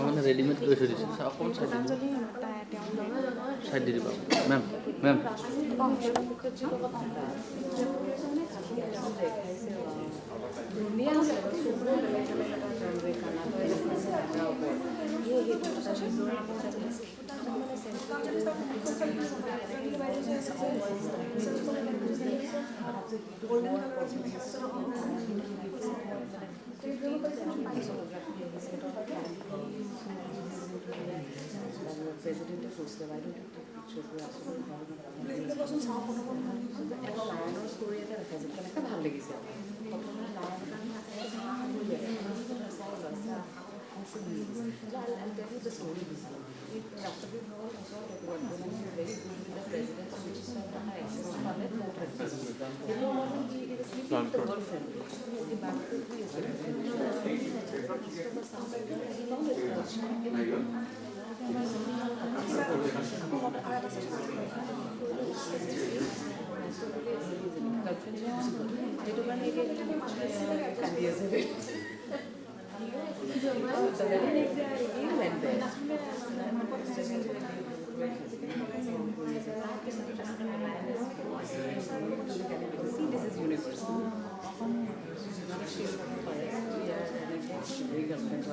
মানে ৰেডিমেড লৈ থৈ দিছে অকণমান চাইড দি দিবা মেম মেম President of Russia, why don't you take pictures? We absolutely have a lion story at the president. I can't believe it. I'll tell you the story. After we know also that one woman is very good with the president, so which is why the access to it more president. He was sleeping with the girlfriend. He back to this is universal. She's very girlfriend.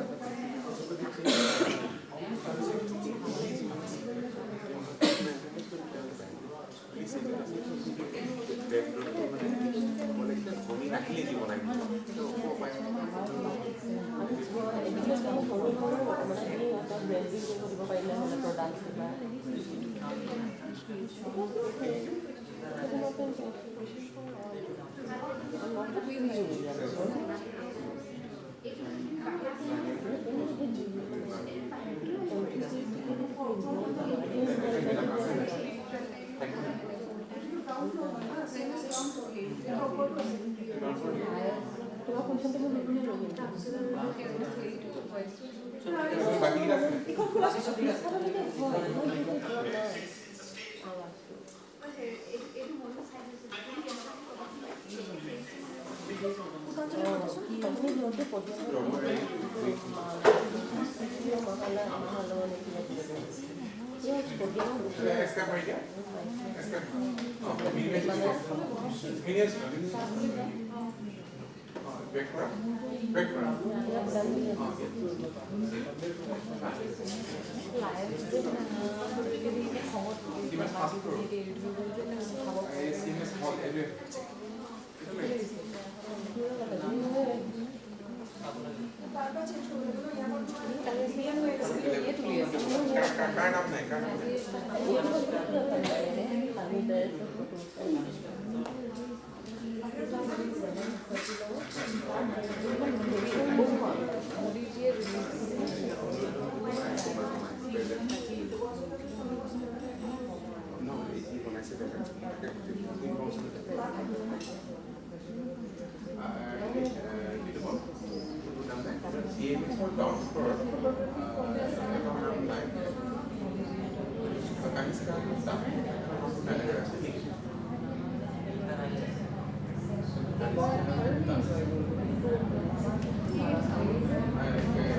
Cms Hall down for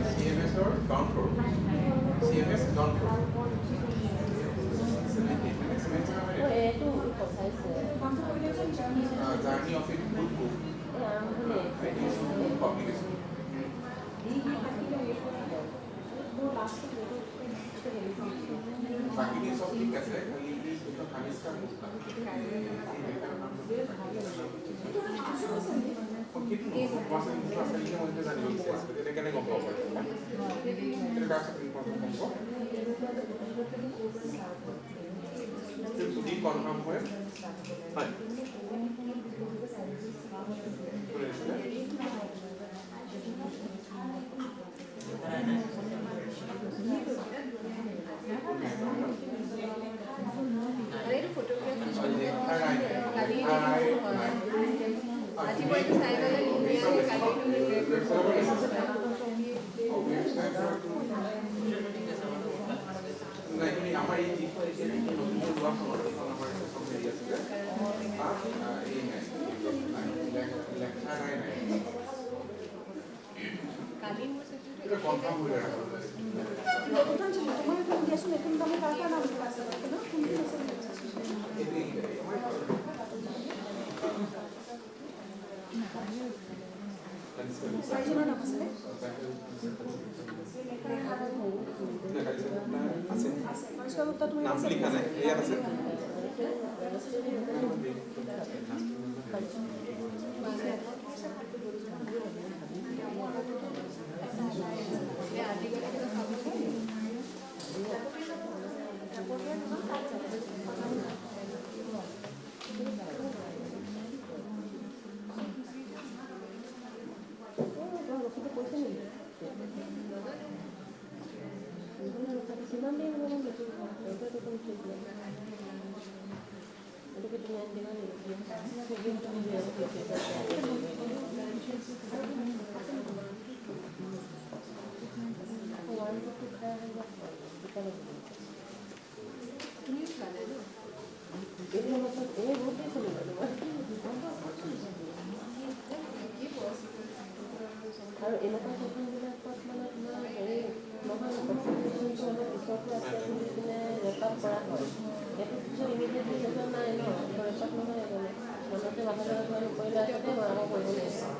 CMS or down floor. CMS down floor. Journey of it good book. Publication. बाकी के सब ठीक है खाली तो खाली इसका कितने वासन वासन के मध्य जाने वाली है इसके कहने को पाओ तेरे का सब इम्पोर्टेंट हमको फिर सुधी कन्फर्म हुए हां এটা কনফার্ম করে রাখো প্রধান ছিল তোমার একটু দিয়েছো এখন তো আমি কার কার নাম আছে না কোন দিন আছে সাইজের নাম আছে আছে তুমি নাম লেখা নাই এই আছে আৰু এনেকুৱা ক্ষেত্ৰবিলাকত মানে তোমাৰ হেৰি নহয় ৰেকৰ্ড কৰা হয় সেইটো ইমিডিয়েট ডিচিজন নাই ন ৰেকৰ্ড নহয় মানে মনতে মাথা কৰিলে আগতে আৰম্ভ কৰিব লাগিব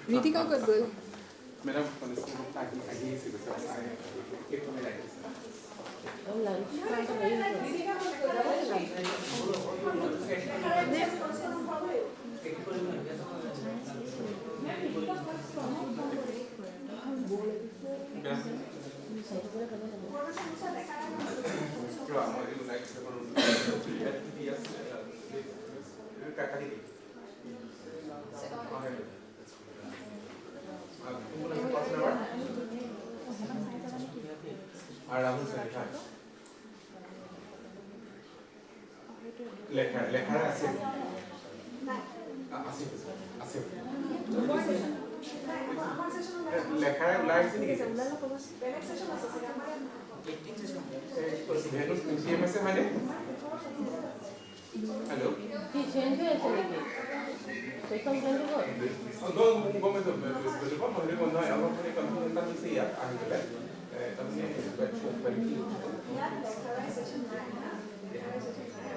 Ritika got good. Madam, on the school of against it, so I get to me like this. লেখার আছে আছে লেখার লাইভ নেকি Cms মানে Hello? কি চেঞ্জ হয়েছে নাকি সেইখন চেঞ্জ হ'ল গভর্নমেন্ট বুঝিব মহিলা বন্ধ হয় অলপ মানে কনফিউজন এটা হৈছে ইয়াত আহি পেলাই তাৰমানে ইয়াত লেখাৰাইজেশ্যন নাই না লেখাৰাইজেশ্যন নাই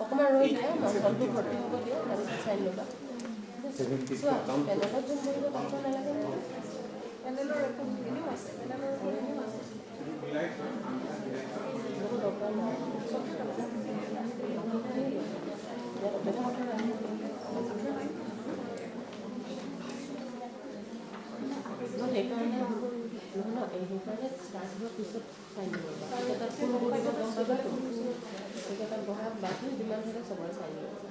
অকণমান ৰৈ দিয়া মচলটো ভৰ্তি হ'ব দিয়া তাৰপিছত চাই ল'বা চোৱা পেনেলত যোন কৰিব কাটিব নালাগে পেনেলৰ একো এনেও আছে পেনেলৰ এনেও আছে একো দৰকাৰ নাই সেইকাৰণে সেইকাৰণে ষ্টাৰ্ট হোৱাৰ পিছত চাই দিব তাত কোনো কৰিব গম পাবা সেইকেইটা বহা বাকী যিমান থাকে চবৰে চাই দিব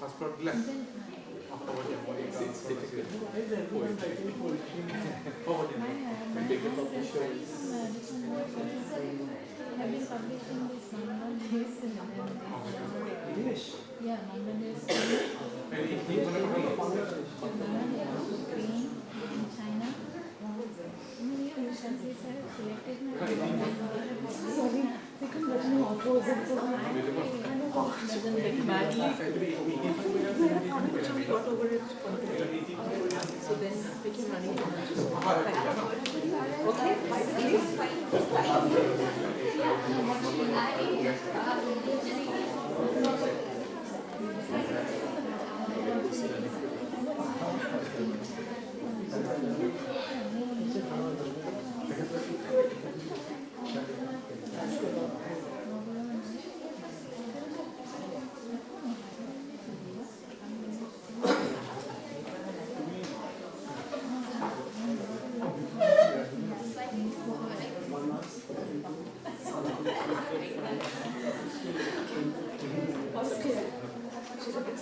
Passport glass. It's difficult. Have been publishing this Bangladesh yeah, Bangladesh, Spain, China. Countries are selected doesn't get badly. Got over it completely. So then we can run it. Okay,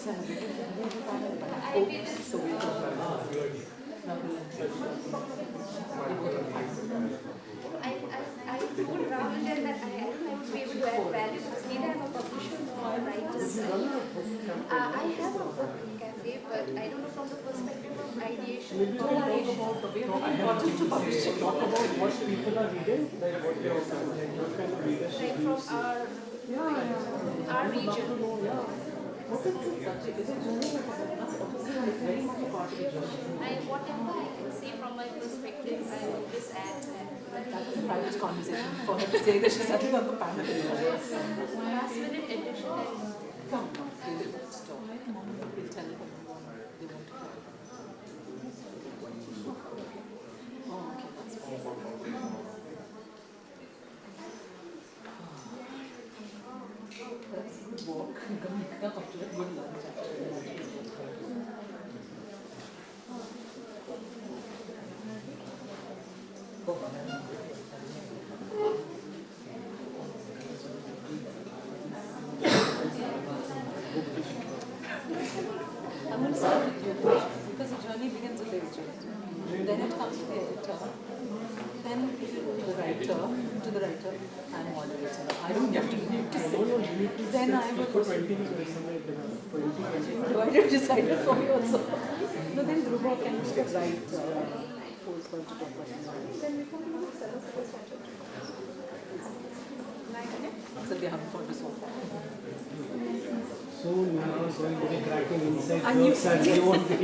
I told Rahul that I would be able to add value because neither I'm a publisher nor a writer. I have a book cafe, but I don't know from the perspective of ideation and collaboration. Talk about what people are reading, like what kind of readership. Like from our region. Whatever I can see from my perspective, I always add that. That was a private conversation for her to say that she's sitting on the panel. Last minute addition. Come, stop. We'll tell them they want to go. Oh, okay, that's fine. That's a good walk. You can come after a good lunch. I'm going to start with you because the journey begins with the agent. Then it comes to the editor. Then to the writer, and moderator. I don't get to need to say. Then I will go. 20 is Do I have decided for you also? No, then Dhruva can write who's going to talk about it. So they haven't found this so far. Soon we are going to be cracking inside And jokes and we won't be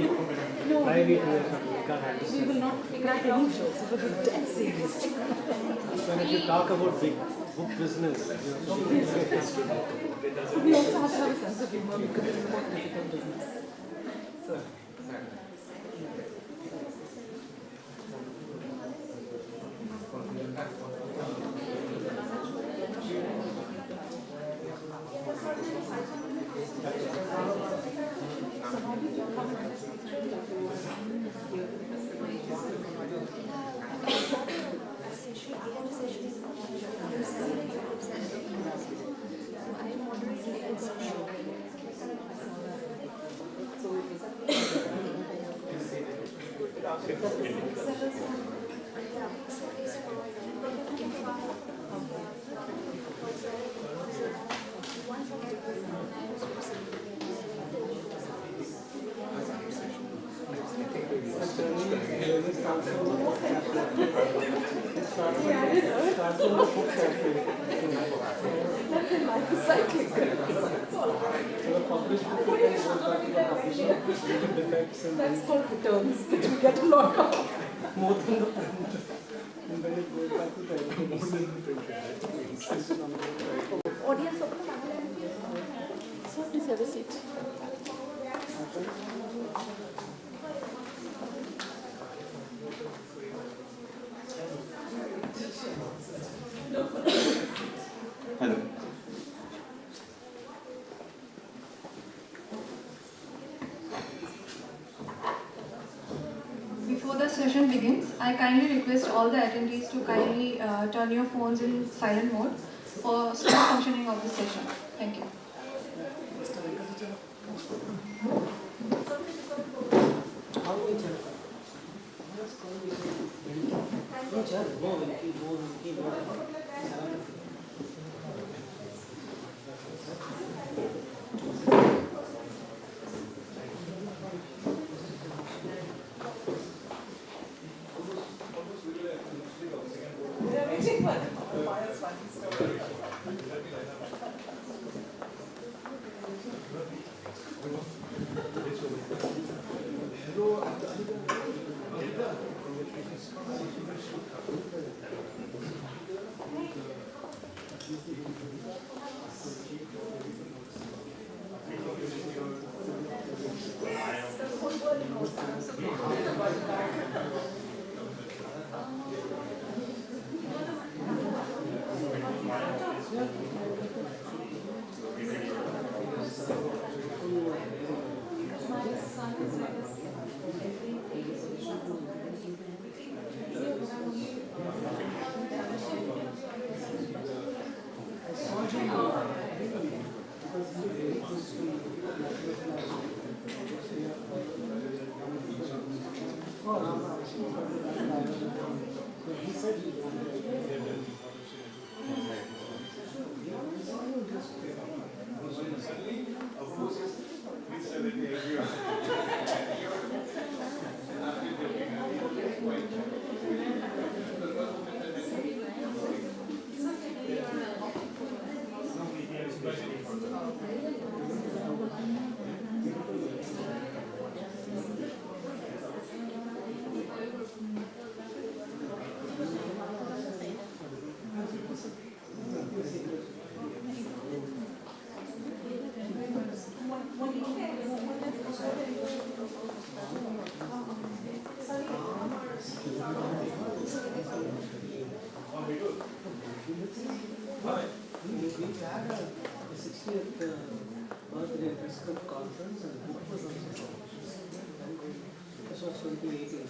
private. We will not crack any jokes. It will be dead serious. So if you talk about big book business, We also have to have a sense of humor because it's a more difficult business. So. That's called returns, which we get a lot of. more than the print. And then it goes back to the Audience of the panel. So please have a seat. Hello. Before the session begins, I kindly request all the attendees to kindly turn your phones in silent mode for smooth functioning of the session. Thank you. So he said he wanted we had a 60th birthday physical conference and book was also published. This was 2018.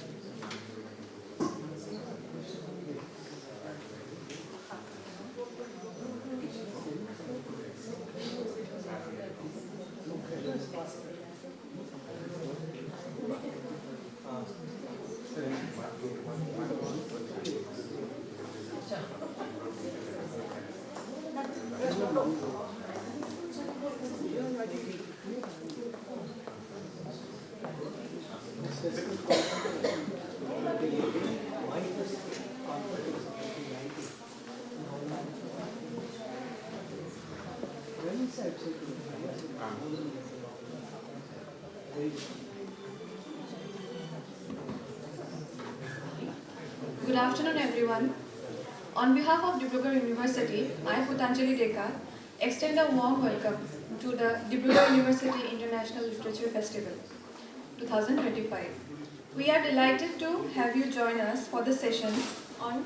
Good afternoon, everyone. On behalf of Duilf University, I, Putanjali Deka, extend a warm welcome to the Duilf University International Literature Festival 2025. We are delighted to have you join us for the session on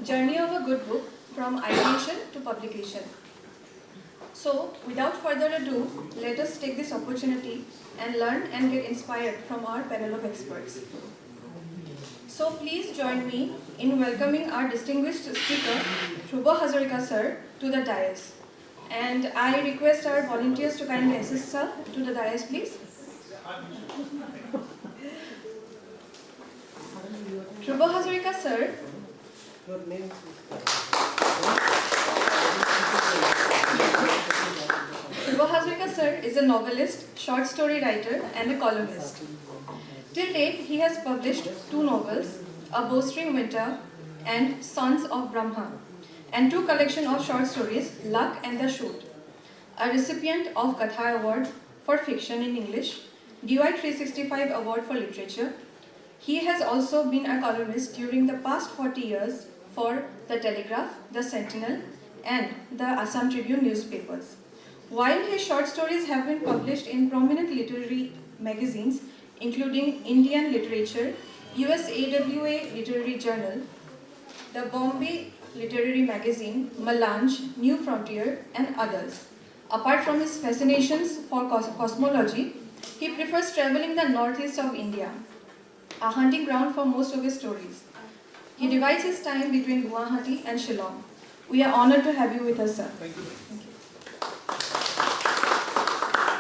Journey of a Good Book from Ideation to Publication. So, without further ado, let us take this opportunity and learn and get inspired from our panel of experts. So please join me in welcoming our distinguished speaker, Dhruva Hazarika sir, to the dais. And I request our volunteers to kindly assist sir to the dais, please. Dhruva Hazarika sir. Your name Dhruva Hazarika sir is a novelist, short story writer, and a columnist. Till date, he has published 2 novels, A Bowstring Winter and Sons of Brahma, and 2 collections of short stories, Luck and the Shoot. A recipient of Katha Award for Fiction in English, DY 365 Award for Literature. He has also been a columnist during the past 40 years for The Telegraph, The Sentinel, and the Assam Tribune newspapers. While his short stories have been published in prominent literary magazines, including Indian Literature, USAWA Literary Journal, the Bombay Literary Magazine, Melange, New Frontier, and others. Apart from his fascinations for cosmology, he prefers traveling the northeast of India, a hunting ground for most of his stories. He divides his time between Guwahati and Shillong. We are honored to have you with us, sir. Thank you. Thank you.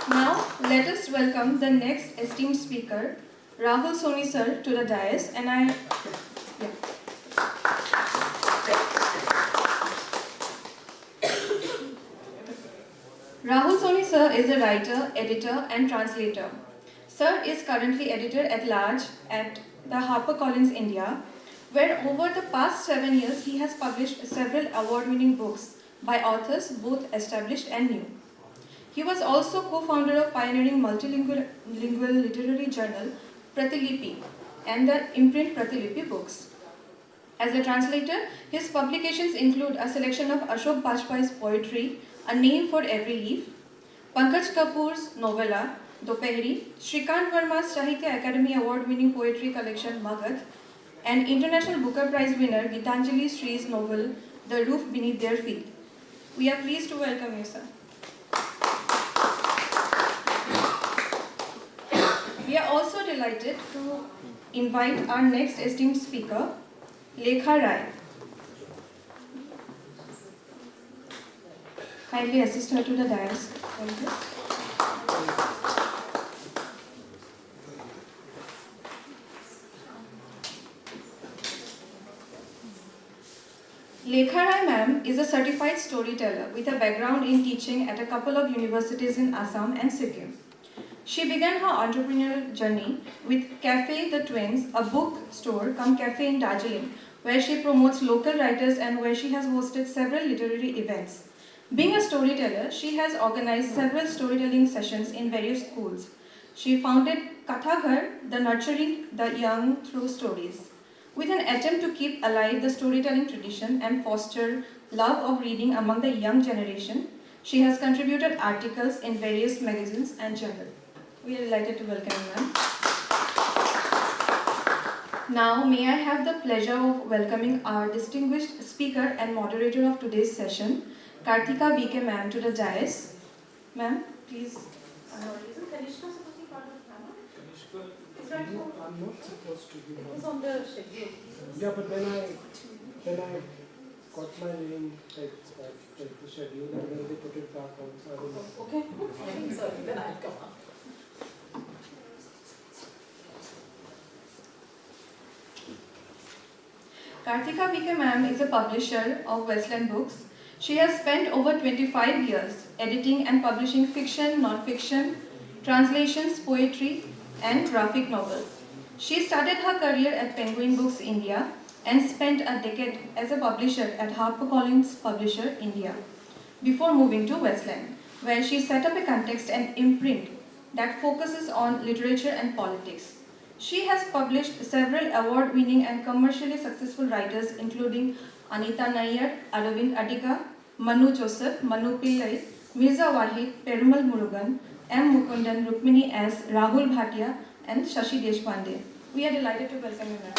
Now, let us welcome the next esteemed speaker, Rahul Soni sir, to the dais, and Rahul Soni sir is a writer, editor, and translator. Sir is currently editor-at-large at the HarperCollins India, where over the past 7 years he has published several award-winning books by authors both established and new. He was also co-founder of pioneering multilingual literary journal Pratilipi and the imprint Pratilipi books. As a translator, his publications include a selection of Ashok Bajpayi's poetry, A Name for Every Leaf, Pankaj Kapoor's novella, Dopehri, Shrikant Verma's Sahitya Academy Award-winning poetry collection, Magad, and International Booker Prize winner Gitanjali Sri's novel, The Roof Beneath Their Feet. We are pleased to welcome you, sir. We are also delighted to invite our next esteemed speaker, Lekha Rai. Kindly assist her to the dais. Thank you. Lekharai ma'am is a certified storyteller with a background in teaching at a couple of universities in Assam and Sikkim. She began her entrepreneurial journey with Cafe The Twins, a bookstore cum cafe in Darjeeling, where she promotes local writers and where she has hosted several literary events. Being a storyteller, she has organized several storytelling sessions in various schools. She founded Kathaghar, the nurturing the young through stories. With an attempt to keep alive the storytelling tradition and foster love of reading among the young generation, she has contributed articles in various magazines and journals. We are delighted to welcome you, ma'am. Now, may I have the pleasure of welcoming our distinguished speaker and moderator of today's session, Karthika VK ma'am, to the dais. Ma'am, please. Isn't Kanishka supposed to be part of the panel? I'm not supposed to be It one. was on the schedule. Yeah, but then I got my name like the schedule and then they put it back on, so I don't know. Okay, fine, sorry, then I'll come up. Karthika VK ma'am is a publisher of Westland Books. She has spent over 25 years editing and publishing fiction, non-fiction, translations, poetry, and graphic novels. She started her career at Penguin Books India and spent a decade as a publisher at HarperCollins Publisher India before moving to Westland, where she set up a context and imprint that focuses on literature and politics. She has published several award-winning and commercially successful writers including Anita Nayyar, Aravind Adika, Manu Joseph, Manu Pillai, Mirza Wahid, Perumal Murugan, M. Mukundan, Rukmini S., Rahul Bhatia, and Shashi Deshpande. We are delighted to welcome you, ma'am.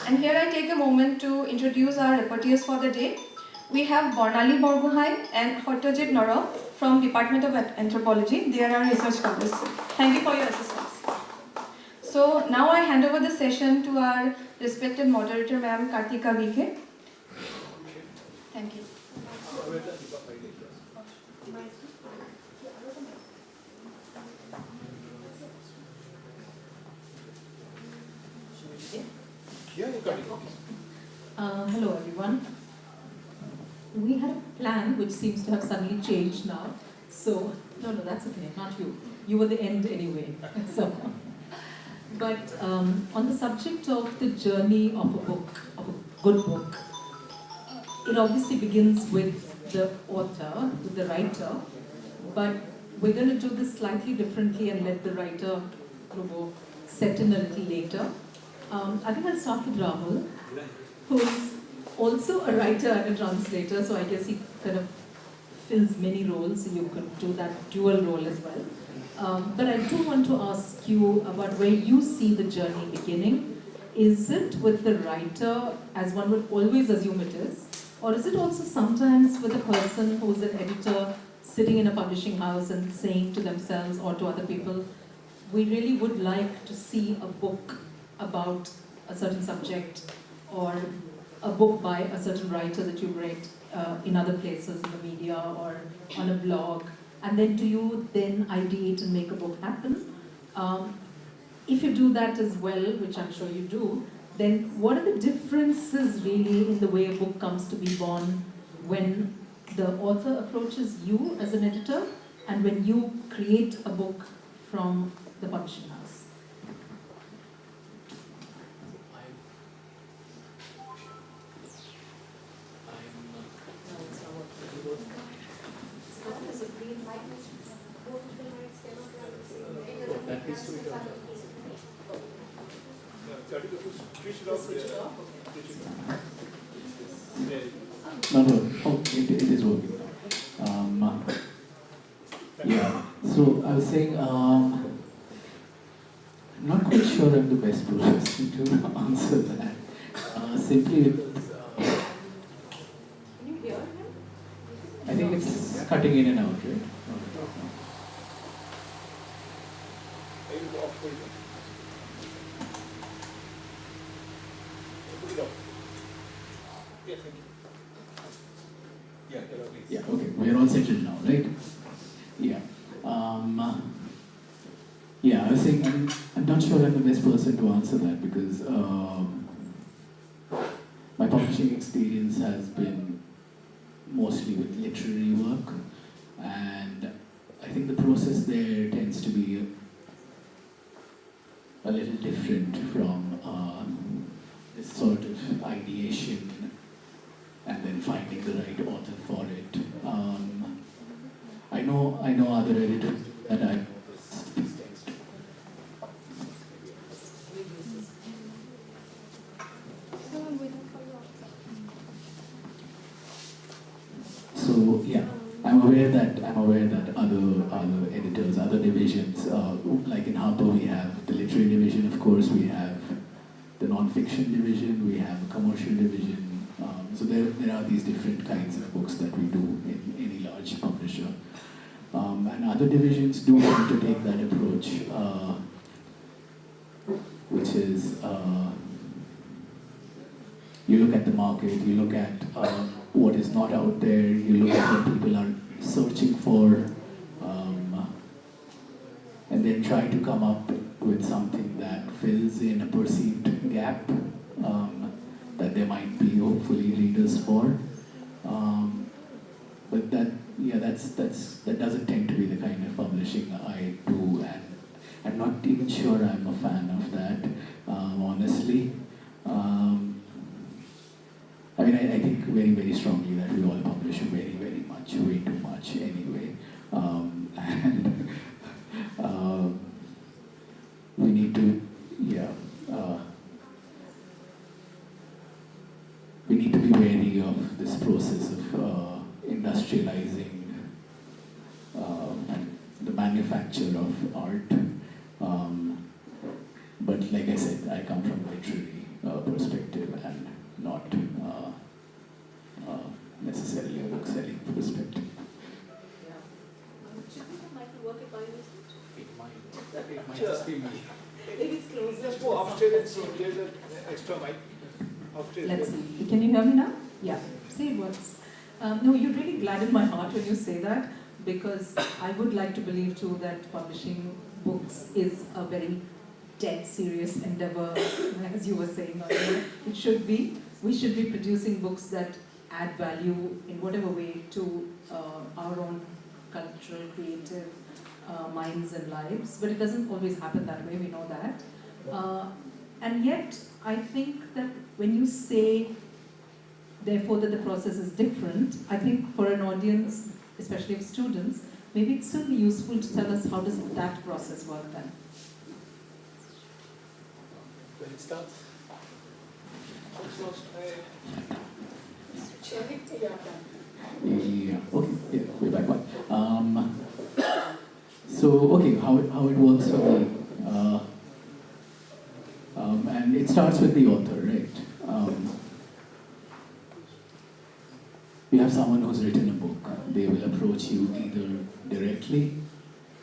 And here I take a moment to introduce our reporters for the day. We have Bornali Borgohain and Hotojit Noro from Department of Anthropology. They are our research scholars. Thank you for your assistance. So now I hand over the session to our respected moderator, ma'am Karthika VK. Thank you. Hello everyone. We had a plan which seems to have suddenly changed now. So, no, that's okay, not you. You were the end anyway. So, but on the subject of the journey of a book, of a good book, it obviously begins with the author, with the writer, but we're going to do this slightly differently and let the writer set in a little later. I think I'll start with Rahul, who's also a writer and a translator, so I guess he kind of fills many roles, so you could do that dual role as well. But I do want to ask you about where you see the journey beginning. Is it with the writer, as one would always assume it is, or is it also sometimes with a person who's an editor sitting in a publishing house and saying to themselves or to other people, we really would like to see a book about a certain subject or a book by a certain writer that you've read in other places in the media or on a blog, and then do you then ideate and make a book happen? If you do that as well, which I'm sure you do, then what are the differences really in the way a book comes to be born when the author approaches you as an editor and when you create a book from the publishing house? No. Oh, it is working. Yeah. So I was saying, not quite sure I'm the best person to answer that. Simply, Can you hear him? I think it's cutting in and out, right? Yeah, okay, we're all settled now, right? Yeah. Yeah, I was saying I'm not sure I'm the best person to answer that because publishing experience has been mostly with literary work, and I think the process there tends to be a little different from this sort of ideation and then finding the right author for it. I know other editors that I So yeah, I'm aware that other editors, other divisions, like in Harper we have the literary division, of course we have the non-fiction division, we have a commercial division. So there are these different kinds of books that we do in any large publisher. And other divisions do want to take that approach, which is you look at the market, you look at what is not out there, you look at what people are searching for, and then try to come up with something that fills in a perceived gap that there might be hopefully readers for. But that doesn't tend to be the kind of publishing I do, and I'm not even sure I'm a fan of that, honestly. I mean, I think very, very strongly that we all publish very, very much, way too much anyway. And we need to, we need to be wary of this process of industrializing the manufacture of art. But like I said, I come from a literary perspective and not necessarily a book selling perspective. It might just be me. Maybe it's closer. Just go upstairs and see. There's an extra mic upstairs. Let's see. Can you hear me now? Yeah. See, it works. No, you really gladden my heart when you say that, because I would like to believe too that publishing books is a very dead serious endeavor, as you were saying earlier. It should be. We should be producing books that add value in whatever way to our own cultural, creative minds and lives. But it doesn't always happen that way, we know that. And yet, I think that when you say, therefore, that the process is different, I think for an audience, especially of students, maybe it's still useful to tell us how does that process work then? When it starts. Yeah, okay, yeah, way back one. So, okay, how it works for me. And it starts with the author, right? You have someone who's written a book. They will approach you either directly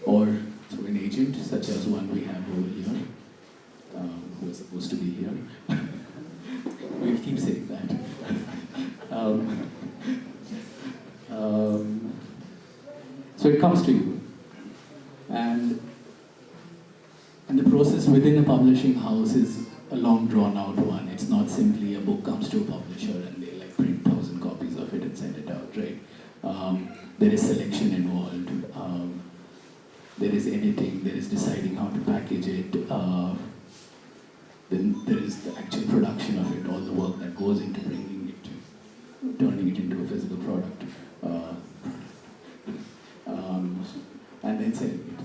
or through an agent, such as one we have over here, who is supposed to be here. We'll keep saying that. So it comes to you. And the process within a publishing house is a long drawn out one. It's not simply a book comes to a publisher and they like print 1,000 copies of it and send it out, right? There is selection involved. There is editing, there is deciding how to package it. Then there is the actual production of it, all the work that goes into bringing it, turning it into a physical product, and then selling it.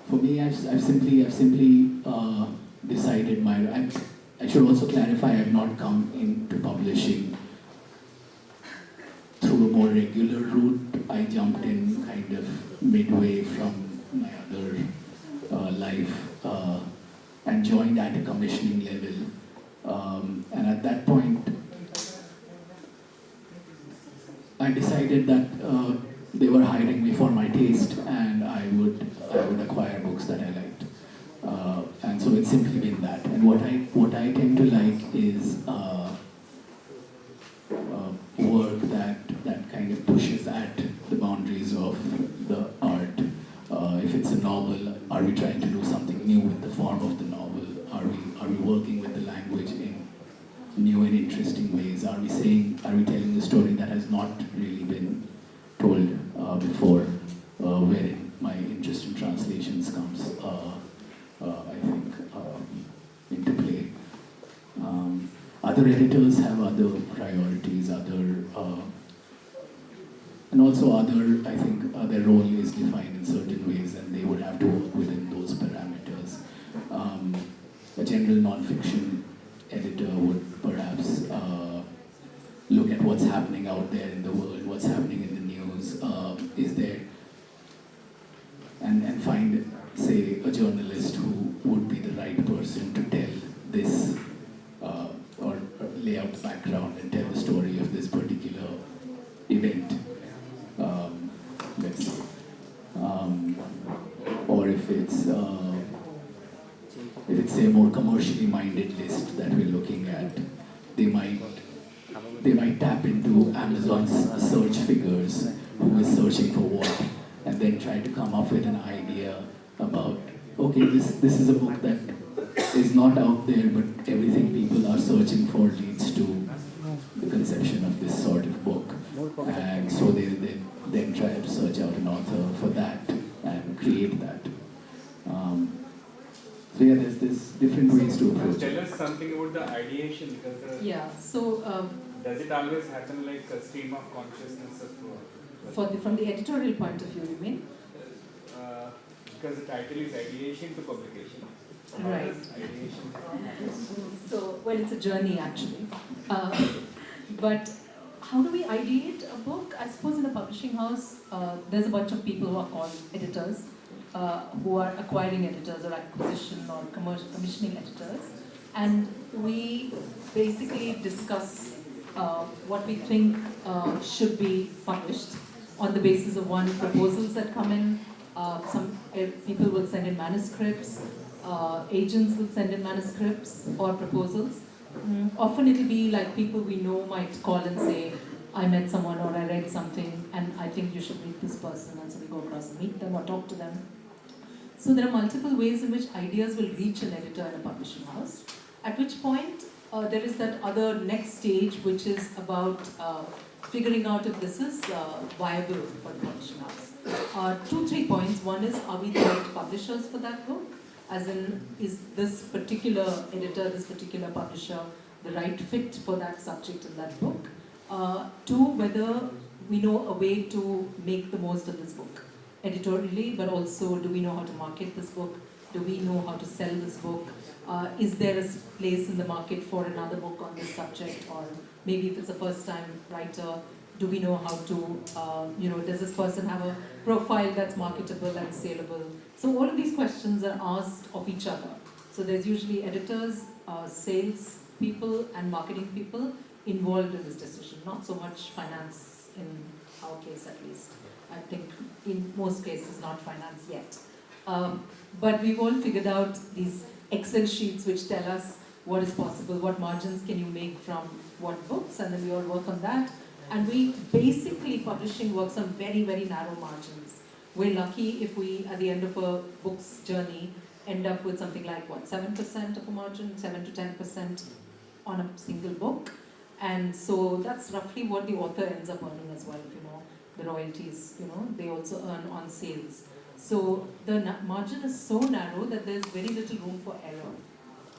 For me, I've simply decided I should also clarify, I've not come into publishing through a more regular route. I jumped in kind of midway from my other life and joined at a commissioning level. And at that point, I decided that they were hiring me for my taste, and I would acquire books that I liked. And so it's simply been that. And what I tend to like is work that kind of pushes at the boundaries of the art. If it's a novel, are we trying to do something new with the form of the novel? Are we interesting ways? Are we telling a story that has not really been told before, wherein my interest in translations comes, I think, into play. Other editors have other priorities, and also I think their role is defined in certain ways and they would have to work within those parameters. A general non-fiction editor would perhaps look at what's happening out there in the world, what's happening in the news, and find, say, a journalist who would be the right person to tell this or lay out the background and tell the story of this particular event, let's say. Or if it's a more commercially minded list that we're looking at, they might tap into Amazon's search figures, who is searching for what, and then try to come up with an idea about, okay, this is a book that is not out there, but everything people are searching for leads to the conception of this sort of book. And so they then try to search out an author for that and create that. So yeah, there's different ways to approach it. Tell us something about the ideation, because does it always happen like a stream of consciousness of from the editorial point of view, you mean? Because the title is Ideation to Publication. How Right. does ideation So, well, it's a journey actually. But how do we ideate a book? I suppose in a publishing house, there's a bunch of people who are called editors, who are acquiring editors or acquisition or commissioning editors. And we basically discuss what we think should be published on the basis of proposals that come in. Some people will send in manuscripts, agents will send in manuscripts or proposals. Often it'll be like people we know might call and say, I met someone or I read something and I think you should meet this person, and so we go across and meet them or talk to them. So there are multiple ways in which ideas will reach an editor in a publishing house, at which point there is that other next stage which is about figuring out if this is viable for the publishing house. 2-3 points. One is, are we the right publishers for that book? As in, is this particular editor, this particular publisher the right fit for that subject in that book? 2, whether we know a way to make the most of this book editorially, but also do we know how to market this book? Do we know how to sell this book? Is there a place in the market for another book on this subject? Or maybe if it's a first-time writer, do we know how to, does this person have a profile that's marketable and saleable? So all of these questions are asked of each other. So there's usually editors, sales people, and marketing people involved in this decision. Not so much finance in our case, at least. I think in most cases not finance yet. But we've all figured out these Excel sheets which tell us what is possible, what margins can you make from what books, and then we all work on that. And we basically, publishing works on very, very narrow margins. We're lucky if we, at the end of a book's journey, end up with something like, 7% of a margin, 7 to 10% on a single book. And so that's roughly what the author ends up earning as well, the royalties, they also earn on sales. So the margin is so narrow that there's very little room for error.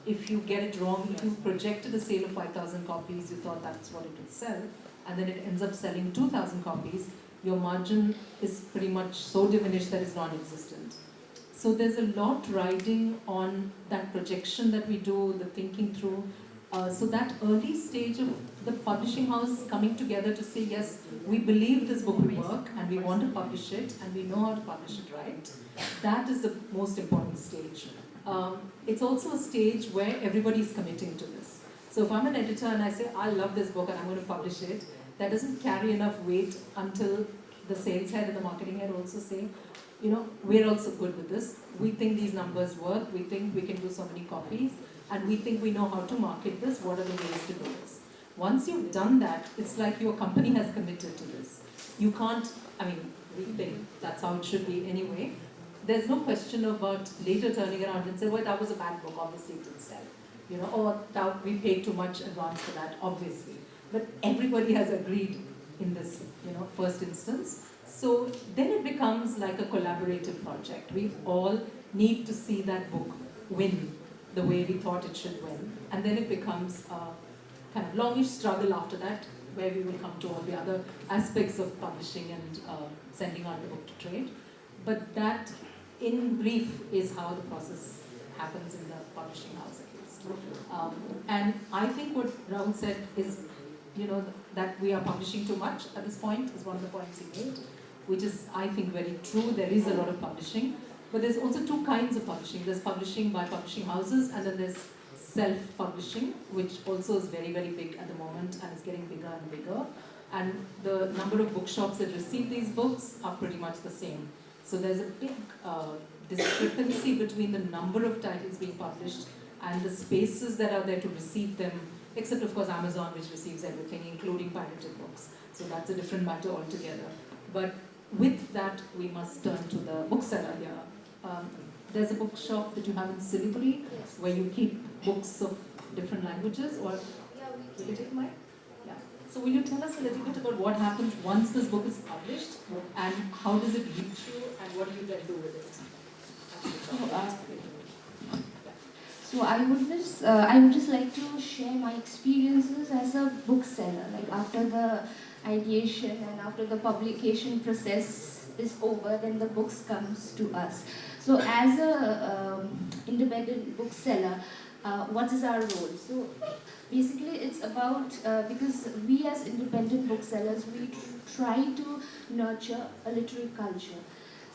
If you get it wrong, if you projected a sale of 5,000 copies, you thought that's what it would sell, and then it ends up selling 2,000 copies, your margin is pretty much so diminished that it's non-existent. So there's a lot riding on that projection that we do, the thinking through. So that early stage of the publishing house coming together to say, yes, we believe this book will work and we want to publish it and we know how to publish it right, that is the most important stage. It's also a stage where everybody's committing to this. So if I'm an editor and I say, I love this book and I'm going to publish it, that doesn't carry enough weight until the sales head and the marketing head also say, we're also good with this. We think these numbers work. We think we can do so many copies. And we think we know how to market this. What are the ways to do this? Once you've done that, it's like your company has committed to this. You can't, we think that's how it should be anyway. There's no question about later turning around and say, well, that was a bad book, obviously it didn't sell. you know, or that we pay too much advance for that, obviously. But everybody has agreed in this, you know, first instance. So then it becomes like a collaborative project. We all need to see that book win the way we thought it should win. And then it becomes a kind of longish struggle after that, where we will come to all the other aspects of publishing and sending out the book to trade. But that, in brief, is how the process happens in the publishing house, at least. And I think what Rahul said is, you know, that we are publishing too much at this point is one of the points he made, which is, I think, very true. There is a lot of publishing, but there's also two kinds of publishing. There's publishing by publishing houses, and then there's self-publishing, which also is very, very big at the moment and is getting bigger and bigger. And the number of bookshops that receive these books are pretty much the same. So there's a big discrepancy between the number of titles being published and the spaces that are there to receive them, except of course Amazon, which receives everything, including pirated books. So that's a different matter altogether. But with that, we must turn to the bookseller here. There's a bookshop that you have in Siliguri, Yes. where you keep books of different languages, or Yeah, will you take mine? Yeah. So will you tell us a little bit about what happens once this book is published, and how does it reach you, and what do you then do with it? So I would just like to share my experiences as a bookseller. Like after the ideation and after the publication process is over, then the books comes to us. So as a independent bookseller, what is our role? So basically it's about, because we as independent booksellers, we try to nurture a literary culture.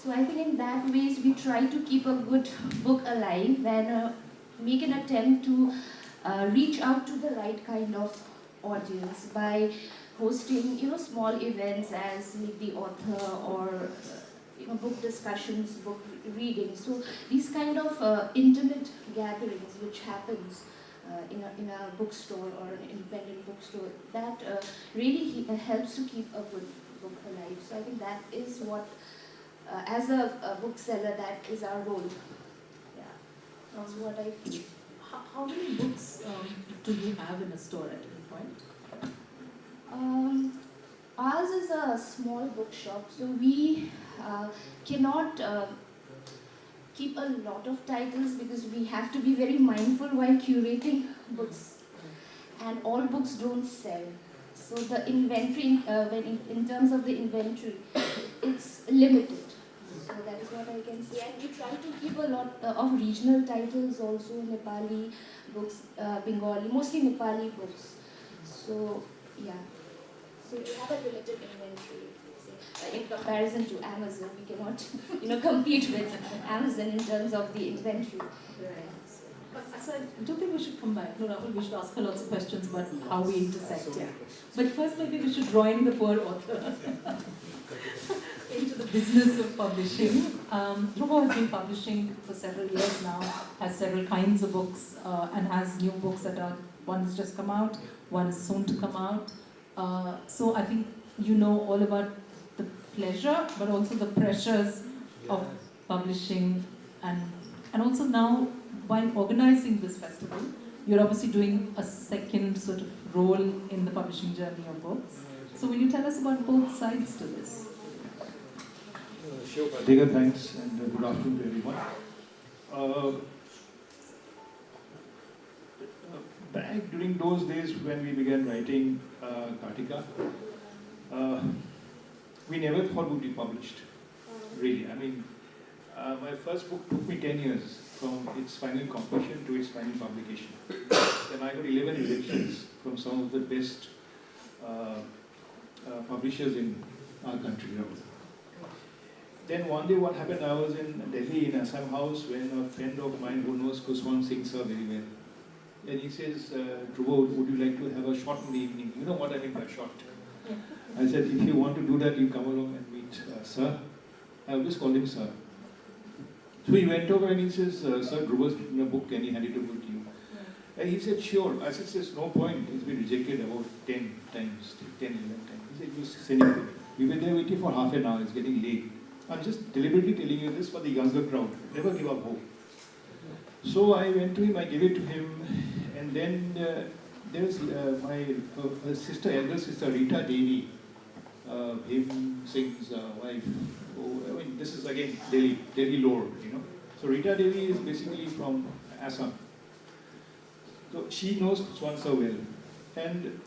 So I think in that ways we try to keep a good book alive and make an attempt to reach out to the right kind of audience by hosting, small events as Meet the Author or book discussions, book readings. So these kind of intimate gatherings which happens in a bookstore or an independent bookstore, that really helps to keep a good book alive. So I think that is what, as a bookseller, that is our role. Yeah, that's what I feel. How many books do you have in a store at any point? Ours is a small bookshop, so we cannot keep a lot of titles because we have to be very mindful while curating books, and all books don't sell. So the inventory, in terms of the inventory, it's limited. So that is what I can say. And we try to keep a lot of regional titles also, Nepali books, Bengali, mostly Nepali books. So yeah. So we have a limited inventory. In comparison to Amazon, we cannot, compete with Amazon in terms of the inventory. So I don't think we should come back. No, Rahul, we should ask her lots of questions about how we intersect. Yeah. But first, maybe we should draw in the poor author into the business of publishing. Dhruva has been publishing for several years now, has several kinds of books, and has new books that are, one has just come out, one is soon to come out. So I think you know all about the pleasure, but also the pressures of publishing, and also now, while organizing this festival, you're obviously doing a second sort of role in the publishing journey of books. So will you tell us about both sides to this? Sure, Pratika, thanks, and good afternoon to everyone. Back during those days when we began writing Kartika, we never thought we'd be published, really. I mean, my first book took me 10 years from its final completion to its final publication. Then I got 11 rejections from some of the best publishers in our country. Then one day what happened, I was in Delhi in Assam House when a friend of mine who knows Kuswan Singh sir very well. And he says, Dhruva, would you like to have a shot in the evening? You know what I mean by shot. I said, if you want to do that, you come along and meet sir. I always called him sir. So he went over and he says, sir, Dhruva's written a book, can he hand it over to you? And he said, sure. I said, there's no point. He's been rejected about 10 times, 10, 11 times. He said, you send it to me. We were there waiting for half an hour. It's getting late. I'm just deliberately telling you this for the younger crowd. Never give up hope. So I went to him, I gave it to him, And then there's my sister, elder sister, Rita Devi, Bhim Singh's wife. I mean, this is again Delhi lore, you know. So Rita Devi is basically from Assam. So she knows Swansa well. And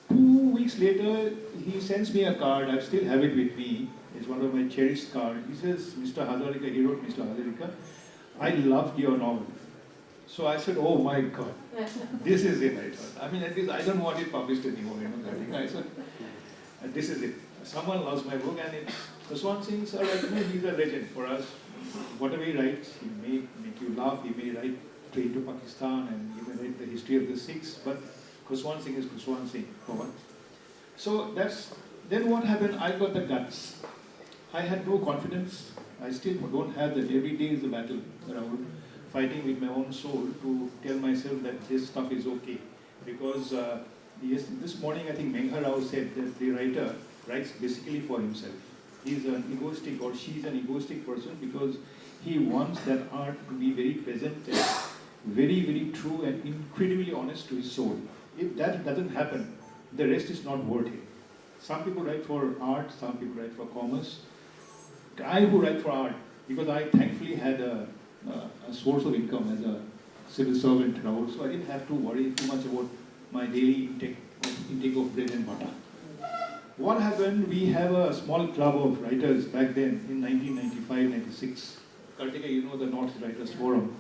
2 weeks later, he sends me a card. I still have it with me. It's one of my cherished cards. He says, Mr. Hazarika, he wrote, Mr. Hazarika, I loved your novel. So I said, oh my God, this is it, I thought. I mean, at least I don't want it published anymore, you know. I said, this is it. Someone loves my book, and Khuswan Singh, sir, he's a legend for us. Whatever he writes, he may make you laugh, he may write Train to Pakistan, and he may write the history of the Sikhs, but Khuswan Singh is Khuswan Singh, for one. So then what happened, I got the guts. I had no confidence. I still don't have that. Every day is a battle around fighting with my own soul to tell myself that this stuff is okay. Because yes, this morning I think Megha Rao said that the writer writes basically for himself. He's an egoistic, or she's an egoistic person, because he wants that art to be very present and very, very true and incredibly honest to his soul. If that doesn't happen, the rest is not worth it. Some people write for art, some people write for commerce. I who write for art, because I thankfully had a source of income as a civil servant, so I didn't have to worry too much about my daily intake of bread and butter. What happened, we have a small club of writers back then in 1995-96. Kartika, you know, the North Writers Forum.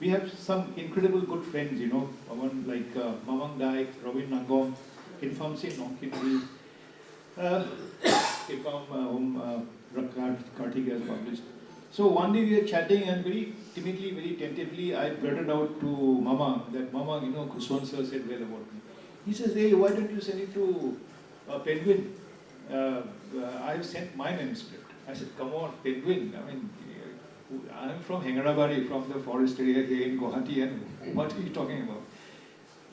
We have some incredible good friends, you know, one like Mamang Daik, Robin Nangom, Kinfam Sin Nongkinri, Kinfam Kartika has published. So one day we were chatting, and very timidly, very tentatively, I blurted out to Mama that, Mama, you know, Khuswan sir said well about me. He says, hey, why don't you send it to Penguin? I've sent my manuscript. I said, come on, Penguin. I mean, I'm from Hengarabari, from the forest area here in Guwahati, and what are you talking about?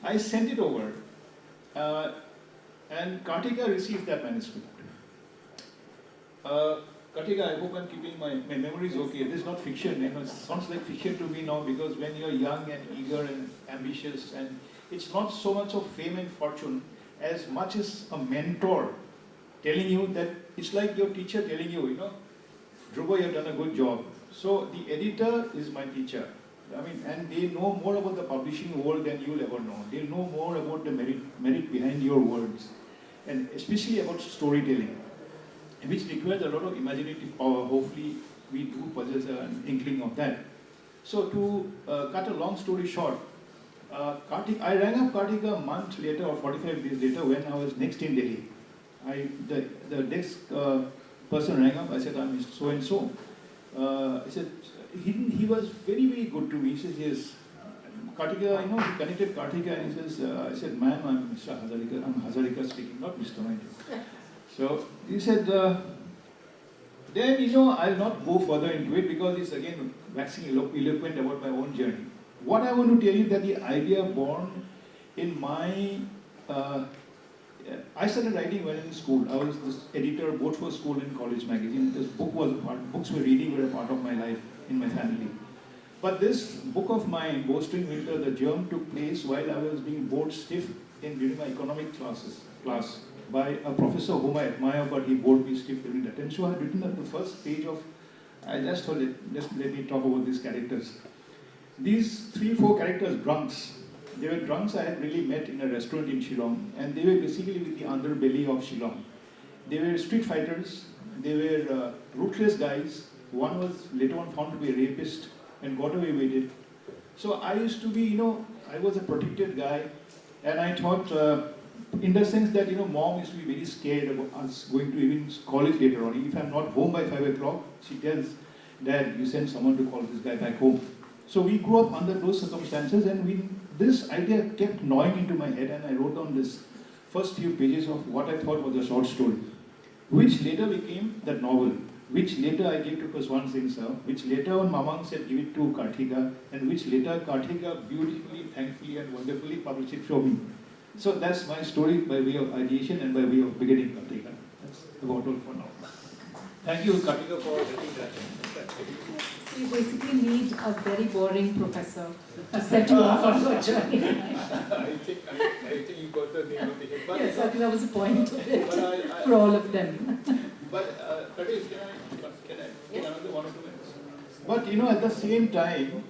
I sent it over, and Kartika received that manuscript. Kartika, I hope I'm keeping my memories okay. This is not fiction. You know, it sounds like fiction to me now, because when you're young and eager and ambitious, and it's not so much of fame and fortune as much as a mentor telling you that, it's like your teacher telling you, you know, Dhruva, you've done a good job. So the editor is my teacher. I mean, and they know more about the publishing world than you'll ever know. They know more about the merit behind your words, and especially about storytelling, which requires a lot of imaginative power. Hopefully, we do possess an inkling of that. So to cut a long story short, I rang up Kartika a month later or 45 days later when I was next in Delhi. The desk person rang up. I said, I'm Mr. So-and-so. I said, he was very, very good to me. He says, yes. Kartika, you know, he connected Kartika, and he says, I said, ma'am, I'm Mr. Hazarika. I'm Hazarika speaking, not Mr. Mind. So he said, then, you know, I'll not go further into it, because it's again waxing eloquent about my own journey. What I want to tell you, that the idea born in my, I started writing when in school. I was this editor both for school and college magazine. This book was books were reading were a part of my life in my family. But this book of mine, Bowstring Winter, the germ took place while I was being bored stiff during my economic class by a professor whom I admire, but he bored me stiff during that. And so I had written up the first page of, I just thought, just let me talk about these characters. These 3-4 characters, drunks, they were drunks I had really met in a restaurant in Shillong, and they were basically with the underbelly of Shillong. They were street fighters, they were ruthless guys. One was later on found to be a rapist and got away with it. So I used to be, you know, I was a protected guy, and I thought, in the sense that, you know, mom used to be very scared about us going to even college later on. If I'm not home by 5 o'clock, she tells, Dad, you send someone to call this guy back home. So we grew up under those circumstances, and this idea kept gnawing into my head, and I wrote down this first few pages of what I thought was a short story, which later became the novel, which later I gave to Khuswan Singh sir, which later on Mamang said give it to Kartika, and which later Kartika beautifully, thankfully and wonderfully published it for me. So that's my story by way of ideation and by way of beginning, Kartika. That's about all for now. Thank you, Katika, for getting that. So you basically need a very boring professor to set you off on your journey. I think you got the name of the head. But Yes, I think that was the point of it but for all of them. But Katika, can I take another 1 or 2 minutes? But at the same time,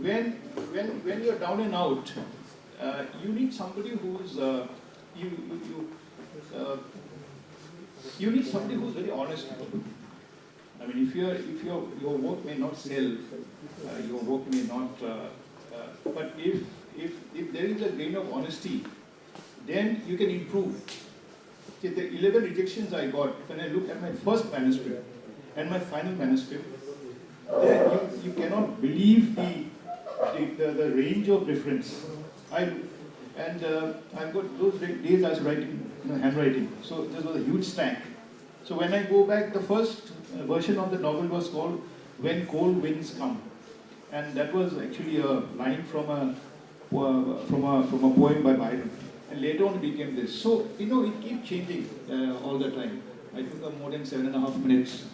when you're down and out, you need somebody who's you need somebody who's very honest. I mean, if your work may not sell, your work may not, but if there is a grain of honesty, then you can improve. See, the 11 rejections I got when I looked at my first manuscript and my final manuscript, you cannot believe the range of difference. I've got those days I was writing handwriting, so this was a huge stack. So when I go back, the first version of the novel was called When Cold Winds Come, and that was actually a line from a poem by Byron, and later on it became this. So it keeps changing all the time. I took more than 7.5 minutes.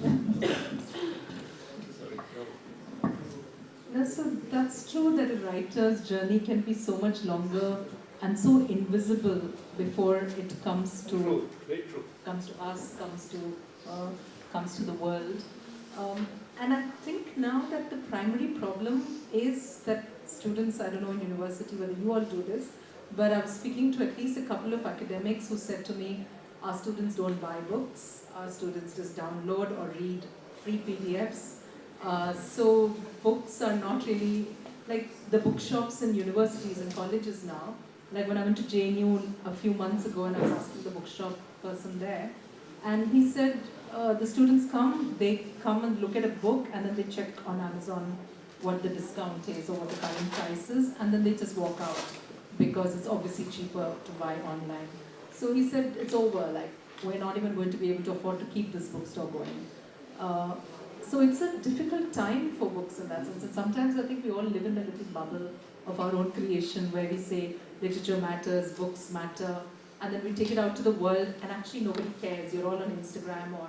So that's true that a writer's journey can be so much longer and so invisible before it comes to True, very true. Comes to us, comes to the world. And I think now that the primary problem is that students, I don't know in university whether you all do this, but I was speaking to at least a couple of academics who said to me, our students don't buy books, our students just download or read free PDFs. So books are not really, like the bookshops in universities and colleges now, like when I went to JNU a few months ago and I was asking the bookshop person there, and he said the students they come and look at a book and then they check on Amazon what the discount is or what the current price is, and then they just walk out because it's obviously cheaper to buy online. So he said it's over, like we're not even going to be able to afford to keep this bookstore going. So it's a difficult time for books in that sense. And sometimes I think we all live in a little bubble of our own creation where we say literature matters, books matter, and then we take it out to the world and actually nobody cares. You're all on Instagram or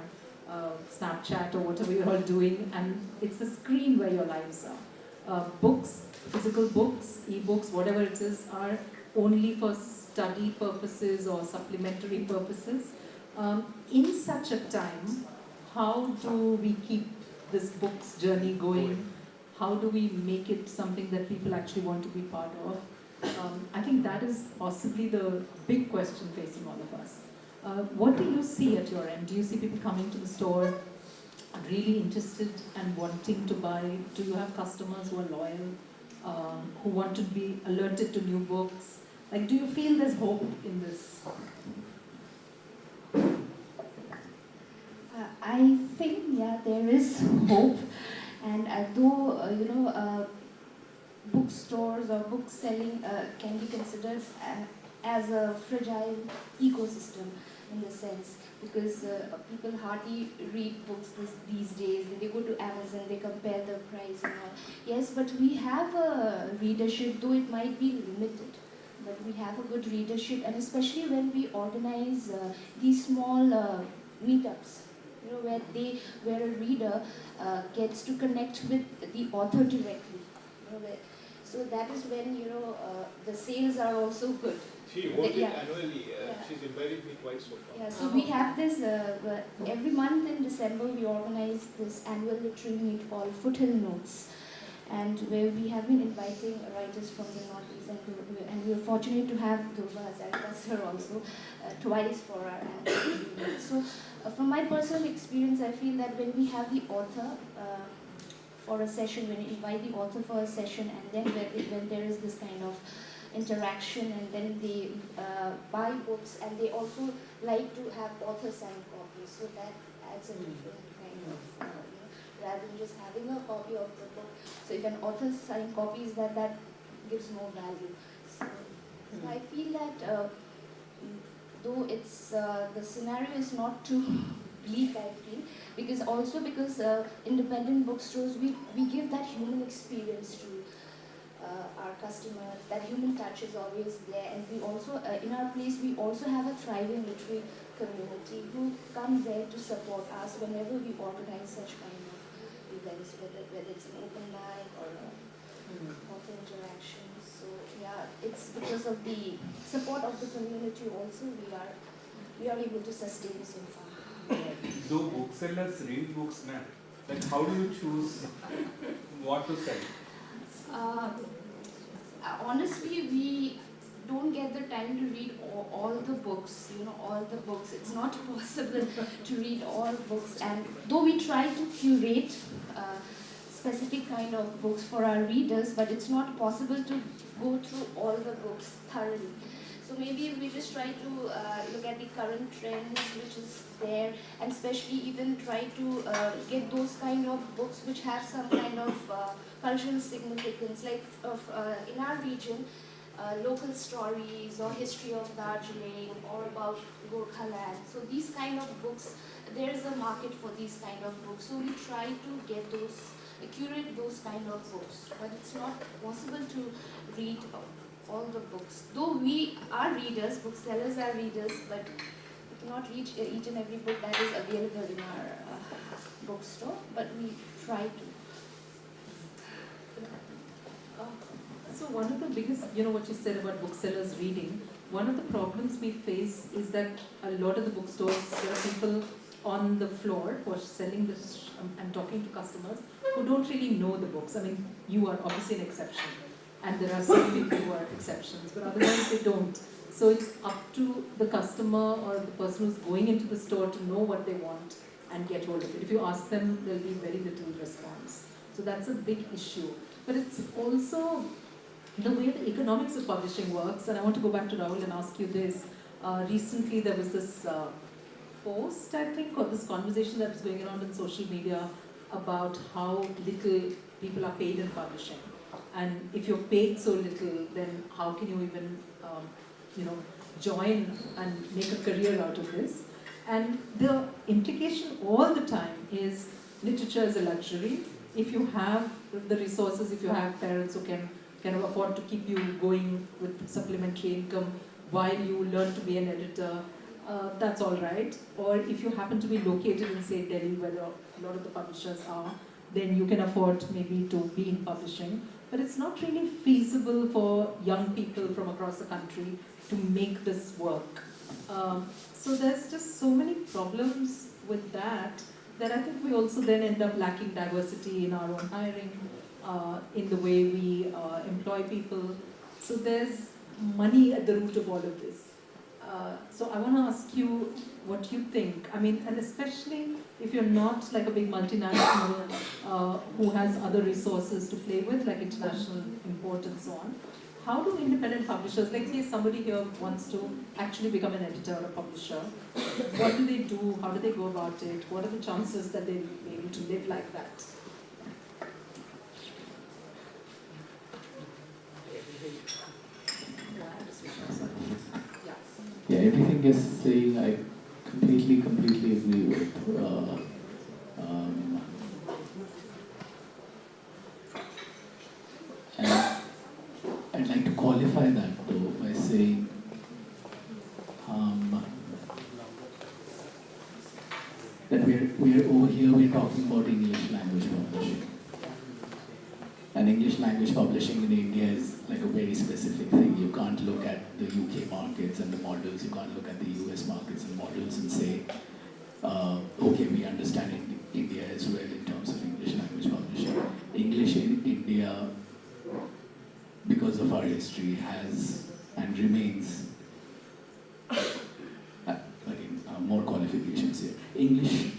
Snapchat or whatever you're all doing, and it's the screen where your lives are. Books, physical books, e-books, whatever it is, are only for study purposes or supplementary purposes. In such a time, how do we keep this book's journey going? How do we make it something that people actually want to be part of? I think that is possibly the big question facing all of us. What do you see at your end? Do you see people coming to the store really interested and wanting to buy? Do you have customers who are loyal, who want to be alerted to new books? Like, do you feel there's hope in this? I think, yeah, there is hope, and though bookstores or book selling can be considered as a fragile ecosystem in the sense, because people hardly read books these days. They go to Amazon, they compare the price and all. Yes, but we have a readership, though it might be limited. But we have a good readership, and especially when we organize these small meetups, where a reader gets to connect with the author directly. So that is when the sales are also good. She holds it annually. She's invited me twice so far. Yeah, so we have this every month in December. We organize this annual literary meet called Foothill Notes, and where we have been inviting writers from the Northeast, and we are fortunate to have Duilf as sir also twice for our annual meet. So from my personal experience, I feel that when we have the author for a session, when you invite the author for a session, and then when there is this kind of interaction, and then they buy books, and they also like to have author signed copies, so that adds a different kind of, rather than just having a copy of the book. So if an author signed copies, that gives more value. So I feel that though it's the scenario is not too bleak, I feel, because independent bookstores, we give that human experience to our customers. That human touch is always there, and we also, in our place, we also have a thriving literary community who come there to support us whenever we organize such kind of events, whether it's an open night or author interactions. So yeah, it's because of the support of the community also we are able to sustain so far. Do booksellers read books now? Like, how do you choose what to sell? Honestly, we don't get the time to read all the books, all the books. It's not possible to read all books, and though we try to curate specific kind of books for our readers, but it's not possible to go through all the books thoroughly. So maybe we just try to look at the current trends which is there, and especially even try to get those kind of books which have some kind of cultural significance, like in our region, local stories or history of Darjeeling or about Gorkhaland. So these kind of books, there is a market for these kind of books. So we try to get those, curate those kind of books, but it's not possible to read all the books. Though we are readers, booksellers are readers, but we cannot reach each and every book that is available in our bookstore, but we try to. So one of the biggest, what you said about booksellers reading, one of the problems we face is that a lot of the bookstores, there are people on the floor who are selling this and talking to customers who don't really know the books. I mean, you are obviously an exception, and there are some people who are exceptions, but otherwise they don't. So it's up to the customer or the person who's going into the store to know what they want and get hold of it. If you ask them, there'll be very little response. So that's a big issue. But it's also the way the economics of publishing works, and I want to go back to Rahul and ask you this. Recently there was this post, I think, or this conversation that was going around in social media about how little people are paid in publishing. And if you're paid so little, then how can you even, join and make a career out of this? And the implication all the time is literature is a luxury. If you have the resources, if you have parents who can afford to keep you going with supplementary income while you learn to be an editor, that's all right. Or if you happen to be located in, say, Delhi, where a lot of the publishers are, then you can afford maybe to be in publishing. But it's not really feasible for young people from across the country to make this work. So there's just so many problems with that I think we also then end up lacking diversity in our own hiring, in the way we employ people. So there's money at the root of all of this. So I want to ask you what you think. I mean, and especially if you're not like a big multinational who has other resources to play with, like international import and so on. How do independent publishers, like say somebody here wants to actually become an editor or a publisher, what do they do? How do they go about it? What are the chances that they'll be able to live like that? Yeah, everything you're saying I completely agree with. And I'd like to qualify that though by saying that we're over here, we're talking about English language publishing. And English language publishing in India is like a very specific thing. You can't look at the UK markets and the models, you can't look at the US markets and models and say, okay, we understand India as well in terms of English language publishing. English in India, because of our history, has and remains, again, more qualifications here. English,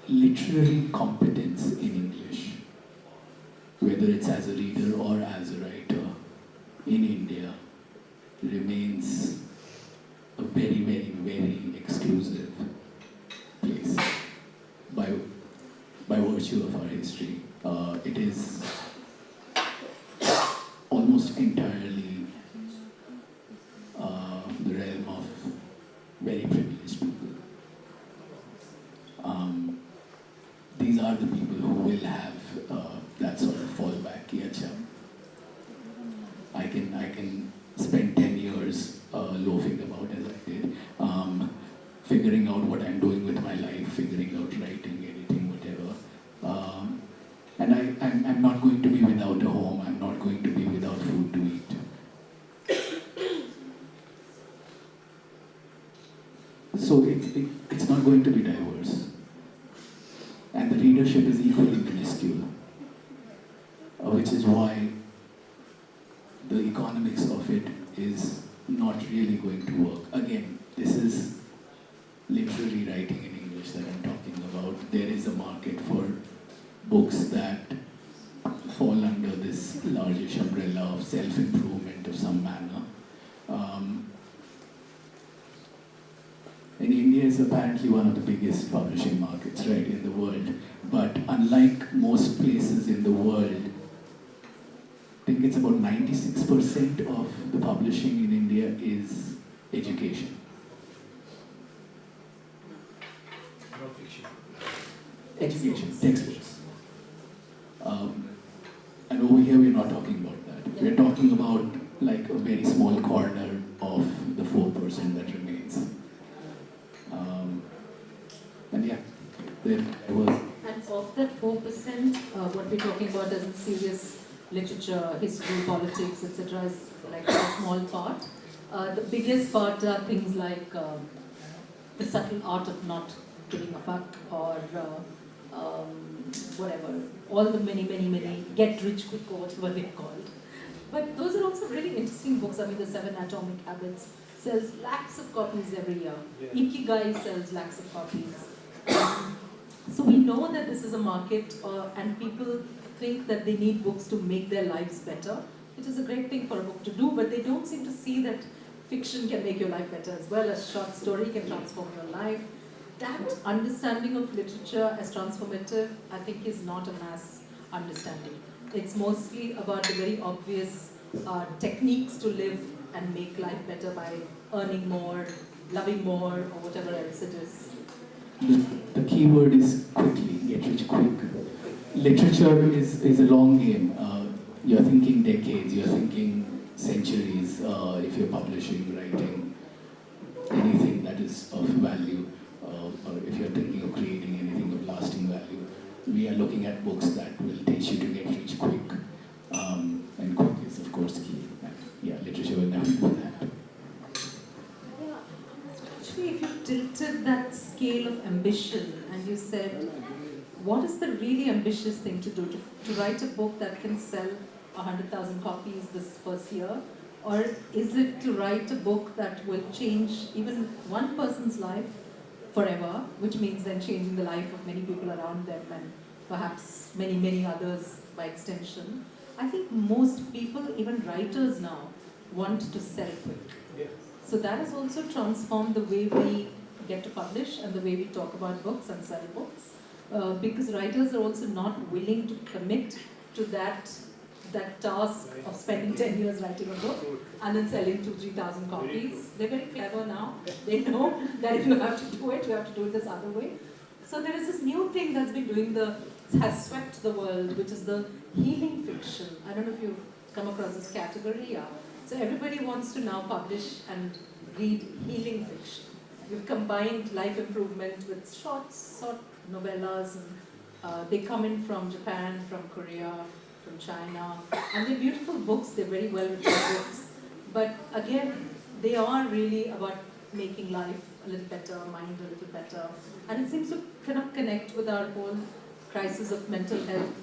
literary competence in English, whether it's as a reader or as a writer, in India, remains a very, very, very exclusive place by virtue of our history. It is almost entirely the realm of very privileged people. These are the people who will have that sort of fallback. figuring out what I'm doing with my life, figuring out writing, editing, whatever. And I'm not going to be without a home, I'm not going to be without food to eat. So it's not going to be diverse. And the readership is equally minuscule, which is why the economics of it is not really going to work. Again, this is literary writing in English that I'm talking about. There is a market for books that fall under this largish umbrella of self-improvement of some manner. And India is apparently one of the biggest publishing markets, right, in the world. But unlike most places in the world, I think it's about 96% of the publishing in India is education. Non-fiction. Education, textbooks. And over here we're not talking about that. We're talking about like a very small corner of the 4% that remains. And yeah, there was. And of that 4%, what we're talking about as in serious literature, history, politics, etc., is like a small part. The biggest part are things like the subtle art of not giving a fuck, or whatever, all the many get-rich-quick or whatever they're called. But those are also really interesting books. I mean, the 7 Atomic Habits sells lakhs of copies every year. Yeah. Ikigai sells lakhs of copies. So we know that this is a market, and people think that they need books to make their lives better, which is a great thing for a book to do, but they don't seem to see that fiction can make your life better as well. A short story can transform your life. That understanding of literature as transformative, I think, is not a mass understanding. It's mostly about the very obvious techniques to live and make life better by earning more, loving more, or whatever else it is. The key word is quickly, get rich quick. Literature is a long game. You're thinking decades, you're thinking centuries if you're publishing, writing, anything that is of value, or if you're thinking of creating anything of lasting value. We are looking at books that will teach you to get rich quick. And quick is, of course, key. Yeah, literature will never do that. Actually, if you tilted that scale of ambition and you said, what is the really ambitious thing to do? To write a book that can sell 100,000 copies this first year? Or is it to write a book that will change even one person's life forever, which means then changing the life of many people around them and perhaps many others by extension? I think most people, even writers now, want to sell quick. Yeah. So that has also transformed the way we get to publish and the way we talk about books and sell books. Because writers are also not willing to commit to that task of spending 10 years writing a book and then selling 2,000-3,000 copies. They're very clever now. They know that if you have to do it, you have to do it this other way. So there is this new thing that's been has swept the world, which is the healing fiction. I don't know if you've come across this category. Yeah. So everybody wants to now publish and read healing fiction. We've combined life improvement with short novellas, and they come in from Japan, from Korea, from China, and they're beautiful books, they're very well written books. But again, they are really about making life a little better, mind a little better. And it seems to kind of connect with our whole crisis of mental health,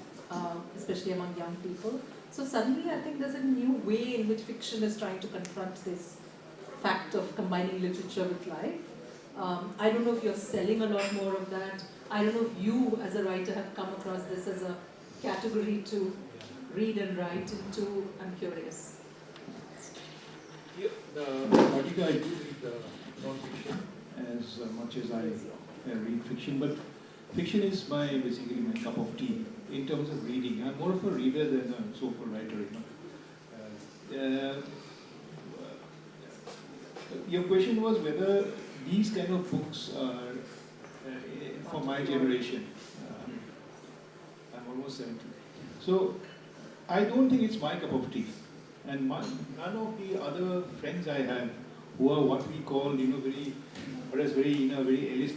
especially among young people. So suddenly I think there's a new way in which fiction is trying to confront this fact of combining literature with life. I don't know if you're selling a lot more of that. I don't know if you as a writer have come across this as a category to read and write into. I'm curious. Yeah, Radhika, I do read non-fiction as much as I read fiction, but fiction is basically my cup of tea in terms of reading. I'm more of a reader than a so-called writer, Your question was whether these kind of books are for my generation. I'm almost 70. So I don't think it's my cup of tea. And none of the other friends I have who are what we call, very, in a very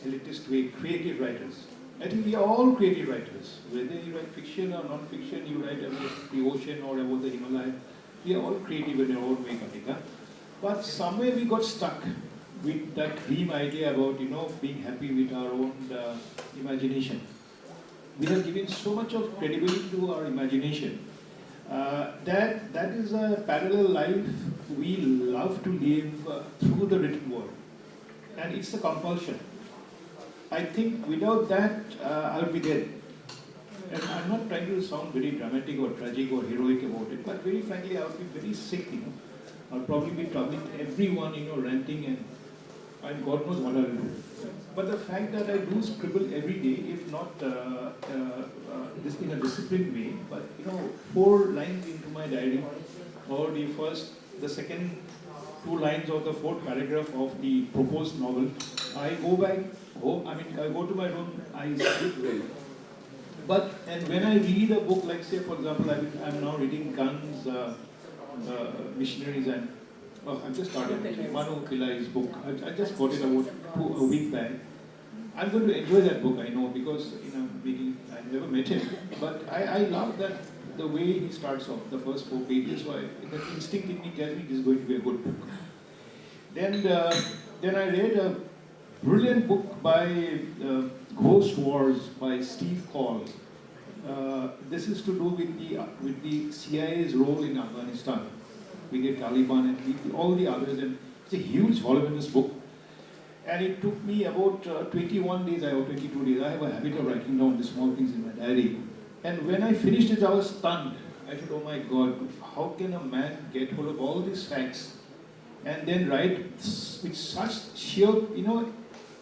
elitist way, creative writers. I think we are all creative writers. Whether you write fiction or non-fiction, you write about the ocean or about the Himalaya, we are all creative in our own way, Katika. But somewhere we got stuck with that dream idea about, being happy with our own imagination. We have given so much of credibility to our imagination that is a parallel life we love to live through the written word. And it's a compulsion. I think without that, I would be dead. And I'm not trying to sound very dramatic or tragic or heroic about it, but very frankly, I would be very sick, I'll probably be troubling everyone, ranting and God knows what I'll do. But the fact that I do scribble every day, if not this in a disciplined way, but 4 lines into my diary, or the second 2 lines of the 4th paragraph of the proposed novel, I go back home, I go to my room, I sleep well. And when I read a book, like say for example, I'm now reading Guns, Missionaries, and I've just started Manu Pillai's book. I just got it about a week back. I'm going to enjoy that book, I know, because I never met him. But I love that the way he starts off, the first 4 pages. So that instinct in me tells me this is going to be a good book. Then I read a brilliant book by Ghost Wars by Steve Hall. This is to do with the CIA's role in Afghanistan, with the Taliban and all the others. And it's a huge voluminous book. And it took me about 21 days or 22 days. I have a habit of writing down the small things in my diary. And when I finished it, I was stunned. I said, oh my God, how can a man get hold of all these facts and then write with such sheer,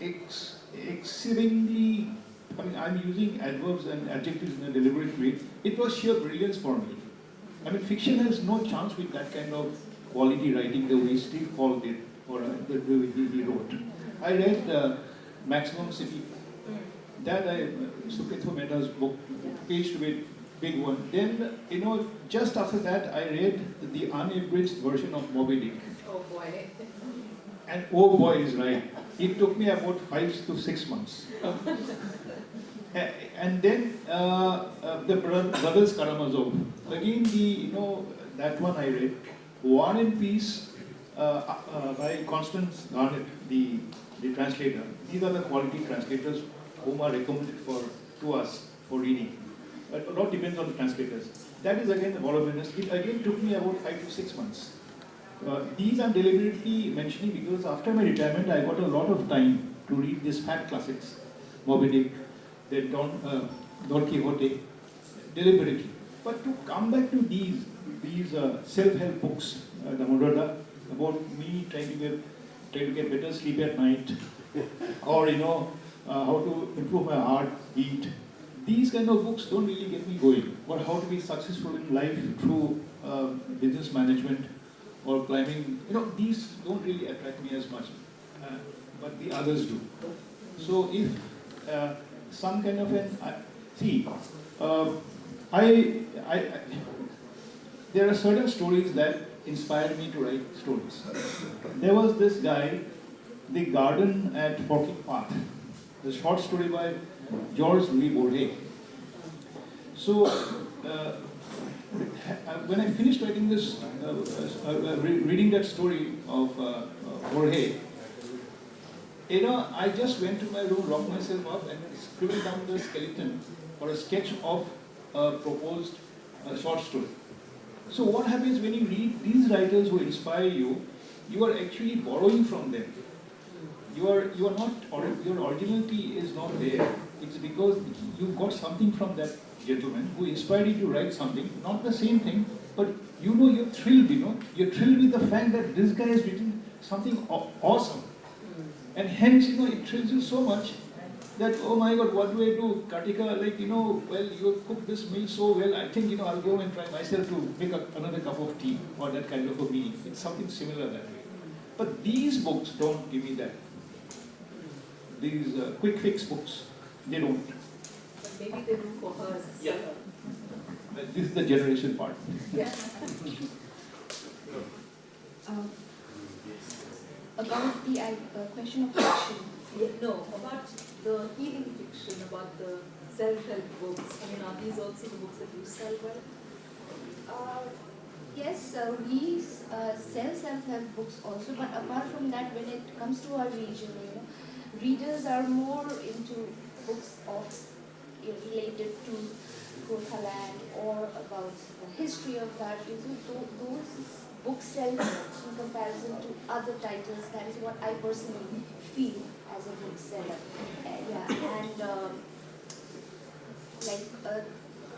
exceedingly, I'm using adverbs and adjectives in a deliberate way. It was sheer brilliance for me. Fiction has no chance with that kind of quality writing the way Steve Hall did, or the way he wrote. I read Maximum City. That Suketho Mehta's book, page to page, big one. Then, just after that, I read the unabridged version of Moby Dick. Oh boy. And oh boy is right. It took me about 5 to 6 months. And then the Brothers Karamazov. Again, that one I read. War and Peace by Constance Garnett, the translator. These are the quality translators whom are recommended to us for reading. But a lot depends on the translators. That is again the voluminous. It again took me about 5 to 6 months. These I'm deliberately mentioning because after my retirement, I got a lot of time to read these fat classics, Moby Dick, then Don Quixote, deliberately. But to come back to these self-help books, Damodarda, about me trying to get better sleep at night, or how to improve my heartbeat. These kind of books don't really get me going. Or how to be successful in life through business management or climbing. These don't really attract me as much, but the others do. So if some kind of there are certain stories that inspired me to write stories. There was this guy, The Garden at Forking Path, the short story by George Louis Borges. So when I finished writing this, reading that story of Borges, I just went to my room, locked myself up, and scribbled down the skeleton or a sketch of a proposed short story. So what happens when you read these writers who inspire you? You are actually borrowing from them. You are not, your originality is not there. It's because you got something from that gentleman who inspired you to write something, not the same thing, but you're thrilled, you're thrilled with the fact that this guy has written something awesome. And hence, it thrills you so much that, oh my God, what do I do? Kartika, well, you cook this meal so well, I think, I'll go and try myself to make another cup of tea or that kind of a meal. It's something similar that way. But these books don't give me that. These quick fix books, they don't. But maybe they do for her as a seller. This is the generation part. Yes. About the question of fiction. Yeah, no, about the healing fiction, about the self-help books. I mean, are these also the books that you sell well? Yes, we sell self-help books also, but apart from that, when it comes to our region, readers are more into books of related to Gurkhaland or about the history of that. So those books sell in comparison to other titles. That is what I personally feel as a bookseller.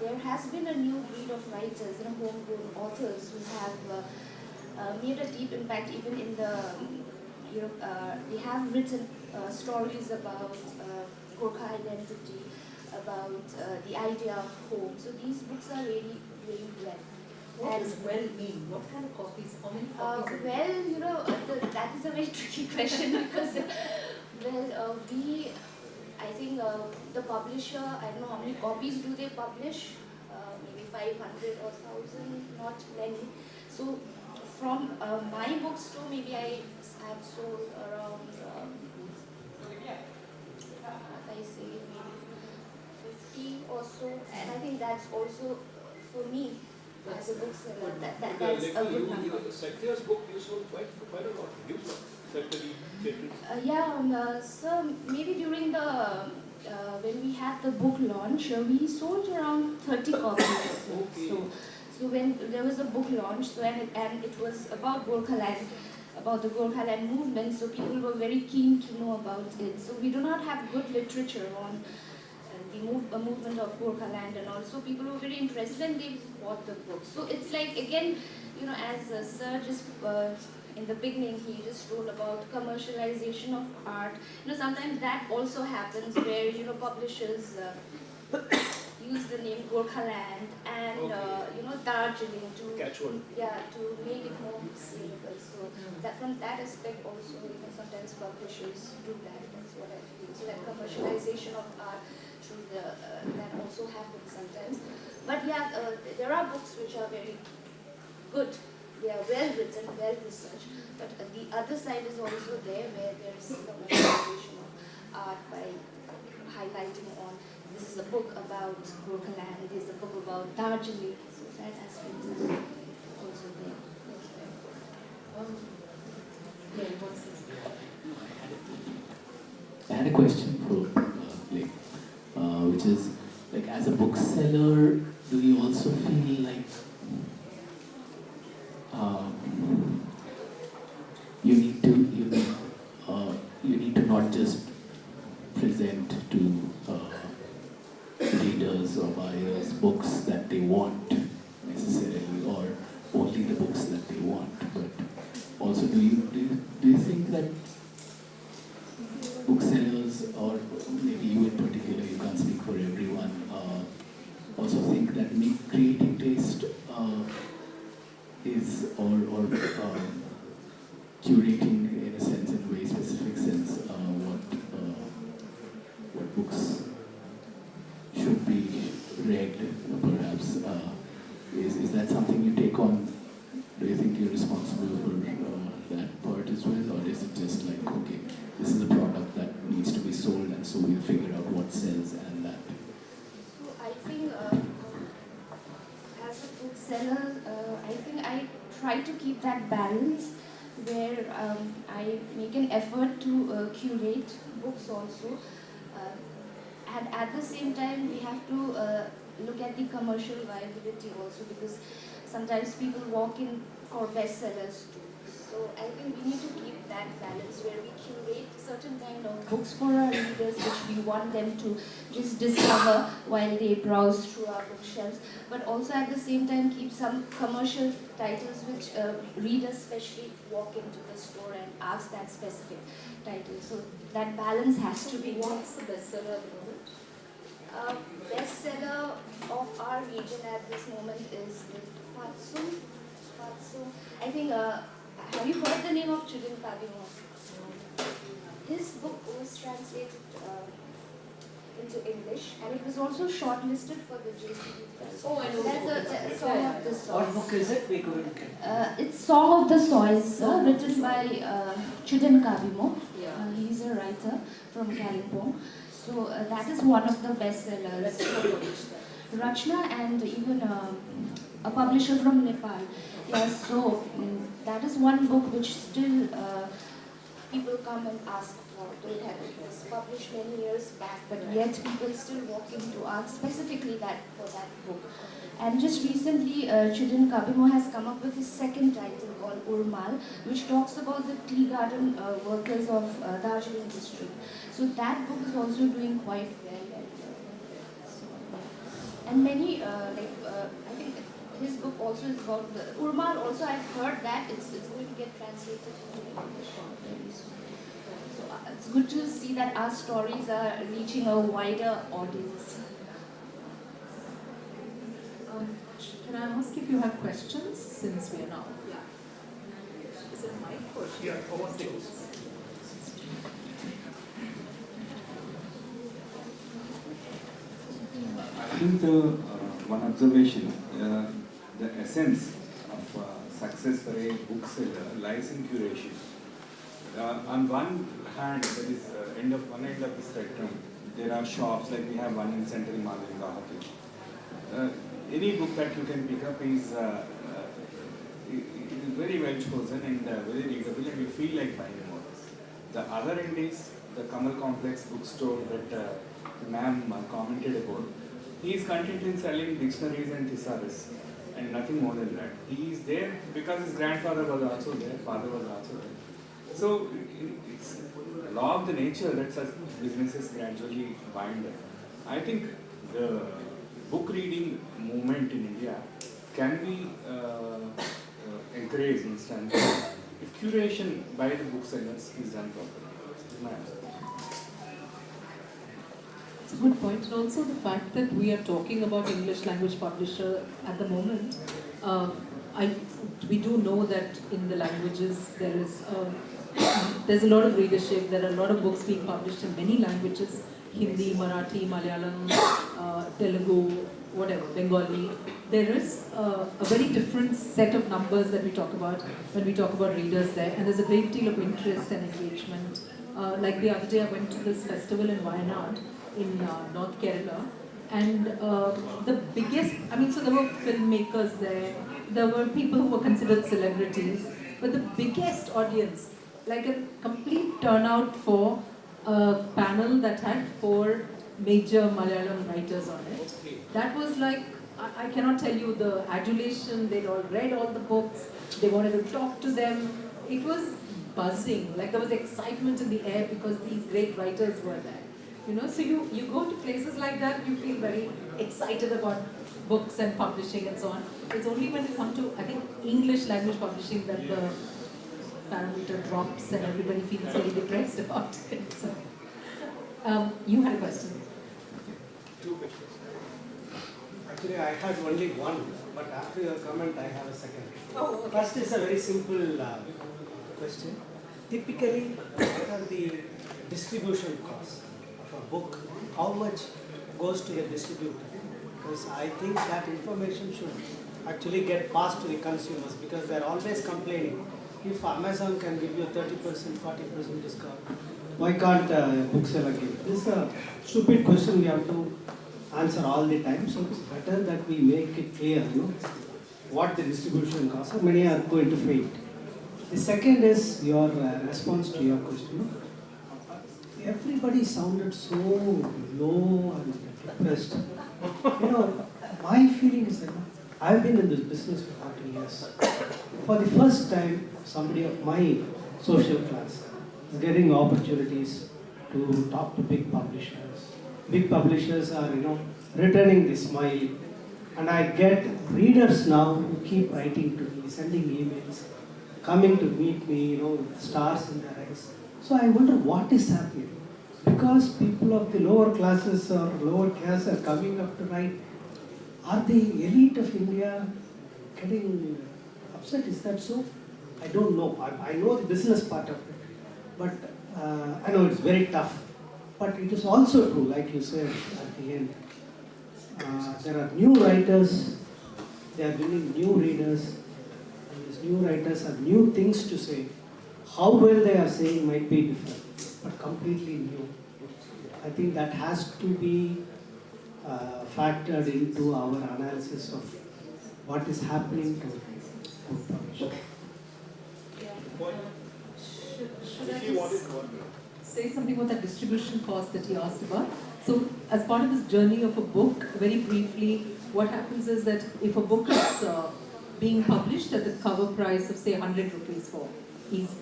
There has been a new breed of writers, homegrown authors who have made a deep impact even in the, they have written stories about Gorkha identity, about the idea of home. So these books are really, really well. What does well mean? What kind of copies? How many copies? That is a very tricky question because, I think the publisher, I don't know how many copies do they publish, maybe 500 or 1,000, not many. So from my bookstore, maybe I have sold around, if I say maybe 50 or so, and I think that's also for me as a bookseller, that's a good number. Satyar's book you sold quite a lot. You sold So maybe during the when we had the book launch, we sold around 30 copies. Okay. So when there was a book launch, and it was about Gorkhaland, about the Gorkhaland movement, so people were very keen to know about it. So we do not have good literature on the movement of Gorkhaland, and also people were very interested and they bought the book. So it's like, again, as Sir just in the beginning, he just told about commercialization of art. Sometimes that also happens where, publishers use the name Gorkhaland and, Darjeeling to make it more saleable. So that from that aspect also, sometimes publishers do that. That's what I feel. So that commercialization of art through that also happens sometimes. But there are books which are very good. They are well written, well researched, but the other side is also there where there is commercialization of art by highlighting on this is a book about Gorkhaland, this is a book about Darjeeling, so that aspect is also there. I had a question for Blake, which is, like, as a bookseller, do you also feel like you need to not just present to readers or buyers books that they want necessarily, or only the books that they want, but also do you think that booksellers, or maybe you in particular, you can't speak for everyone, also think that creating taste is or curating in a sense, in a very specific sense, what books should be read, perhaps. Is that something you take on? Do you think you're responsible for that part as well, or is it just like, okay, this is a product that needs to be sold, and so we'll figure out what sells and that? So I think as a bookseller, I think I try to keep that balance where I make an effort to curate books also. And at the same time, we have to look at the commercial viability also, because sometimes people walk in for bestsellers too. So I think we need to keep that balance where we curate certain kind of books for our readers which we want them to just discover while they browse through our bookshelves, but also at the same time keep some commercial titles which readers especially walk into the store and ask that specific title. So that balance has to be. What's the bestseller at the moment? Bestseller of our region at this moment is Fatsu. I think, have you heard the name of Chudin Kabimo? His book was translated into English, and it was also shortlisted for the JCB. Oh, I know. That's a Song of the Soils. What book is it? We couldn't get. It's Song of the Soils, written by Chuden Kabimo. Yeah. He's a writer from Kalimpong. So that is one of the bestsellers. Rachna and even a publisher from Nepal. Yes, so that is one book which still people come and ask for. It was published many years back, but yet people still walk in to ask specifically that for that book. And just recently, Chuden Kabimo has come up with his second title called Urmal, which talks about the tea garden workers of Darjeeling district. So that book is also doing quite well. And many, I think his book also is about the Urmal. Also, I've heard that it's going to get translated into English very soon. So it's good to see that our stories are reaching a wider audience. Can I ask if you have questions since we are now? Yeah. Is it my question? Yeah. Or what's yours? I think one observation, the essence of success for a bookseller lies in curation. On one hand, there is one end of the spectrum. There are shops, like we have one in Central Mall in Guwahati. Any book that you can pick up is very well chosen and very readable, and you feel like buying more. The other end is the Kamal Complex bookstore that ma'am commented about. He is content in selling dictionaries and thesaurus and nothing more than that. He is there because his grandfather was also there, father was also there. So it's a law of the nature that such businesses gradually bind up. I think the book reading movement in India can be encouraged instantly if curation by the booksellers is done properly. Is my answer. It's a good point, and also the fact that we are talking about English language publisher at the moment. We do know that in the languages there's a lot of readership. There are a lot of books being published in many languages: Hindi, Marathi, Malayalam, Telugu, whatever, Bengali. There is a very different set of numbers that we talk about when we talk about readers there, and there's a great deal of interest and engagement. Like the other day, I went to this festival in Wayanad in North Kerala, and the biggest, so there were filmmakers there were people who were considered celebrities, but the biggest audience, like a complete turnout for a panel that had 4 major Malayalam writers on it. That was like, I cannot tell you the adulation. They'd all read all the books, they wanted to talk to them. It was buzzing, like there was excitement in the air because these great writers were there. So you go to places like that, you feel very excited about books and publishing and so on. It's only when you come to, I think, English language publishing that the parameter drops and everybody feels very depressed about it. So, you had a question. 2 questions. Actually, I had only one, but after your comment, I have a second. Oh, okay. First is a very simple question. Typically, what are the distribution costs of a book? How much goes to the distributor? Because I think that information should actually get passed to the consumers, because they're always complaining. If Amazon can give you a 30%, 40% discount, why can't a bookseller give? This is a stupid question we have to answer all the time, so it's better that we make it clear, what the distribution costs are. Many are going to faint. The second is your response to your question. Everybody sounded so low and depressed. My feeling is that I've been in this business for 40 years. For the first time, somebody of my social class is getting opportunities to talk to big publishers. Big publishers are, returning the smile. And I get readers now who keep writing to me, sending emails, coming to meet me, with stars in their eyes. So I wonder what is happening. Because people of the lower classes or lower caste are coming up to write, are the elite of India getting upset? Is that so? I don't know. I know the business part of it. But I know it's very tough. But it is also true, like you said at the end, there are new writers, they are winning new readers, and these new writers have new things to say. How well they are saying might be different, but completely new. I think that has to be factored into our analysis of what is happening to book publishing. Should I just say something about that distribution cost that he asked about? So, as part of this journey of a book, very briefly, what happens is that if a book is being published at the cover price of say 100 rupees for easy,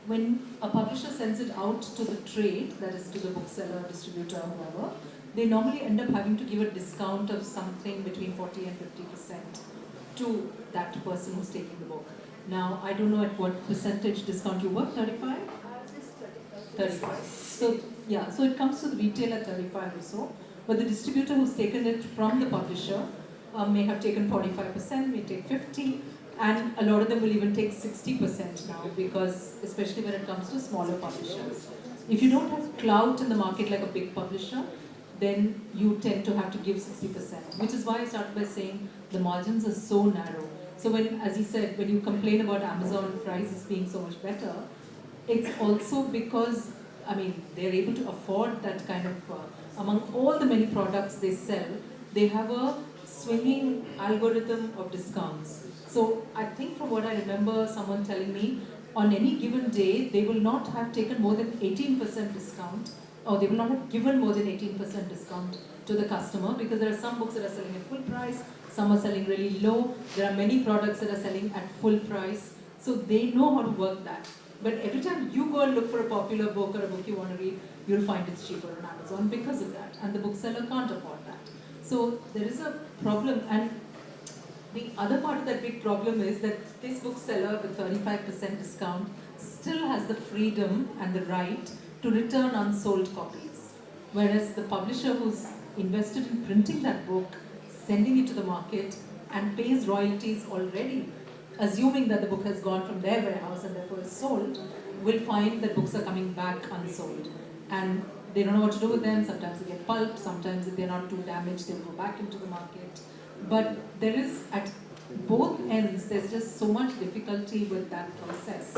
when a publisher sends it out to the trade, that is to the bookseller, distributor, whoever, they normally end up having to give a discount of something between 40 and 50% to that person who's taking the book. Now, I don't know at what percentage discount you work, 35? 35. So, yeah, so it comes to the retail at 35 or so, but the distributor who's taken it from the publisher may have taken 45%, may take 50%, and a lot of them will even take 60% now, because especially when it comes to smaller publishers. If you don't have clout in the market like a big publisher, then you tend to have to give 60%, which is why I started by saying the margins are so narrow. So when, as he said, when you complain about Amazon prices being so much better, it's also because, I mean, they're able to afford that kind of, among all the many products they sell, they have a swinging algorithm of discounts. So I think from what I remember someone telling me, on any given day, they will not have taken more than 18% discount, or they will not have given more than 18% discount to the customer, because there are some books that are selling at full price, some are selling really low, there are many products that are selling at full price, so they know how to work that. But every time you go and look for a popular book or a book you want to read, you'll find it's cheaper on Amazon because of that, and the bookseller can't afford that. So there is a problem, and the other part of that big problem is that this bookseller with 35% discount still has the freedom and the right to return unsold copies. Whereas the publisher who's invested in printing that book, sending it to the market, and pays royalties already, assuming that the book has gone from their warehouse and therefore is sold, will find that books are coming back unsold. And they don't know what to do with them. Sometimes they get pulped, sometimes if they're not too damaged, they'll go back into the market. But there is, at both ends, there's just so much difficulty with that process.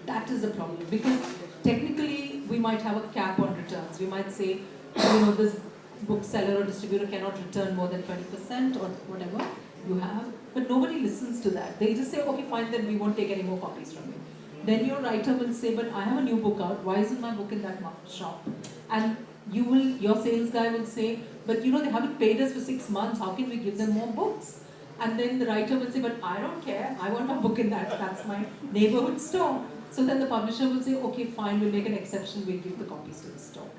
That is a problem, because technically we might have a cap on returns. We might say, this bookseller or distributor cannot return more than 20% or whatever you have, but nobody listens to that. They'll just say, okay, fine, then we won't take any more copies from you. Then your writer will say, but I have a new book out, why isn't my book in that shop? And your sales guy will say, but they haven't paid us for 6 months, how can we give them more books? And then the writer will say, but I don't care, I want my book in that's my neighborhood store. So then the publisher will say, okay, fine, we'll make an exception, we'll give the copies to the store.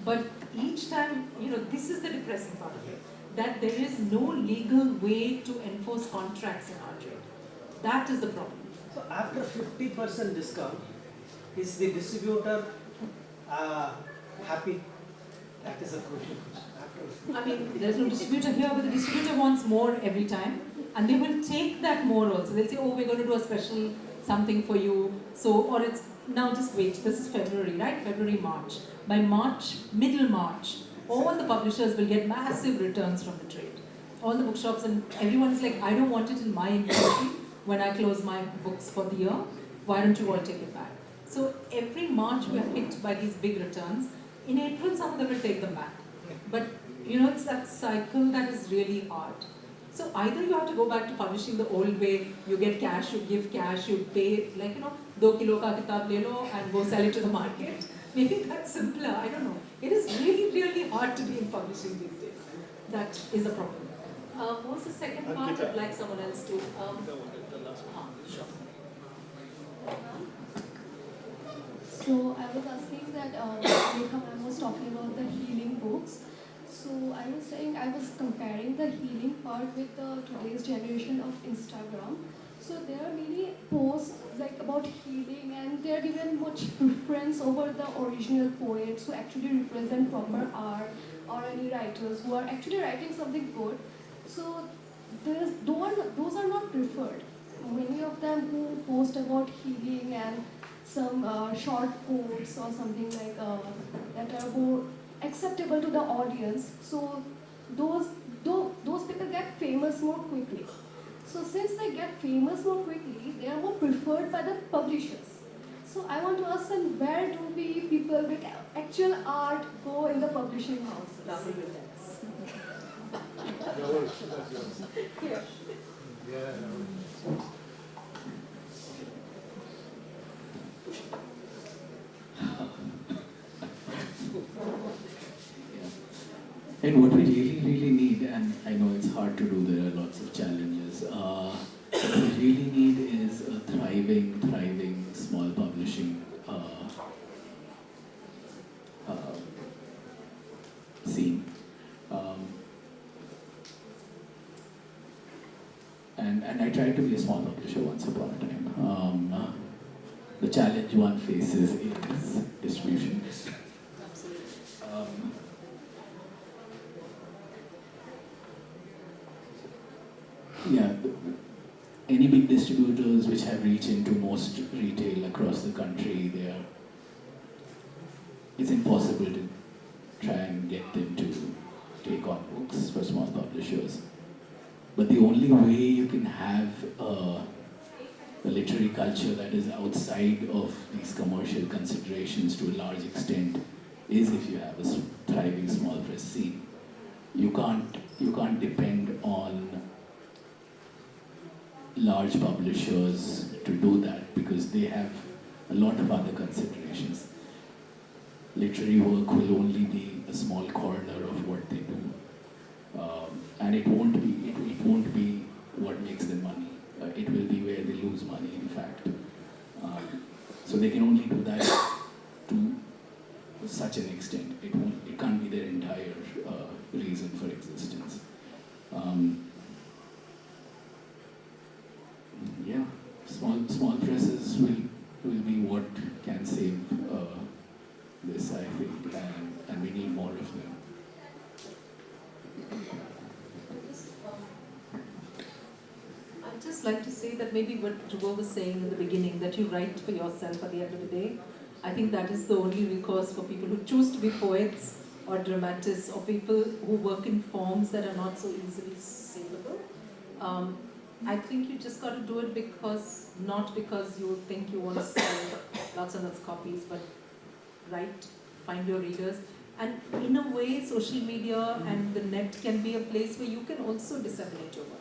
But each time, this is the depressing part of it, that there is no legal way to enforce contracts in our trade. That is the problem. So after 50% discount, is the distributor happy? That is a crucial question. I mean, there's no distributor here, but the distributor wants more every time, and they will take that more also. They'll say, oh, we're going to do a special something for you. So, or it's, now just wait, this is February, right? February, March. By March, middle March, all the publishers will get massive returns from the trade. All the bookshops, and everyone's like, I don't want it in my inventory when I close my books for the year. Why don't you all take it back? So every March we are hit by these big returns. In April, some of them will take them back. But it's that cycle that is really hard. So either you have to go back to publishing the old way, you get cash, you give cash, you pay, 2 kilo ka kitab le lo and go sell it to the market. Maybe that's simpler, I don't know. It is really, really hard to be in publishing these days. That is a problem. What was the second part? I'd like someone else to... Sure. So I was asking that Rekha was talking about the healing books. So I was saying, I was comparing the healing part with today's generation of Instagram. So there are many posts about healing, and they are given much preference over the original poets who actually represent proper art, or any writers who are actually writing something good. So those are not preferred. Many of them who post about healing and some short quotes or something like that are more acceptable to the audience. So those people get famous more quickly. So since they get famous more quickly, they are more preferred by the publishers. So I want to ask them, where do we people with actual art go in the publishing houses? And what we really need, and I know it's hard to do, there are lots of challenges. What we really need is a thriving small publishing scene. And I tried to be a small publisher once upon a time. The challenge one faces is distribution. Yeah, any big distributors which have reach into most retail across the country, it's impossible to try and get them to take on books for small publishers. But the only way you can have a literary culture that is outside of these commercial considerations to a large extent is if you have a thriving small press scene. You can't depend on large publishers to do that because they have a lot of other considerations. Literary work will only be a small corner of what they do, and it won't be what makes them money. It will be where they lose money, in fact. So they can only do that to such an extent. It can't be their entire reason for existence. Yeah, small presses will be what can save this, I think, and we need more of them. I'd just like to say that maybe what Dhruva was saying in the beginning, that you write for yourself at the end of the day, I think that is the only recourse for people who choose to be poets or dramatists or people who work in forms that are not so easily saleable. I think you just got to do it not because you think you want to sell lots and lots of copies, but write, find your readers. And in a way, social media and the net can be a place where you can also disseminate your work.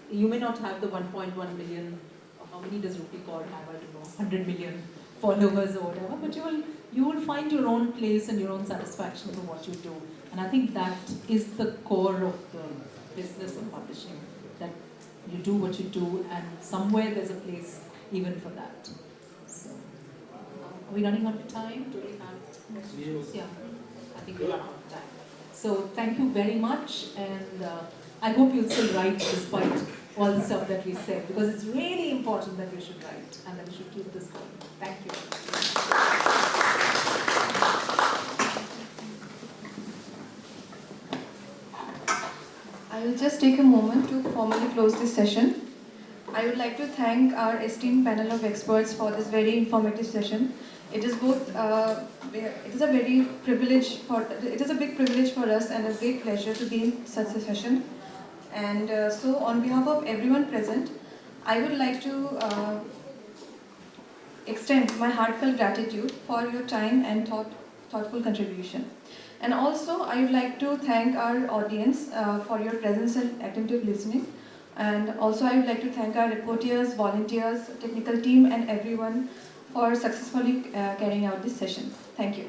You may not have the 1.1 million, or how many does Rupi Kaur have, I don't know, 100 million followers or whatever, but you will find your own place and your own satisfaction for what you do. And I think that is the core of the business of publishing, that you do what you do and somewhere there's a place even for that. So, are we running out of time? Do we have questions? Yeah, I think we're out of time. So thank you very much, and I hope you'll still write despite all the stuff that we said, because it's really important that we should write and that we should keep this going. Thank you. I will just take a moment to formally close this session. I would like to thank our esteemed panel of experts for this very informative session. It is it is a big privilege for us and a great pleasure to be in such a session. And so on behalf of everyone present, I would like to extend my heartfelt gratitude for your time and thoughtful contribution. And also, I would like to thank our audience for your presence and attentive listening. And also, I would like to thank our reporters, volunteers, technical team, and everyone for successfully carrying out this session. Thank you.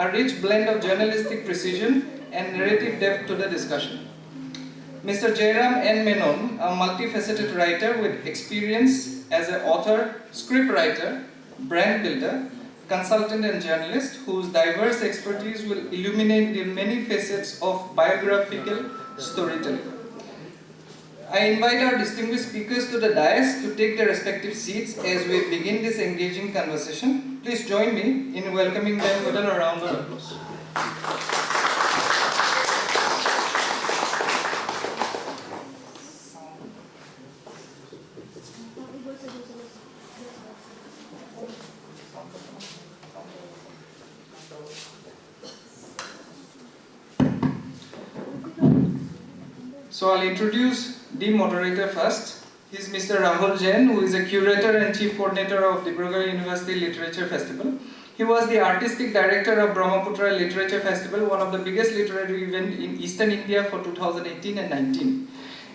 a rich blend of journalistic precision and narrative depth to the discussion. Mr. Jairam N. Menon, a multifaceted writer with experience as an author, scriptwriter, brand builder, consultant and journalist whose diverse expertise will illuminate the many facets of biographical storytelling. I invite our distinguished speakers to the dais to take their respective seats as we begin this engaging conversation. Please join me in welcoming them with a round of applause. So I'll introduce the moderator first. He's Mr. Rahul Jain, who is a curator and chief coordinator of Dibrugarh University Literature Festival. He was the artistic director of Brahmaputra Literature Festival, one of the biggest literary events in Eastern India for 2018 and 19,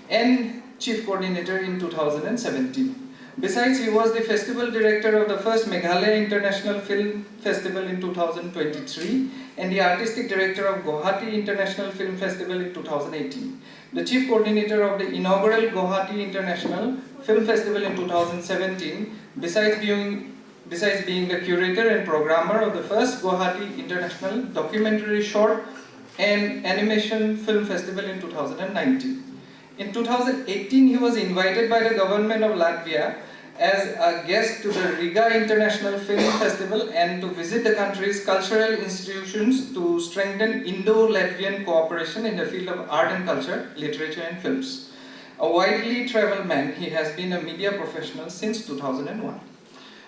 and chief coordinator in 2017. Besides, he was the festival director of the first Meghalaya International Film Festival in 2023 and the artistic director of Guwahati International Film Festival in 2018. The chief coordinator of the inaugural Guwahati International Film Festival in 2017, besides being the curator and programmer of the first Guwahati International Documentary Short and Animation Film Festival in 2019. In 2018, he was invited by the government of Latvia as a guest to the Riga International Film Festival and to visit the country's cultural institutions to strengthen Indo-Latvian cooperation in the field of art and culture, literature and films. A widely traveled man, he has been a media professional since 2001.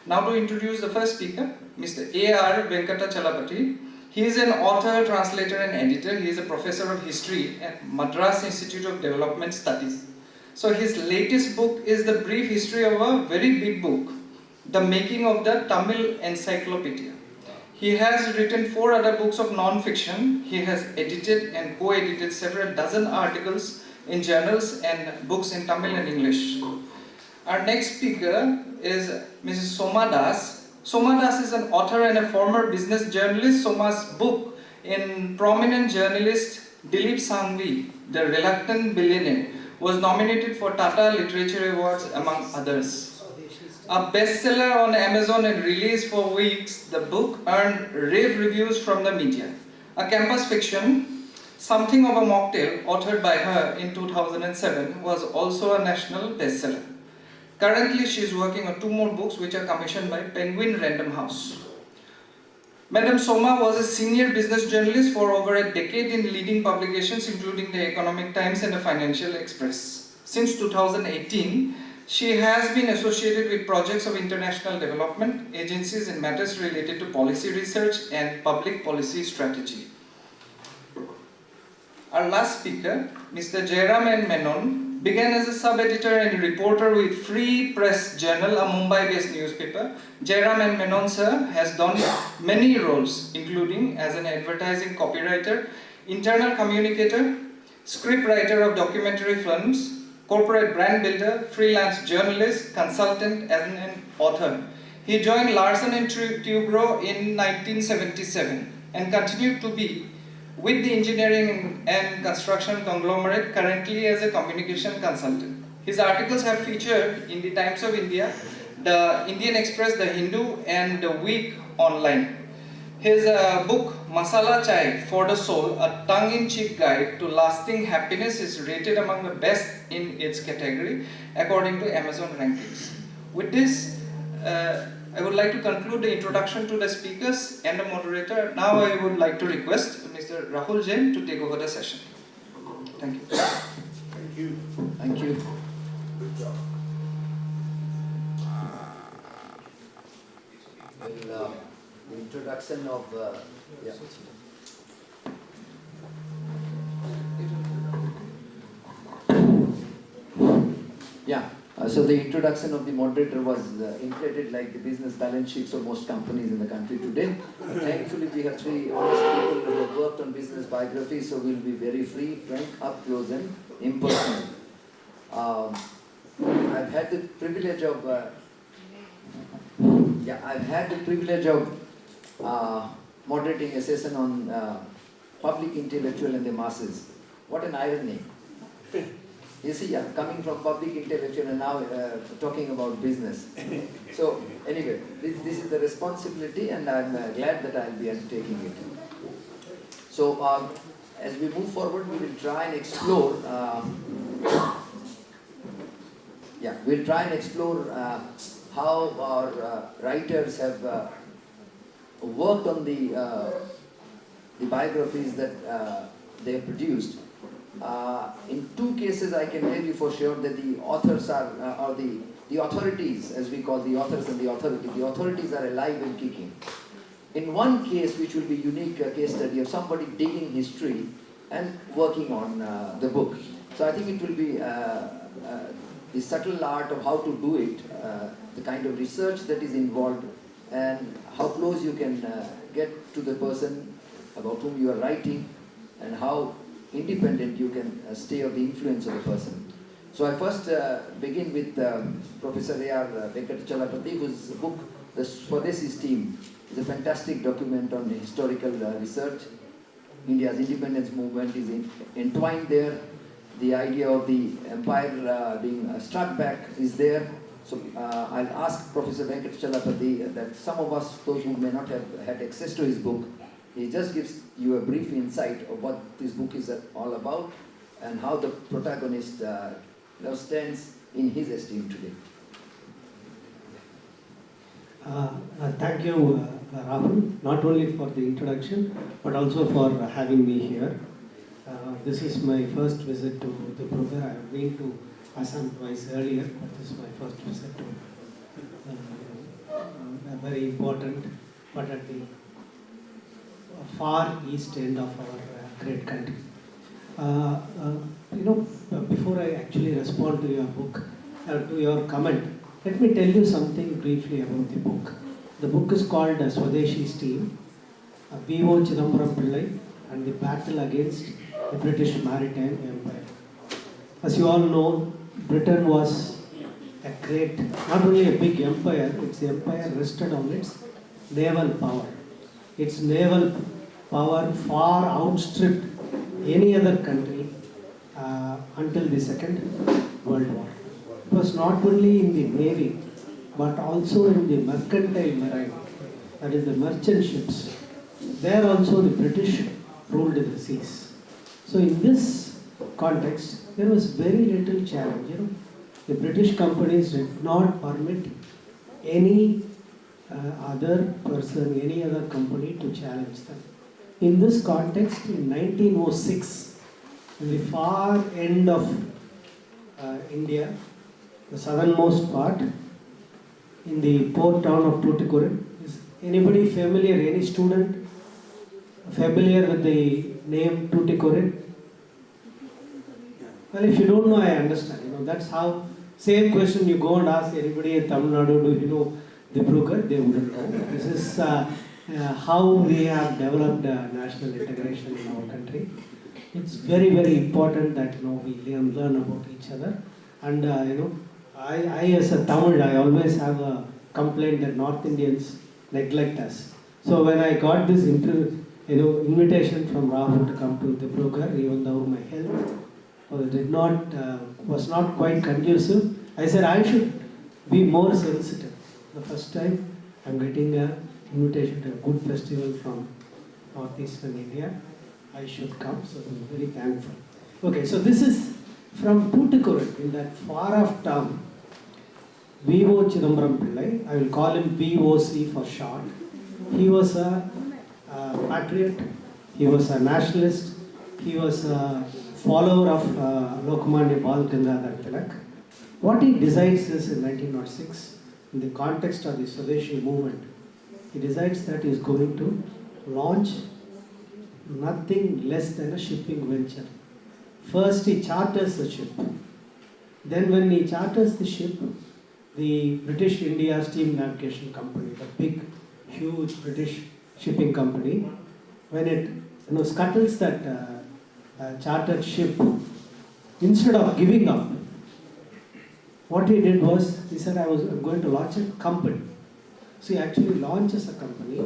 Now to introduce the first speaker, Mr. A.R. Venkatachalapati. He is an author, translator and editor. He is a professor of history at Madras Institute of Development Studies. So his latest book is the brief history of a very big book, The Making of the Tamil Encyclopedia. He has written 4 other books of non-fiction. He has edited and co-edited several dozen articles in journals and books in Tamil and English. Our next speaker is Mrs. Soma Das. Soma Das is an author and a former business journalist. Soma's book in prominent journalist Dilip Sanghvi, The Reluctant Billionaire, was nominated for Tata Literature Awards among others. A bestseller on Amazon and released for weeks, the book earned rave reviews from the media. A campus fiction, Something of a Mocktail, authored by her in 2007, was also a national bestseller. Currently, she is working on 2 more books which are commissioned by Penguin Random House. Madam Soma was a senior business journalist for over a decade in leading publications including the Economic Times and the Financial Express. Since 2018, she has been associated with projects of international development agencies in matters related to policy research and public policy strategy. Our last speaker, Mr. Jairam N. Menon, began as a sub-editor and reporter with Free Press Journal, a Mumbai-based newspaper. Jairam N. Menon sir has done many roles, including as an advertising copywriter, internal communicator, scriptwriter of documentary films, corporate brand builder, freelance journalist, consultant, and an author. He joined Larsen & Toubro in 1977 and continued to be with the engineering and construction conglomerate currently as a communication consultant. His articles have featured in the Times of India, the Indian Express, the Hindu, and the Week Online. His book, Masala Chai for the Soul, a tongue-in-cheek guide to lasting happiness, is rated among the best in its category according to Amazon rankings. With this, I would like to conclude the introduction to the speakers and the moderator. Now I would like to request Mr. Rahul Jain to take over the session. Thank you. Thank you. Thank you. Good job. Well, the introduction of so the introduction of the moderator was inflated like the business balance sheets of most companies in the country today. Thankfully, we have 3 honest people who have worked on business biographies, so we'll be very free, frank, up close, and impersonal. I've had the privilege of moderating a session on public intellectual and the masses. What an irony. You see, I'm coming from public intellectual and now talking about business. So anyway, this is the responsibility and I'm glad that I'll be undertaking it. So as we move forward, we will try and explore we'll try and explore how our writers have worked on the biographies that they have produced. In two cases, I can tell you for sure that the authors or the authorities, as we call the authors and the authorities are alive and kicking. In one case, which will be unique case study of somebody digging history and working on the book. So I think it will be the subtle art of how to do it, the kind of research that is involved, and how close you can get to the person about whom you are writing, and how independent you can stay of the influence of the person. So I first begin with Professor A.R. Venkatachalapathy, whose book, The Swadesi's Team, is a fantastic document on historical research. India's independence movement is entwined there. The idea of the empire being struck back is there. So I'll ask Professor Venkatachalapathy that some of us, those who may not have had access to his book, he just gives you a brief insight of what this book is all about and how the protagonist stands in his esteem today. Thank you, Rahul, not only for the introduction, but also for having me here. This is my first visit to Dibrugarh. I have been to Assam twice earlier, but this is my first visit to a very important, but at the far east end of our great country. Before I actually respond to your book, to your comment, let me tell you something briefly about the book. The book is called Swadesi's Team, V.O. Chidambaram Pillai and the Battle Against the British Maritime Empire. As you all know, Britain was a great, not only a big empire, its empire rested on its naval power. Its naval power far outstripped any other country until the Second World War. It was not only in the navy, but also in the mercantile marine, that is the merchant ships. There also the British ruled the seas. So in this context, there was very little challenge. The British companies did not permit any other person, any other company to challenge them. In this context, in 1906, in the far end of India, the southernmost part, in the port town of Tuticorin, is anybody familiar, any student familiar with the name Tuticorin? Well, if you don't know, I understand. That's how, same question you go and ask anybody in Tamil Nadu, do you know Dibrugarh? They wouldn't know. This is how we have developed national integration in our country. It's very, very important that we learn about each other. And I as a Tamil, I always have a complaint that North Indians neglect us. So when I got this invitation from Rahul to come to Dibrugarh, even though my health was not quite conducive, I said I should be more sensitive. The first time I'm getting an invitation to a good festival from northeastern India, I should come, so I'm very thankful. Okay, so this is from Tuticorin, in that far off town. V.O. Chidambaram Pillai, I will call him VOC for short. He was a patriot, he was a nationalist, he was a follower of Lokmanya Bal Gangadhar Tilak. What he decides is in 1906, in the context of the Swadeshi movement, he decides that he is going to launch nothing less than a shipping venture. First he charters the ship. Then when he charters the ship, the British India Steam Navigation Company, the big, huge British shipping company, when it scuttles that chartered ship, instead of giving up, what he did was, he said, I'm going to launch a company. So he actually launches a company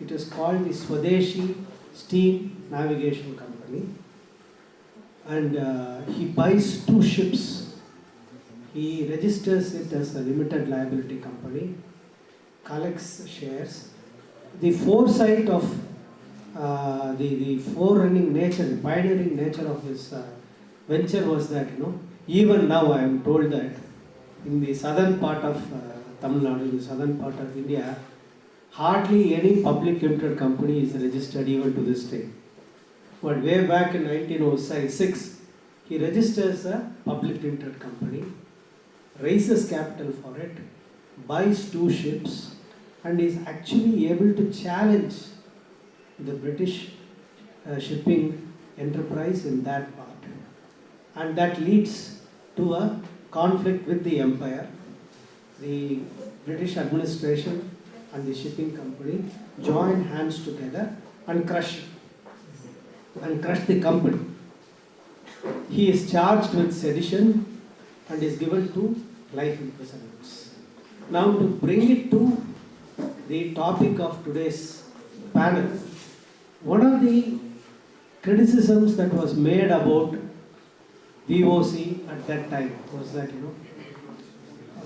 It is called the Swadeshi Steam Navigation Company. And he buys 2 ships. He registers it as a limited liability company, collects shares. The foresight of the forerunning nature, the pioneering nature of his venture was that, even now I am told that in the southern part of Tamil Nadu, in the southern part of India, hardly any public limited company is registered even to this day. But way back in 1906, he registers a public limited company, raises capital for it, buys 2 ships, and is actually able to challenge the British shipping enterprise in that part. And that leads to a conflict with the empire. The British administration and the shipping company join hands together and crush the company. He is charged with sedition and is given to life imprisonments. Now, to bring it to the topic of today's panel, one of the criticisms that was made about VOC at that time was that,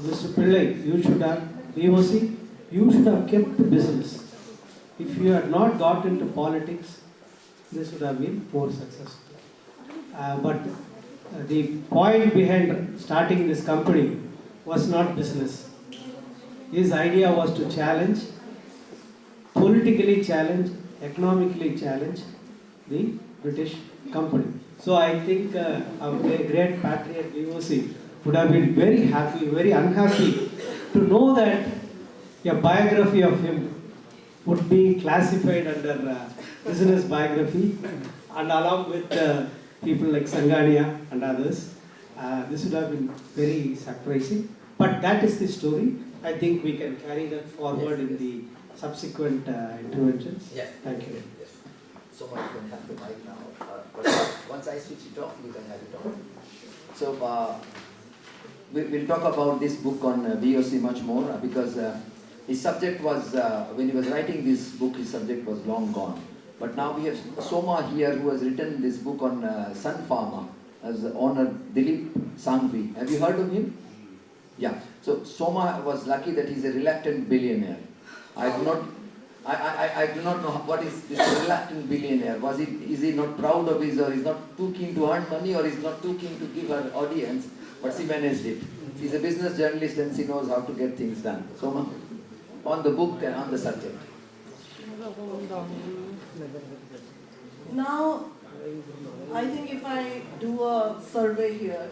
Mr. Pillai, you should have, VOC, you should have kept the business. If you had not got into politics, this would have been more successful. But the point behind starting this company was not business. His idea was to challenge, politically challenge, economically challenge the British company. So I think our great patriot VOC would have been very happy, very unhappy to know that a biography of him would be classified under business biography, and along with people like Sangania and others. This would have been very surprising. But that is the story. I think we can carry that forward in the subsequent interventions. Yes. Thank you. Yes. So much you can have the mic now. But once I switch it off, you can have it on. So we'll talk about this book on VOC much more because his subject was, when he was writing this book, his subject was long gone. But now we have Soma here who has written this book on Sun Pharma as owner Dilip Sangvi. Have you heard of him? Yeah. So Soma was lucky that he's a reluctant billionaire. I do not know what is this reluctant billionaire. Is he not proud of his, or is not too keen to earn money, or is not too keen to give an audience? But she managed it. She's a business journalist and she knows how to get things done. Soma, on the book and on the subject. Now, I think if I do a survey here,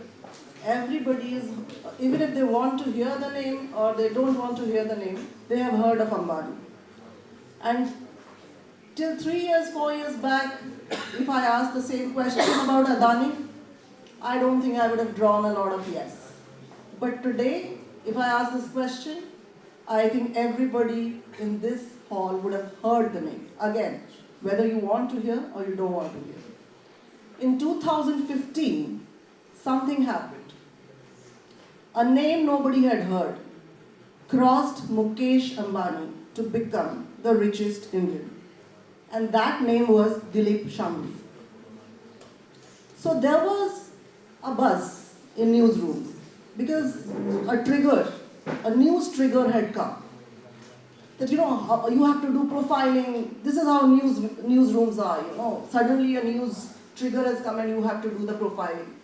everybody is, even if they want to hear the name or they don't want to hear the name, they have heard of Ambani. And till 3 years, 4 years back, if I asked the same question about Adani, I don't think I would have drawn a lot of yes. But today, if I ask this question, I think everybody in this hall would have heard the name. Again, whether you want to hear or you don't want to hear. In 2015, something happened. A name nobody had heard crossed Mukesh Ambani to become the richest Indian. And that name was Dilip Shambi. So there was a buzz in newsrooms because a news trigger had come. That you have to do profiling. This is how newsrooms are. Suddenly a news trigger has come and you have to do the profiling.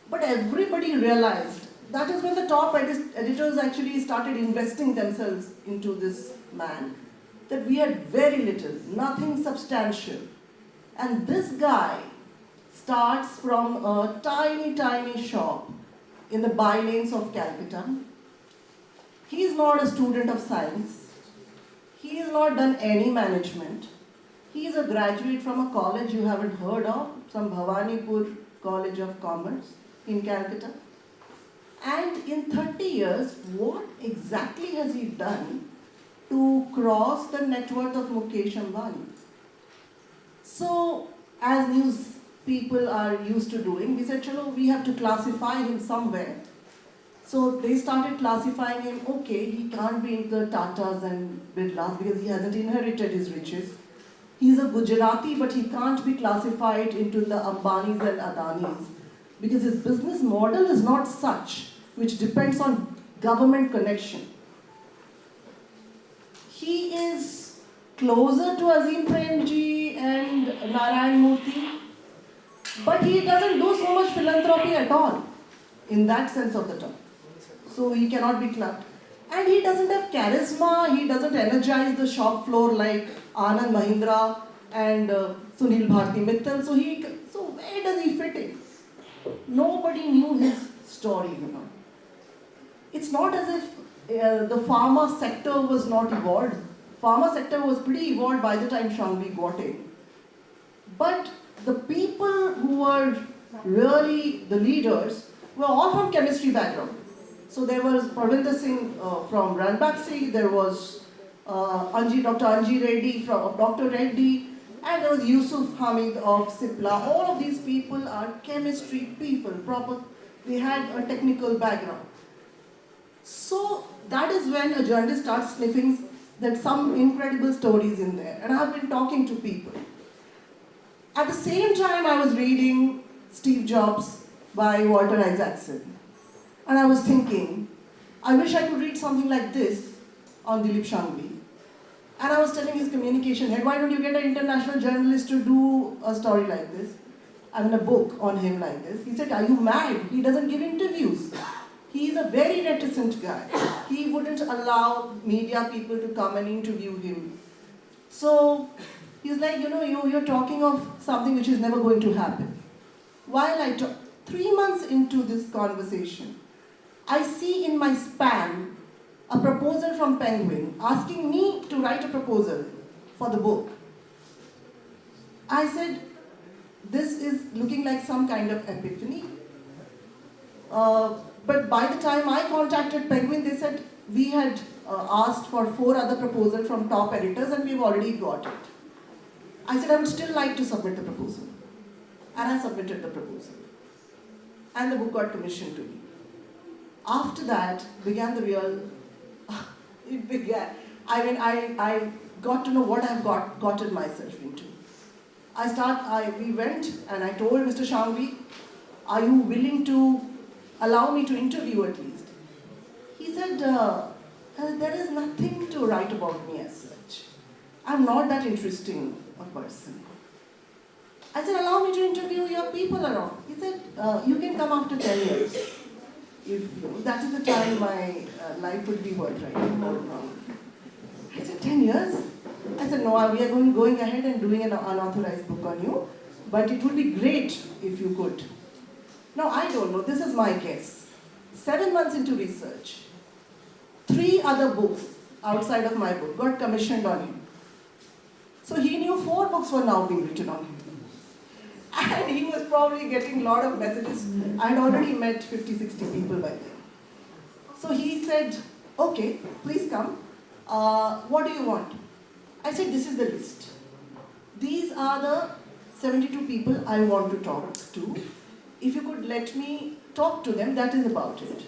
But everybody realized that is when the top editors actually started investing themselves into this man. That we had very little, nothing substantial. And this guy starts from a tiny, tiny shop in the bylanes of Calcutta. He is not a student of science. He has not done any management. He is a graduate from a college you haven't heard of, some Bhawanipur College of Commerce in Calcutta. And in 30 years, what exactly has he done to cross the net worth of Mukesh Ambani? So, as news people are used to doing, we said, chalo, we have to classify him somewhere. So they started classifying him, okay, he can't be in the Tatas and Birlas because he hasn't inherited his riches. He's a Gujarati, but he can't be classified into the Ambanis and Adanis because his business model is not such, which depends on government connection. He is closer to Azim Premji and Narayan Murthy, but he doesn't do so much philanthropy at all, in that sense of the term. So he cannot be clubbed. And he doesn't have charisma, he doesn't energize the shop floor like Anand Mahindra and Sunil Bharti Mittal. So where does he fit in? Nobody knew his story, you know. It's not as if the pharma sector was not evolved. Pharma sector was pretty evolved by the time Shangvi got in. But the people who were really the leaders were all from chemistry background. So there was Parvinder Singh from Ranbaxy, there was Dr. Anji Reddy of Dr. Reddy, and there was Yusuf Hamid of Sipla. All of these people are chemistry people, proper. They had a technical background. So that is when a journalist starts sniffing that some incredible stories in there. And I've been talking to people. At the same time, I was reading Steve Jobs by Walter Isaacson. And I was thinking, I wish I could read something like this on Dilip Shangvi. And I was telling his communication head, why don't you get an international journalist to do a story like this? I mean, a book on him like this. He said, are you mad? He doesn't give interviews. He's a very reticent guy. He wouldn't allow media people to come and interview him. So he's like, you know, you're talking of something which is never going to happen. While I talk, 3 months into this conversation, I see in my spam a proposal from Penguin asking me to write a proposal for the book. I said, this is looking like some kind of epiphany. But by the time I contacted Penguin, they said we had asked for 4 other proposals from top editors and we've already got it. I said I would still like to submit the proposal. And I submitted the proposal. And the book got commissioned to me. After that began the real, it began. I mean, I got to know what I've gotten myself into. We went and I told Mr. Shangvi, are you willing to allow me to interview at least? He said, there is nothing to write about me as such. I'm not that interesting a person. I said, allow me to interview your people around. He said, you can come after 10 years. If that is the time my life would be worth writing all around. I said, 10 years? I said, no, we are going ahead and doing an unauthorized book on you, but it would be great if you could. Now, I don't know, this is my guess. 7 months into research, 3 other books outside of my book got commissioned on him. So he knew 4 books were now being written on him. And he was probably getting a lot of messages. I had already met 50, 60 people by then. So he said, okay, please come. What do you want? I said, this is the list. These are the 72 people I want to talk to. If you could let me talk to them, that is about it.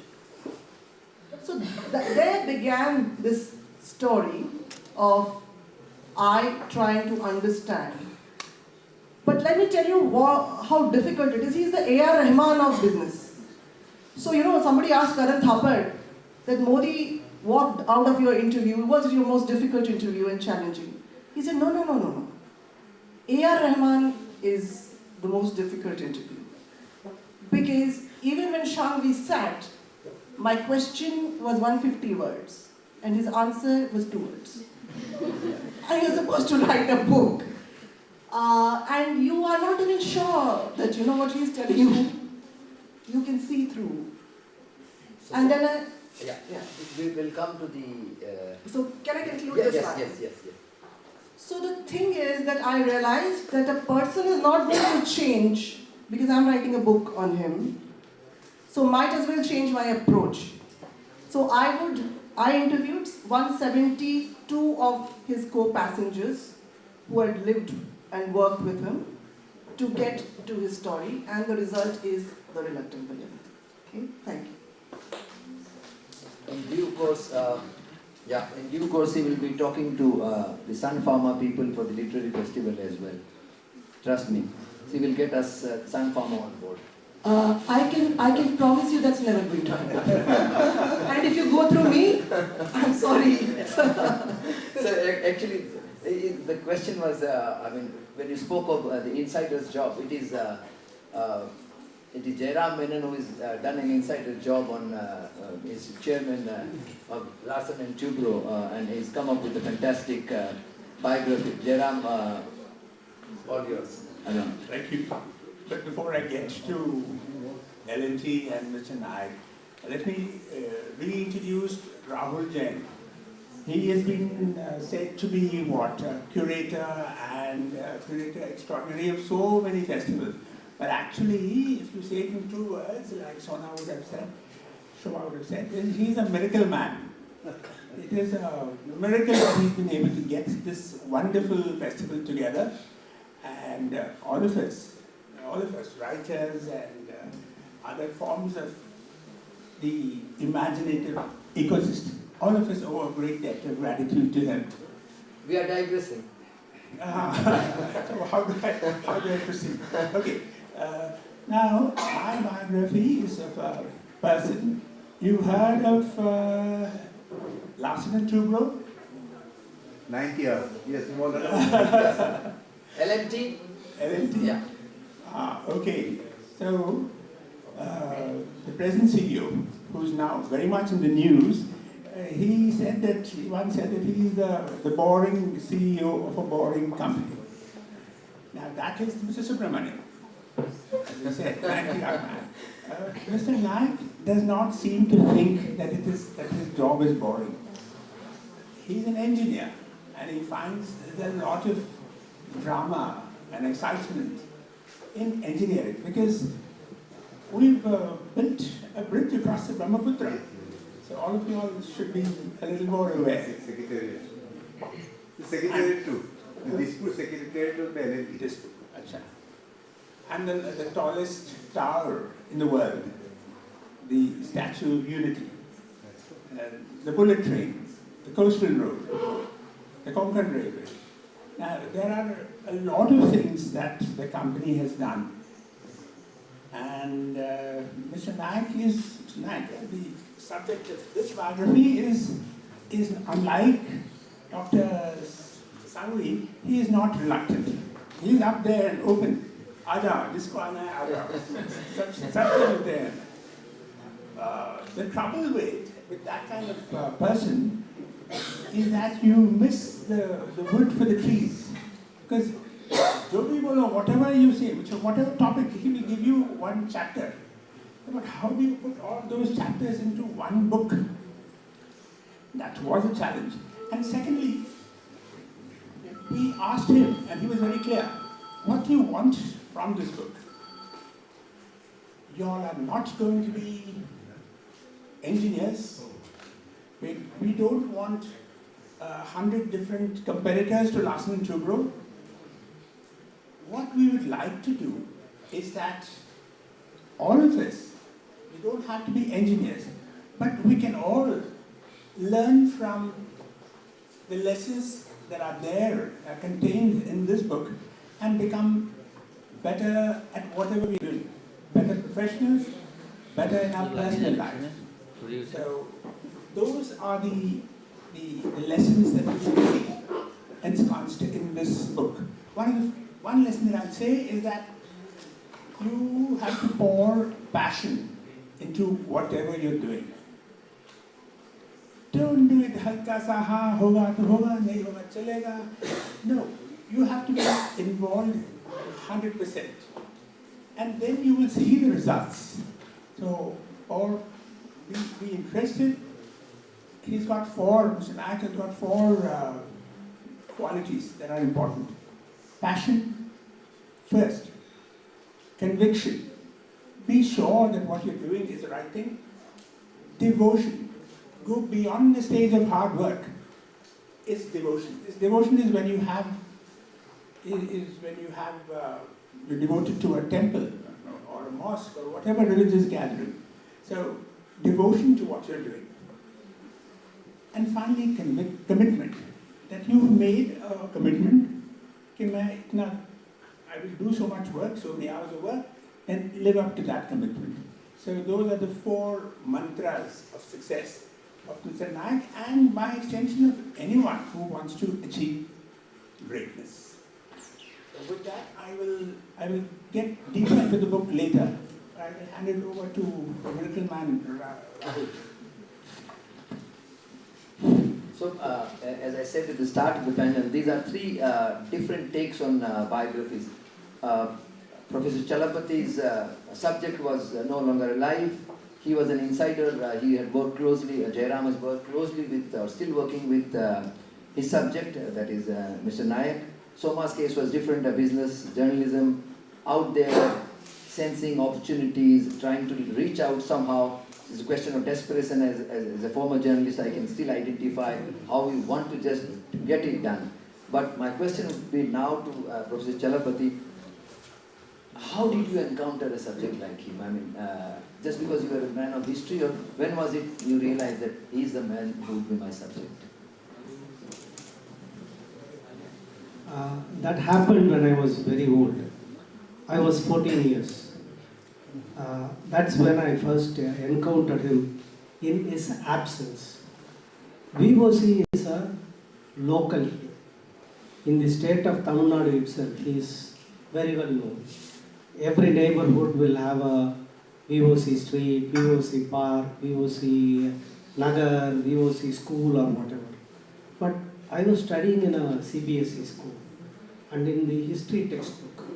So there began this story of I trying to understand. But let me tell you how difficult it is. He's the A.R. Rahman of business. So, you know, somebody asked Karan Thapar that Modi walked out of your interview. Was it your most difficult interview and challenging? He said, no. A.R. Rahman is the most difficult interview. Because even when Shangvi sat, my question was 150 words and his answer was 2 words. And you're supposed to write a book. And you are not even sure that you know what he's telling you. You can see through. So, and then we will come to the... So can I conclude this slide? Yes. So the thing is that I realized that a person is not going to change because I'm writing a book on him. So might as well change my approach. So I interviewed 172 of his co-passengers who had lived and worked with him to get to his story, and the result is The Reluctant Billionaire. Okay, thank you. course, in due course he will be talking to the Sun Pharma people for the literary festival as well. Trust me, he will get us Sun Pharma on board. I can promise you that's never going to happen. And if you go through me, I'm sorry. So actually, the question was, when you spoke of the insider's job, it is Jairam Menon who has done an insider's job on is chairman of Larsen and Toubro, and he's come up with a fantastic biography. Jairam, all yours. Thank you. But before I get to L&T and Mr. Naik, let me reintroduce Rahul Jain. He has been said to be curator and curator extraordinary of so many festivals. But actually, if you say it in 2 words, like Sona would have said, Shobha would have said, he's a miracle man. It is a miracle that he's been able to get this wonderful festival together, and all of us, writers and other forms of the imaginative ecosystem, all of us owe a great debt of gratitude to him. We are digressing. So how do I proceed? Okay. Now, my biography is of a person. You heard of Larsen and Toubro? 90 years. Yes, more than L&T? L&T? Yeah. Okay. So, the present CEO, who's now very much in the news, he once said that he's the boring CEO of a boring company. Now that is Mr. Subramanian, as I said, 90 young man. Mr. Naik does not seem to think that his job is boring. He's an engineer, and he finds there's a lot of drama and excitement in engineering, because we've built a bridge across the Brahmaputra. So all of you all should be a little more aware. Secretariat. The secretariat too. The dispute secretariat of the L&T. Dispute. And then the tallest tower in the world, the Statue of Unity, the bullet train, the coastal road, the Konkan Railway. Now, there are a lot of things that the company has done. And Mr. Naik, the subject of this biography is unlike Dr. Sangvi, he is not reluctant. He is up there and open. Aja, jisko aana hai, aja. Such there. The trouble with that kind of person is that you miss the wood for the trees. Because whatever you say, whatever topic, he will give you one chapter. But how do you put all those chapters into one book? That was a challenge. And secondly, we asked him, and he was very clear, what do you want from this book? You all are not going to be engineers. We don't want 100 different competitors to Larsen and Toubro. What we would like to do is that all of us, we don't have to be engineers, but we can all learn from the lessons that are there, contained in this book, and become better at whatever we're doing. Better professionals, better in our personal life. So those are the lessons that we see ensconced in this book. One lesson that I'd say is that you have to pour passion into whatever you're doing. Don't do it halka sa ha, hoga to hoga, nahi hoga chalega. No, you have to be involved 100%. And then you will see the results. So, or be interested. Mr. Naik has got 4 qualities that are important. Passion, first. Conviction. Be sure that what you're doing is the right thing. Devotion. Go beyond the stage of hard work. It's devotion. Devotion is when you have, you're devoted to a temple or a mosque or whatever religious gathering. So, devotion to what you're doing. And finally, commitment. That you made a commitment, I will do so much work, so many hours of work, and live up to that commitment. So those are the 4 mantras of success of Mr. Nayak and by extension of anyone who wants to achieve greatness. So with that, I will get deeper into the book later. I will hand it over to the miracle man, Rahul. So, as I said at the start of the panel, these are 3 different takes on biographies. Professor Chalapathi's subject was no longer alive. He was an insider. He had worked closely, Jairam has worked closely with, still working with his subject, that is Mr. Nayak. Soma's case was different, business, journalism, out there, sensing opportunities, trying to reach out somehow. It's a question of desperation. As a former journalist, I can still identify how we want to just get it done. But my question would be now to Professor Chalapathi, how did you encounter a subject like him? I mean, just because you are a man of history, or when was it you realized that he is the man who will be my subject? That happened when I was very old. I was 14 years. That's when I first encountered him in his absence. VOC is a local here. In the state of Tamil Nadu itself, he is very well known. Every neighborhood will have a VOC street, VOC park, VOC nagar, VOC school or whatever. But I was studying in a CBSE school, and in the history textbook,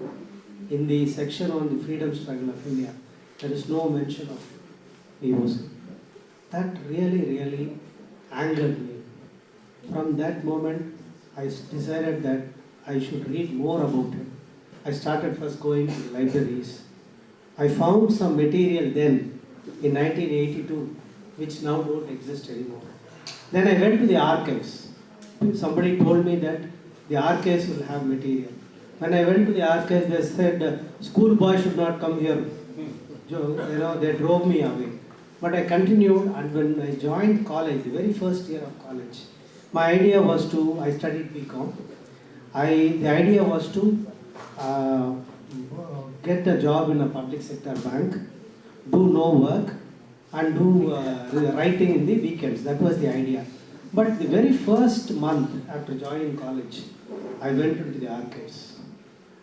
in the section on the freedom struggle of India, there is no mention of VOC. That really angered me. From that moment, I decided that I should read more about him. I started first going to the libraries. I found some material then, in 1982, which now don't exist anymore. Then I went to the archives. Somebody told me that the archives will have material. When I went to the archives, they said, schoolboy should not come here. They drove me away. But I continued, and when I joined college, the very first year of college, my idea was to, I studied BCom. The idea was to get a job in a public sector bank, do no work, and do writing in the weekends. That was the idea. But the very first month after joining college, I went into the archives.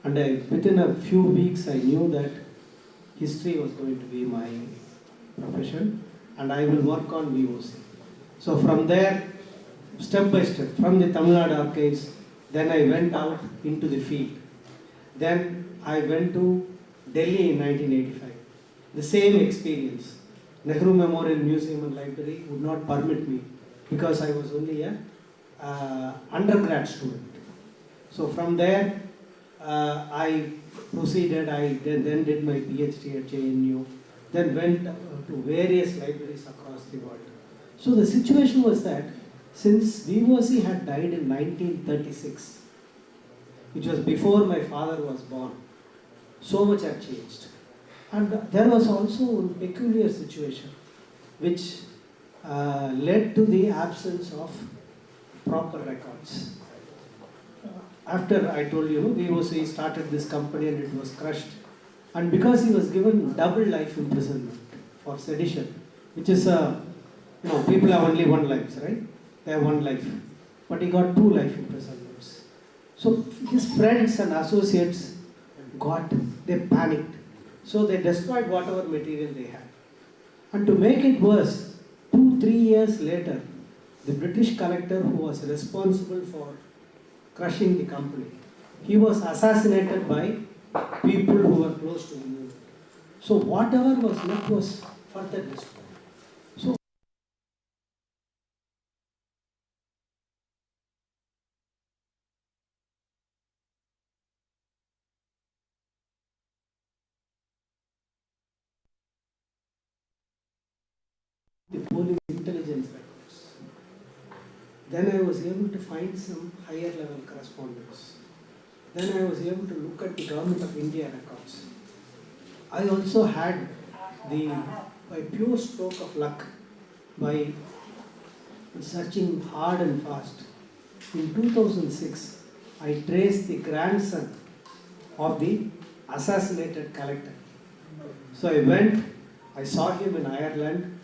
And within a few weeks, I knew that history was going to be my profession, and I will work on VOC. So from there, step by step, from the Tamil Nadu archives, then I went out into the field. Then I went to Delhi in 1985. The same experience. Nehru Memorial Museum and Library would not permit me because I was only an undergrad student. So from there, I proceeded, I then did my PhD at JNU, then went to various libraries across the world. So the situation was that since VOC had died in 1936, which was before my father was born, so much had changed. And there was also a peculiar situation which led to the absence of proper records. After I told you, VOC started this company and it was crushed. And because he was given double life imprisonment for sedition, which is people have only one life, right? They have one life. But he got 2 life imprisonments. So his friends and associates they panicked. So they destroyed whatever material they had. And to make it worse, 2-3 years later, the British collector who was responsible for crushing the company, he was assassinated by people who were close to the movement. So whatever was left was further destroyed. So the polling intelligence records. Then I was able to find some higher level correspondence. Then I was able to look at the Government of India records. I also had by pure stroke of luck, by searching hard and fast. In 2006, I traced the grandson of the assassinated collector. So I went, I saw him in Ireland.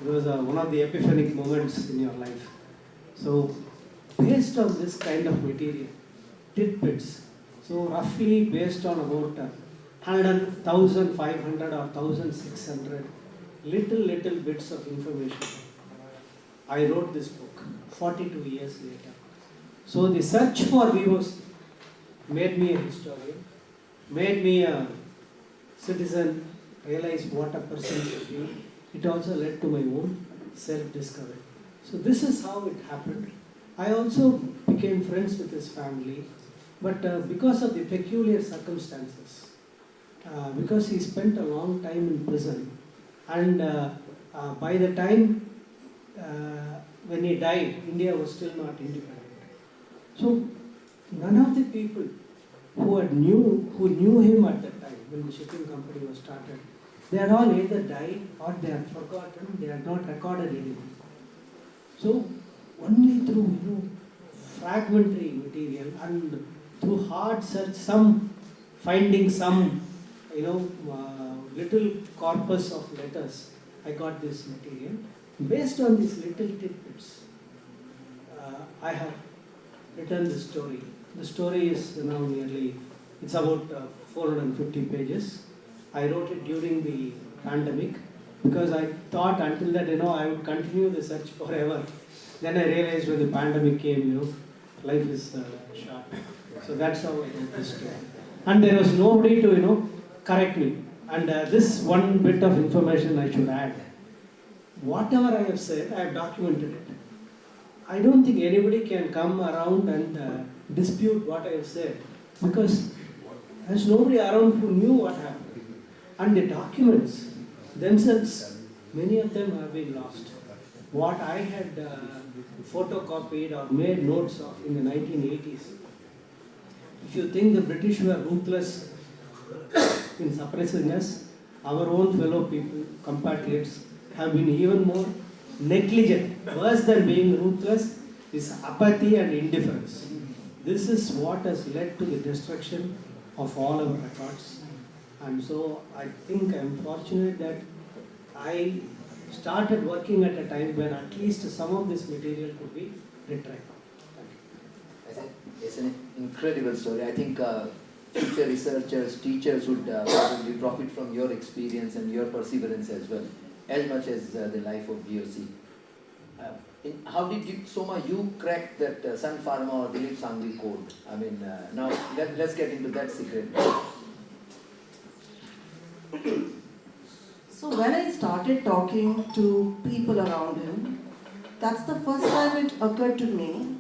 It was one of the epiphanic moments in your life. So based on this kind of material, tidbits, so roughly based on about 1,500 or 1,600 little bits of information, I wrote this book 42 years later. So the search for VOC made me a historian, made me a citizen, realize what a person should be. It also led to my own self-discovery. So this is how it happened. I also became friends with his family, but because of the peculiar circumstances, because he spent a long time in prison, and by the time when he died, India was still not independent. So none of the people who knew him at that time when the shipping company was started, they had all either died or they had forgotten, they had not recorded anything. So only through fragmentary material and through hard search, finding some little corpus of letters, I got this material. Based on these little tidbits, I have written the story. The story is now it's about 450 pages. I wrote it during the pandemic because I thought until that, I would continue the search forever. Then I realized when the pandemic came, life is short. So that's how I wrote this story. And there was nobody to, correct me. And this one bit of information I should add. Whatever I have said, I have documented it. I don't think anybody can come around and dispute what I have said because there's nobody around who knew what happened. And the documents themselves, many of them have been lost. What I had photocopied or made notes of in the 1980s. If you think the British were ruthless in suppressing us, our own fellow people, compatriots, have been even more negligent. Worse than being ruthless is apathy and indifference. This is what has led to the destruction of all our records. And so I think I'm fortunate that I started working at a time when at least some of this material could be retrieved. It's an incredible story. I think future researchers, teachers would probably profit from your experience and your perseverance as well, as much as the life of VOC. How did you, Soma, you crack that Sun Pharma or Duilf Sangvi code? I mean, now let's get into that secret. So when I started talking to people around him, that's the first time it occurred to me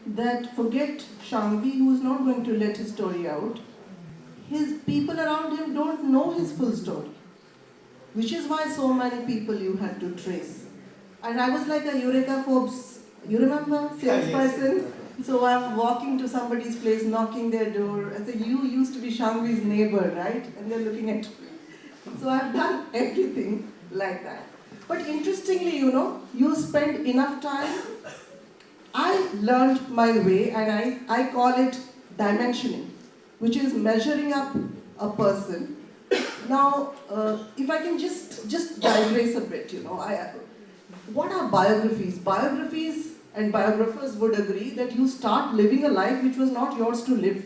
that forget Shangvi, who's not going to let his story out, his people around him don't know his full story, which is why so many people you had to trace. And I was like a Eureka Forbes, you remember, salesperson? Yes. So I'm walking to somebody's place, knocking their door. I said, you used to be Shangvi's neighbor, right? And they're looking at me. So I've done everything like that. But interestingly, you spend enough time. I learned my way, and I call it dimensioning, which is measuring up a person. Now, if I can just digress a bit, what are biographies? Biographies and biographers would agree that you start living a life which was not yours to live.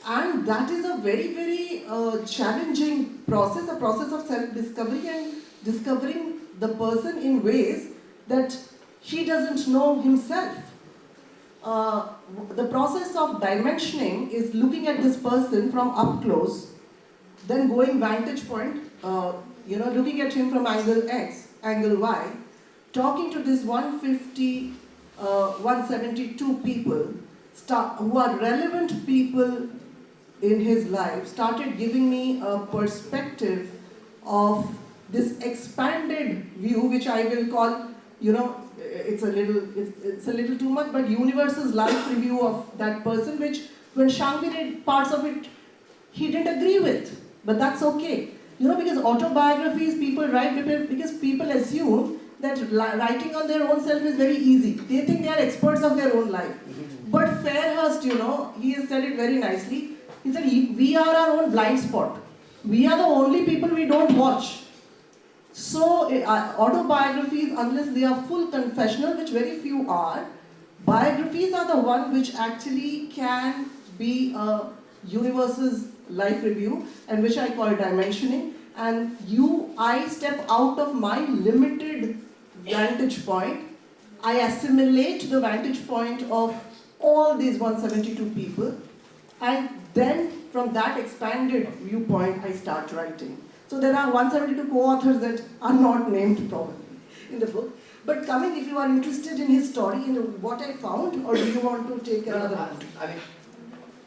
And that is a very, very challenging process, a process of self-discovery and discovering the person in ways that he doesn't know himself. The process of dimensioning is looking at this person from up close, then going vantage point, looking at him from angle X, angle Y, talking to this 150, 172 people who are relevant people in his life, started giving me a perspective of this expanded view, which I will call, it's a little too much, but universe's life review of that person, which when Shangvi did parts of it, he didn't agree with, but that's okay. Because autobiographies people write because people assume that writing on their own self is very easy. They think they are experts of their own life. But Fairhurst, he has said it very nicely. He said, we are our own blind spot. We are the only people we don't watch. So autobiographies, unless they are full confessional, which very few are, biographies are the one which actually can be a universe's life review, and which I call dimensioning. And I step out of my limited vantage point. I assimilate the vantage point of all these 172 people, and then from that expanded viewpoint, I start writing. So there are 172 co-authors that are not named probably in the book. But coming, if you are interested in his story, in what I found, or do you want to take another one? I mean,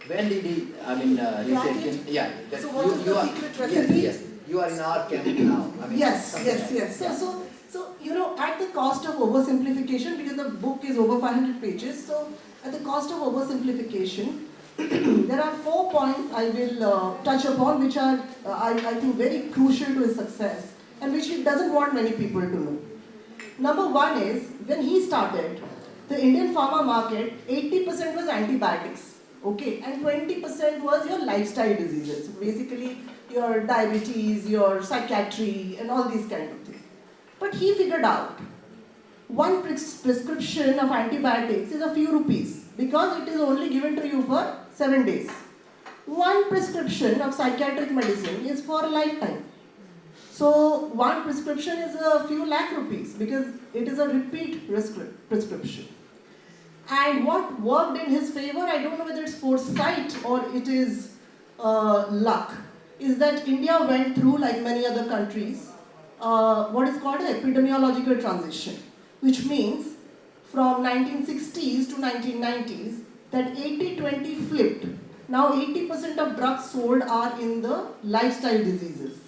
when did he, yeah. So what is the secret recipe? Yes, you are in our camp now. Yes. So, at the cost of oversimplification, because the book is over 500 pages, so at the cost of oversimplification, there are 4 points I will touch upon, which are, I think, very crucial to his success, and which he doesn't want many people to know. Number one is, when he started, the Indian pharma market, 80% was antibiotics, okay, and 20% was your lifestyle diseases, basically your diabetes, your psychiatry, and all these kind of things. But he figured out, one prescription of antibiotics is a few rupees, because it is only given to you for 7 days. One prescription of psychiatric medicine is for a lifetime. So one prescription is a few lakh rupees, because it is a repeat prescription. And what worked in his favor, I don't know whether it's foresight or it is luck, is that India went through, like many other countries, what is called an epidemiological transition, which means from 1960s to 1990s, that 80-20 flipped. Now 80% of drugs sold are in the lifestyle diseases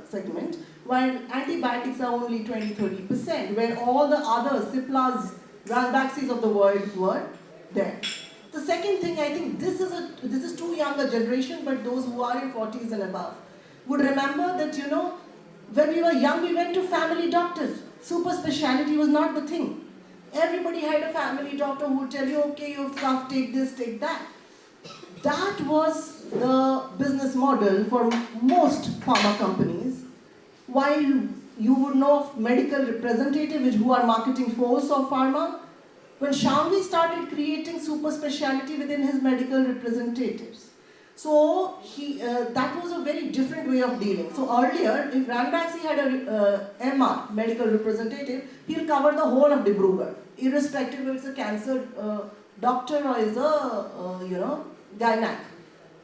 segment, while antibiotics are only 20-30%, where all the other Ciplas, Ranbaxys of the world were there. The second thing, I think this is too young a generation, but those who are in 40s and above would remember that, when we were young, we went to family doctors. Super speciality was not the thing. Everybody had a family doctor who would tell you, okay, you have cough, take this, take that. That was the business model for most pharma companies. While you would know of medical representatives who are marketing force of pharma, when Shamvi started creating super speciality within his medical representatives. So that was a very different way of dealing. So earlier, if Ranbaxy had a MR, medical representative, he'll cover the whole of Dibrugarh, irrespective if it's a cancer doctor or is a gynac.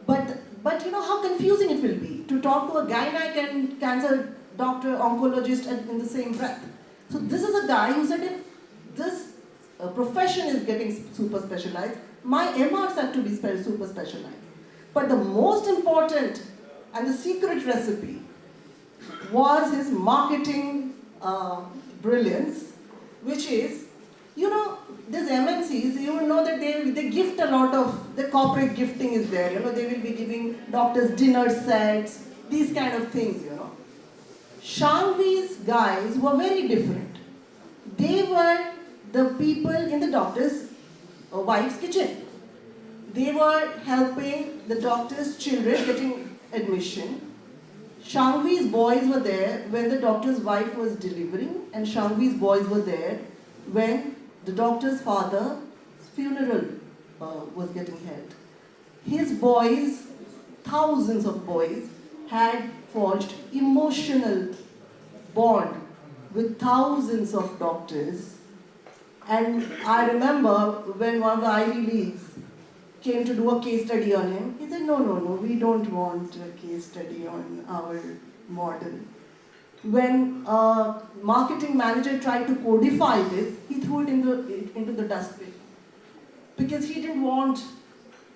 But how confusing it will be to talk to a gynac and cancer doctor, oncologist in the same breath. So this is a guy who said, if this profession is getting super specialized, my MRs have to be super specialized. But the most important and the secret recipe was his marketing brilliance, which is, these MNCs, you will know that they gift a lot of, the corporate gifting is there, they will be giving doctors dinner sets, these kind of things, Shamvi's guys were very different. They were the people in the doctor's wife's kitchen. They were helping the doctor's children getting admission. Shamvi's boys were there when the doctor's wife was delivering, and Shamvi's boys were there when the doctor's father's funeral was getting held. His boys, thousands of boys, had forged emotional bond with thousands of doctors. And I remember when one of the Ivy Leagues came to do a case study on him, he said, no, we don't want a case study on our model. When a marketing manager tried to codify this, he threw it into the dustbin. Because he didn't want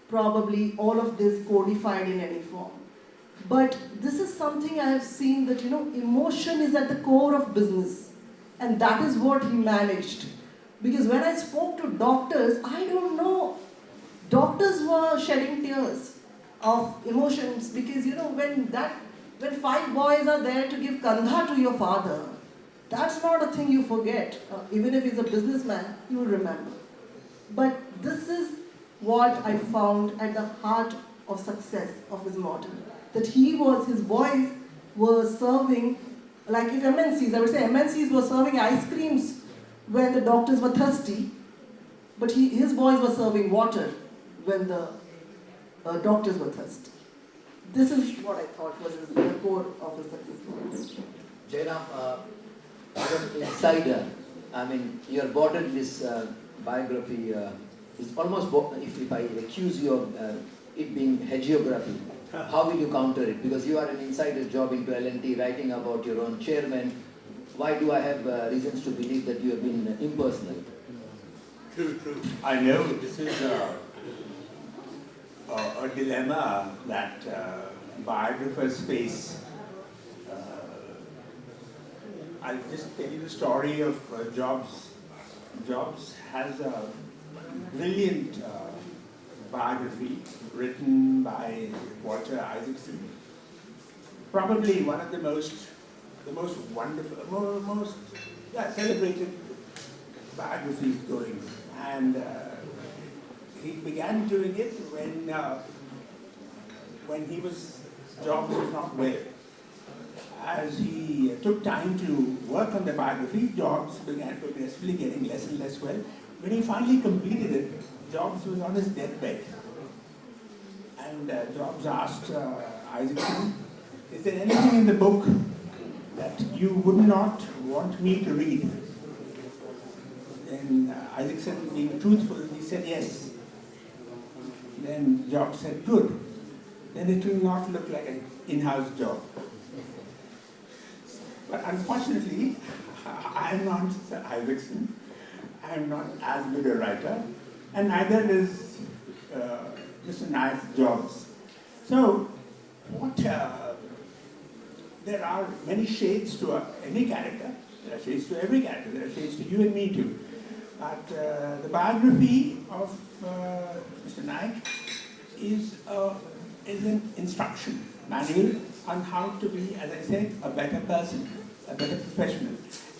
probably all of this codified in any form. But this is something I have seen that, emotion is at the core of business. And that is what he managed. Because when I spoke to doctors, I don't know, doctors were shedding tears of emotions because, when 5 boys are there to give kandha to your father, That's not a thing you forget. Even if he's a businessman, you will remember. But this is what I found at the heart of success of his motto. That his boys were serving, like if MNCs, I would say MNCs were serving ice creams when the doctors were thirsty, but his boys were serving water when the doctors were thirsty. This is what I thought was the core of his success. Jairam, as an insider, I mean, you are boarded this biography is almost, if I accuse you of it being hagiography, how will you counter it? Because you are an insider job into L&T, writing about your own chairman. Why do I have reasons to believe that you have been impersonal? True. I know this is a dilemma that biographers face. I'll just tell you the story of Jobs. Jobs has a brilliant biography written by Walter Isaacson. Probably one of the most wonderful, most celebrated biographies going. And he began doing it when Jobs was not well. As he took time to work on the biography, Jobs began progressively getting less and less well. When he finally completed it, Jobs was on his deathbed. And Jobs asked Isaacson, is there anything in the book that you would not want me to read? And Isaacson, being truthful, he said yes. Then Jobs said, good. Then it will not look like an in-house job. But unfortunately, I am not Isaacson. I am not as good a writer, and neither is Mr. Naik's Jobs. So, there are many shades to any character. There are shades to every character. There are shades to you and me too. But the biography of Mr. Naik is an instruction manual on how to be, as I said, a better person, a better professional.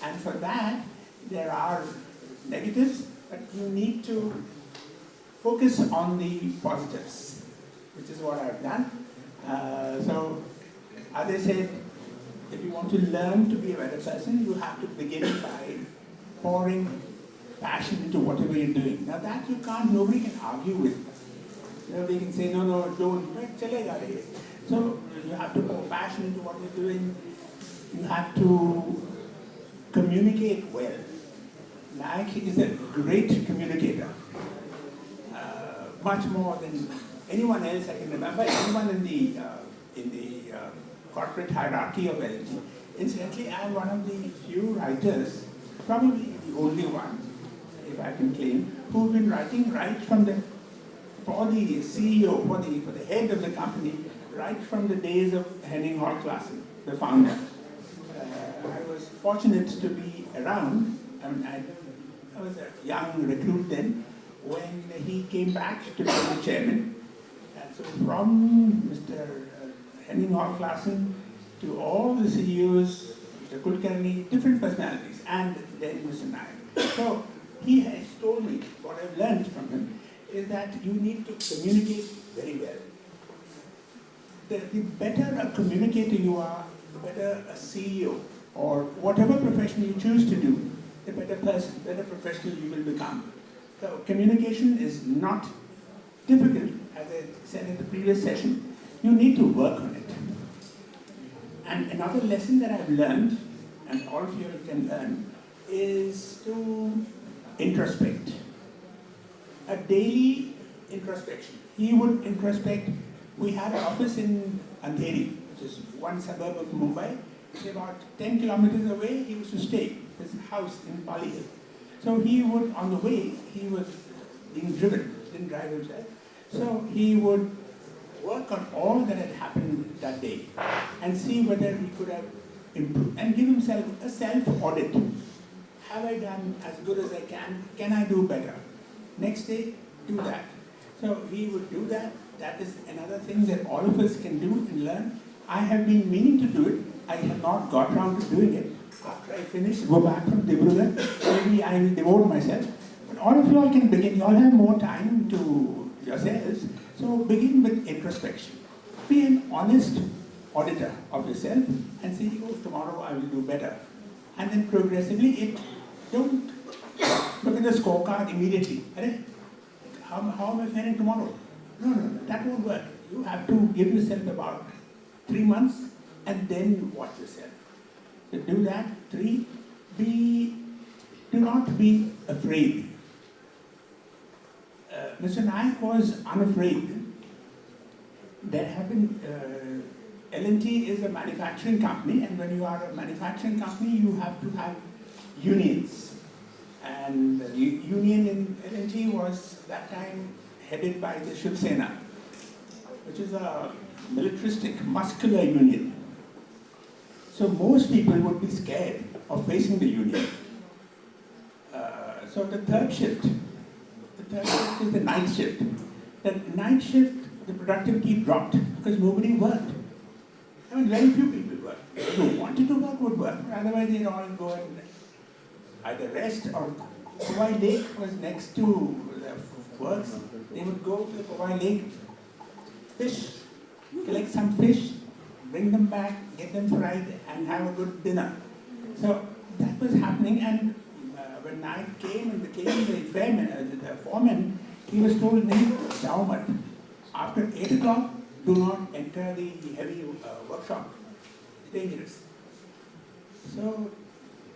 And for that, there are negatives, but you need to focus on the positives, which is what I've done. So, as I said, if you want to learn to be a better person, you have to begin by pouring passion into whatever you're doing. Now that nobody can argue with. Nobody can say, no, don't, chalega rahe. So you have to pour passion into what you're doing. You have to communicate well. Naik is a great communicator. Much more than anyone else I can remember, anyone in the corporate hierarchy of L&T. Incidentally, I'm one of the few writers, probably the only one, if I can claim, who've been writing right from for the CEO, for the head of the company, right from the days of Henning Hall Classen, the founder. I was fortunate to be around. I was a young recruit then when he came back to be the chairman. And so from Mr. Henning Hall Classen to all the CEOs, Mr. Kulkarni, different personalities, and then Mr. Naik. So he has told me, what I've learned from him, is that you need to communicate very well. The better a communicator you are, the better a CEO, or whatever profession you choose to do, the better person, better professional you will become. So communication is not difficult, as I said in the previous session. You need to work on it. And another lesson that I've learned, and all of you can learn, is to introspect. A daily introspection. He would introspect. We had an office in Andheri, which is one suburb of Mumbai. About 10 kilometers away, he used to stay. His house in Pali Hill. So he would, on the way, he was being driven, didn't drive himself. So he would work on all that had happened that day and see whether he could have improved and give himself a self-audit. Have I done as good as I can? Can I do better? Next day, do that. So he would do that. That is another thing that all of us can do and learn. I have been meaning to do it. I have not got around to doing it. after I finish, go back from Dibrugarh, maybe I will devote myself. But all of you all can begin, you all have more time to yourselves, so begin with introspection. Be an honest auditor of yourself and say, oh, tomorrow I will do better. And then progressively, don't look at the scorecard immediately. How am I faring tomorrow? No, that won't work. You have to give yourself about 3 months and then watch yourself. So do that. 3, do not be afraid. Mr. Nayak was unafraid. There happened, L&T is a manufacturing company, and when you are a manufacturing company, you have to have unions. And the union in L&T was that time headed by the Shiv Sena, which is a militaristic, muscular union. So most people would be scared of facing the union. So the third shift is the night shift. The night shift, the productivity dropped because nobody worked. I mean, very few people worked. Those who wanted to work would work, otherwise they'd all go and either rest or Powai Lake was next to the works. They would go to the Powai Lake, fish, collect some fish, bring them back, get them fried, and have a good dinner. So that was happening, and when night came and became the foreman, he was told, Daumat, after 8 o'clock, do not enter the heavy workshop. It's dangerous. So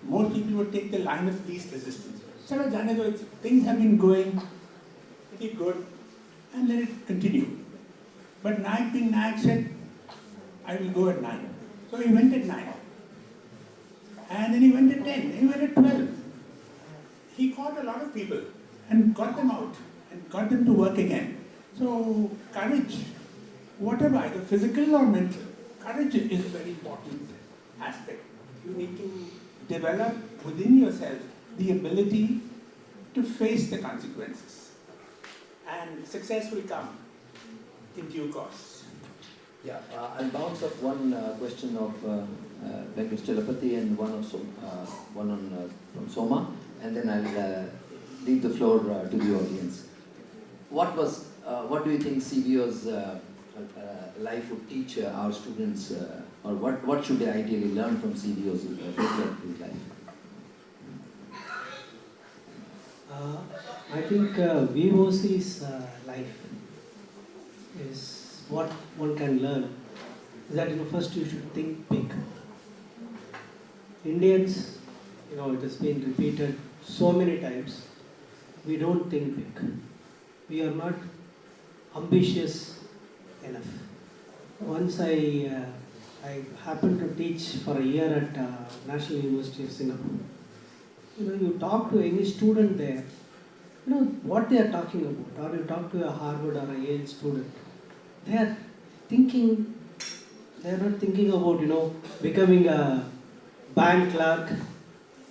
most people would take the line of least resistance. So things have been going pretty good, and let it continue. But Nayak being Nayak said, I will go at 9. So he went at 9. And then he went at 10, he went at 12. He caught a lot of people and got them out and got them to work again. So courage, whatever, either physical or mental, courage is a very important aspect. You need to develop within yourself the ability to face the consequences. And success will come in due course. Yeah, I'll bounce off one question of Venkat Chalapati and one of from Soma, and then I'll leave the floor to the audience. What do you think CBO's life would teach our students, or what should they ideally learn from CBO's life? I think VOC's life is what one can learn. Is that first you should think big. Indians, it has been repeated so many times. We don't think big. We are not ambitious enough. Once I happened to teach for a year at National University of Singapore. You talk to any student there, what they are talking about. Or you talk to a Harvard or a Yale student, they are thinking, they are not thinking about, becoming a bank clerk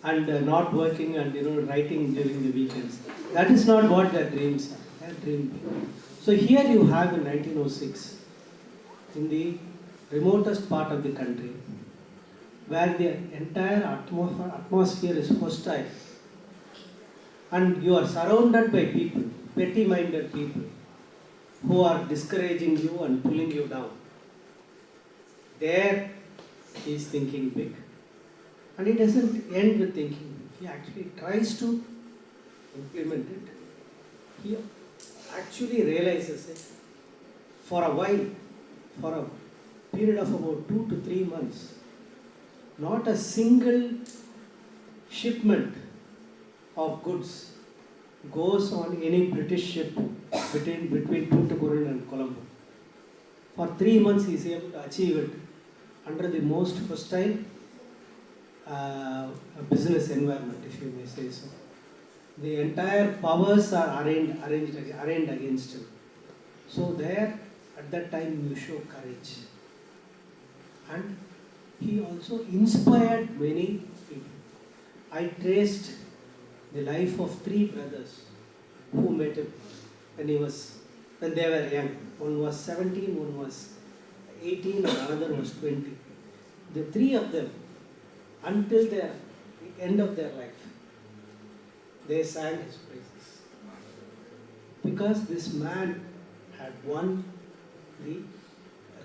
and not working and, writing during the weekends. That is not what their dreams are. Their dream. So here you have in 1906, in the remotest part of the country, where the entire atmosphere is hostile, and you are surrounded by people, petty-minded people, who are discouraging you and pulling you down. There he is thinking big. And he doesn't end with thinking big. He actually tries to implement it. He actually realizes it for a while, for a period of about 2 to 3 months. Not a single shipment of goods goes on any British ship between Tuticorin and Colombo. For 3 months he is able to achieve it under the most hostile business environment, if you may say so. The entire powers are arraigned against him. So there, at that time, you show courage. And he also inspired many people. I traced the life of 3 brothers who met him when they were young. One was 17, one was 18, and another was 20. The 3 of them until the end of their life. They sang his praises. Because this man had won the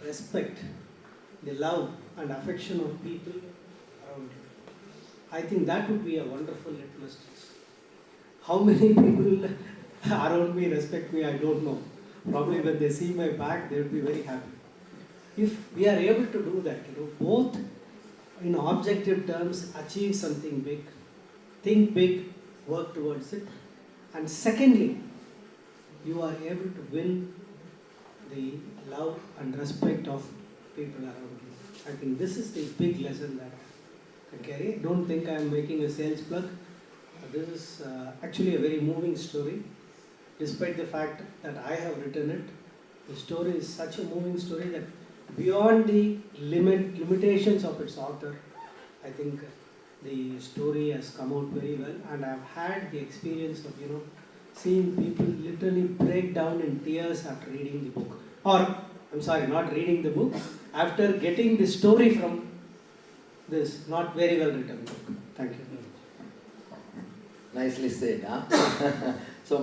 respect, the love and affection of people around him. I think that would be a wonderful litmus test. How many people around me respect me, I don't know. Probably when they see my back, they will be very happy. If we are able to do that, both in objective terms, achieve something big, think big, work towards it, and secondly, you are able to win the love and respect of people around you. I think this is the big lesson that I can carry. Don't think I am making a sales plug. This is actually a very moving story. Despite the fact that I have written it, the story is such a moving story that beyond the limitations of its author, I think the story has come out very well, and I've had the experience of seeing people literally break down in tears after reading the book. Or, I'm sorry, not reading the book, after getting the story from this not very well written book. Thank you. Nicely said, huh? So,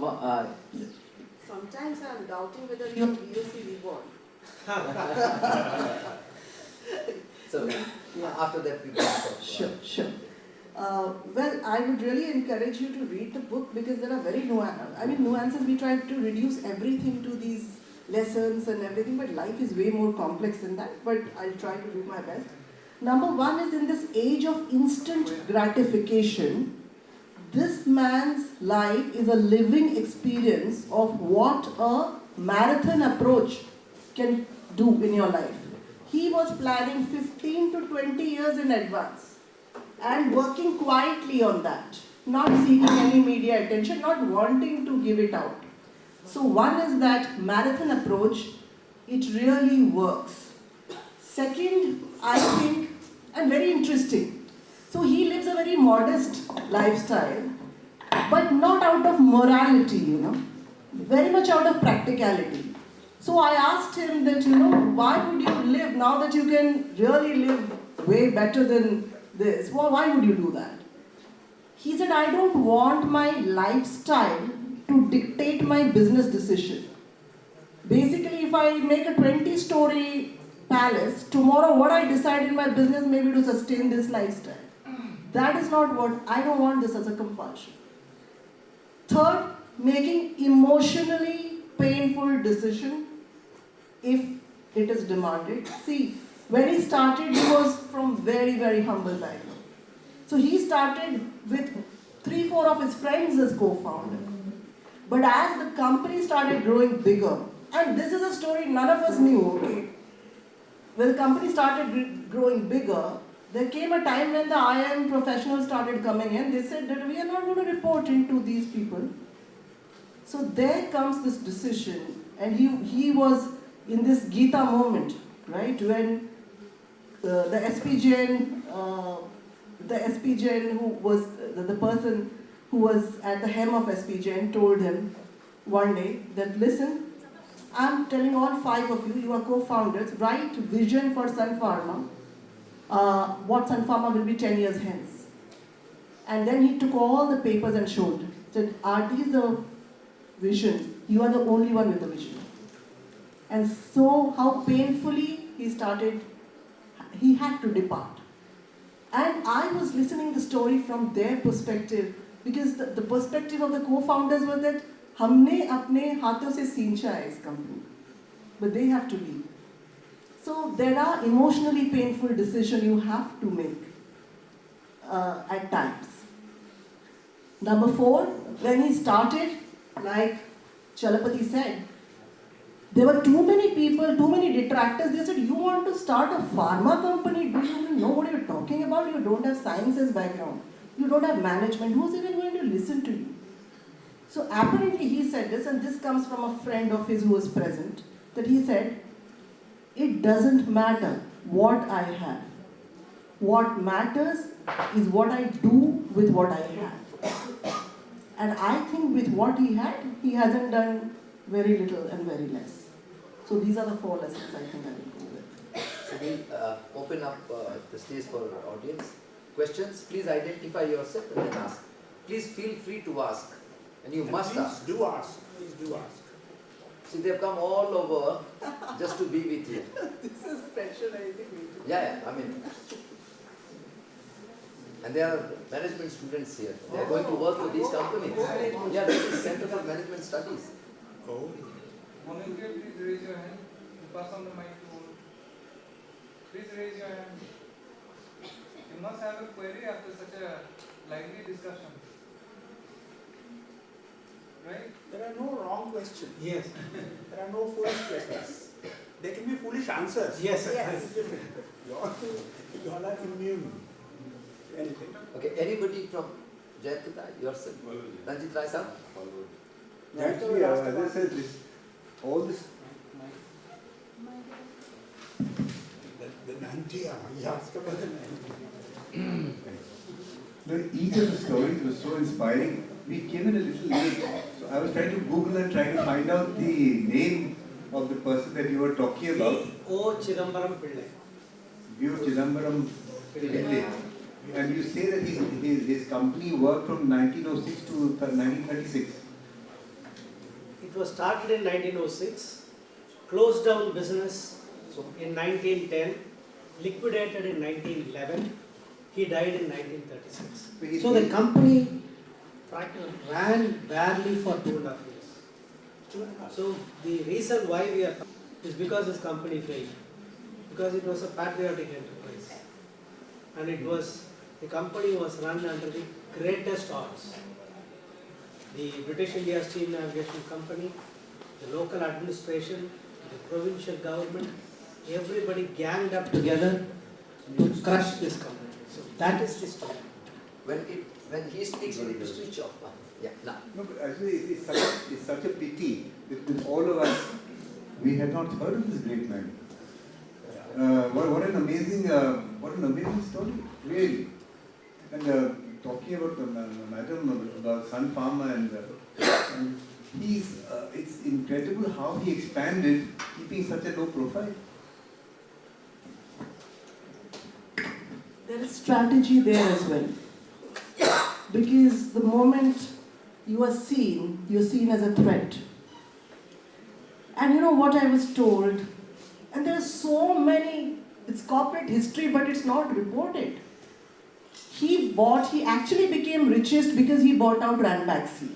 sometimes I'm doubting whether you're BSc reborn. So, after that we can talk. Sure. Well, I would really encourage you to read the book because there are very nuances. We try to reduce everything to these lessons and everything, but life is way more complex than that, but I'll try to do my best. Number one is, in this age of instant gratification, this man's life is a living experience of what a marathon approach can do in your life. He was planning 15 to 20 years in advance and working quietly on that, not seeking any media attention, not wanting to give it out. So one is that marathon approach, it really works. Second, I think, and very interesting, so he lives a very modest lifestyle, but not out of morality, very much out of practicality. So I asked him that, why would you live now that you can really live way better than this? Well, why would you do that? He said, I don't want my lifestyle to dictate my business decision. Basically, if I make a 20-story palace, tomorrow what I decide in my business may be to sustain this lifestyle. That is not what, I don't want this as a compulsion. Third, making emotionally painful decision if it is demanded. See, when he started, he was from very, very humble background. So he started with 3-4 of his friends as co-founder. But as the company started growing bigger, and this is a story none of us knew, okay? When the company started growing bigger, there came a time when the IIM professionals started coming in. They said that we are not going to report into these people. So there comes this decision, and he was in this Gita moment, right? When the SPGN who was the person who was at the helm of SPGN told him one day that, listen, I'm telling all 5 of you, you are co-founders, write vision for Sun Pharma, what Sun Pharma will be 10 years hence. And then he took all the papers and showed, said, are these the vision? You are the only one with the vision. And so how painfully he started, he had to depart. And I was listening the story from their perspective, because the perspective of the co-founders was that हमने अपने हाथों से सींचा है इस company, but they have to leave. So there are emotionally painful decisions you have to make at times. Number 4, when he started, like Chalapati said, there were too many people, too many detractors. They said, you want to start a pharma company? Do you even know what you're talking about? You don't have sciences background. You don't have management. Who's even going to listen to you? So apparently he said this, and this comes from a friend of his who was present, that he said, it doesn't matter what I have. What matters is what I do with what I have. And I think with what he had, he hasn't done very little and very less. So these are the 4 lessons I think I will go with. So we open up the stage for audience questions, please identify yourself and then ask. Please feel free to ask. And you must ask. Please do ask. Please do ask. See, they've come all over just to be with you. This is pressurizing me. Yeah, I mean. And there are management students here. They are going to work for these companies. Yeah, this is Center for Management Studies. Oh. Volunteer, please raise your hand. Pass on the mic to all. Please raise your hand. You must have a query after such a lively discussion. Right? There are no wrong questions. Yes. There are no foolish questions. There can be foolish answers. Yes. That is different. You all are immune to anything. Okay, anybody from Jayakita, yourself? Ranjit Rai sir? No, actually, as I said, all this. The Nantia, he asked about the Nantia. Each of the stories was so inspiring. We came in a little late. So I was trying to Google and trying to find out the name of the person that you were talking about. O. Chidambaram Pillai. V. Chidambaram Pillai. And you say that his company worked from 1906 to 1936. It was started in 1906, closed down business in 1910, liquidated in 1911. He died in 1936. So the company ran barely for 2.5 years. So the reason why we are is because this company failed, because it was a patriotic enterprise, and the company was run under the greatest odds. The British India Steam Navigation Company, the local administration, the provincial government, everybody ganged up together to crush this company. So that is the story. When he speaks, you need to switch off. Yeah, now. No, but actually, it's such a pity that with all of us, we had not heard of this great man. What an amazing story, really. And talking about the madam, about Sun Farmer, and it's incredible how he expanded, keeping such a low profile. There is strategy there as well. Because the moment you are seen, you're seen as a threat. And you know what I was told? And there are so many, it's corporate history, but it's not reported. He actually became richest because he bought out Ranbaxy.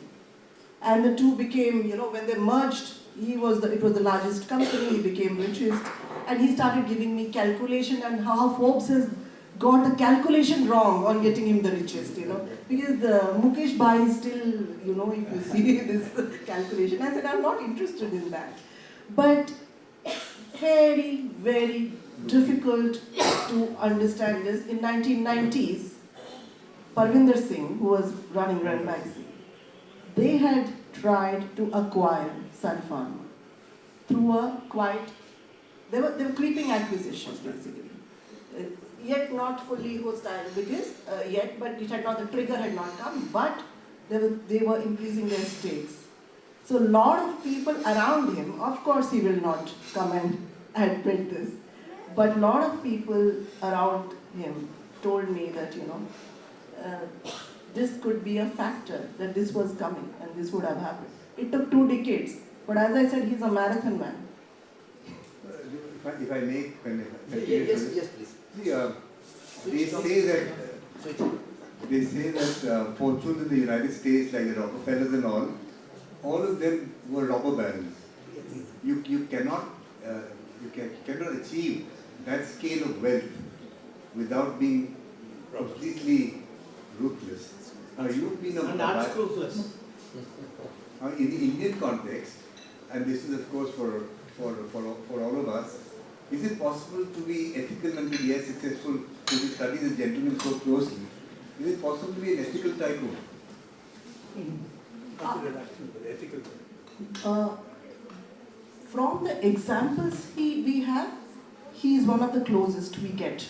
And the two became, when they merged, it was the largest company, he became richest. And he started giving me calculation and how Forbes has got the calculation wrong on getting him the richest, because the Mukesh Bhai is still, if you see this calculation. I said, I'm not interested in that. But very, very difficult to understand this. In 1990s, Parvinder Singh, who was running Ranbaxy, they had tried to acquire Sun Farmer through they were creeping acquisitions basically. Yet not fully hostile because but the trigger had not come, but they were increasing their stakes. So a lot of people around him, of course he will not come and admit this, but a lot of people around him told me that, this could be a factor, that this was coming and this would have happened. It took 2 decades, but as I said, he's a marathon man. If I may, Yes, please. They say that fortunes in the United States, like the Rockefellers and all of them were robber barons. You cannot achieve that scale of wealth without being completely ruthless. You've been unscrupulous. In the Indian context, and this is of course for all of us, is it possible to be ethical and be as successful to study the gentleman so closely? Is it possible to be an ethical tycoon? From the examples we have, he is one of the closest we get.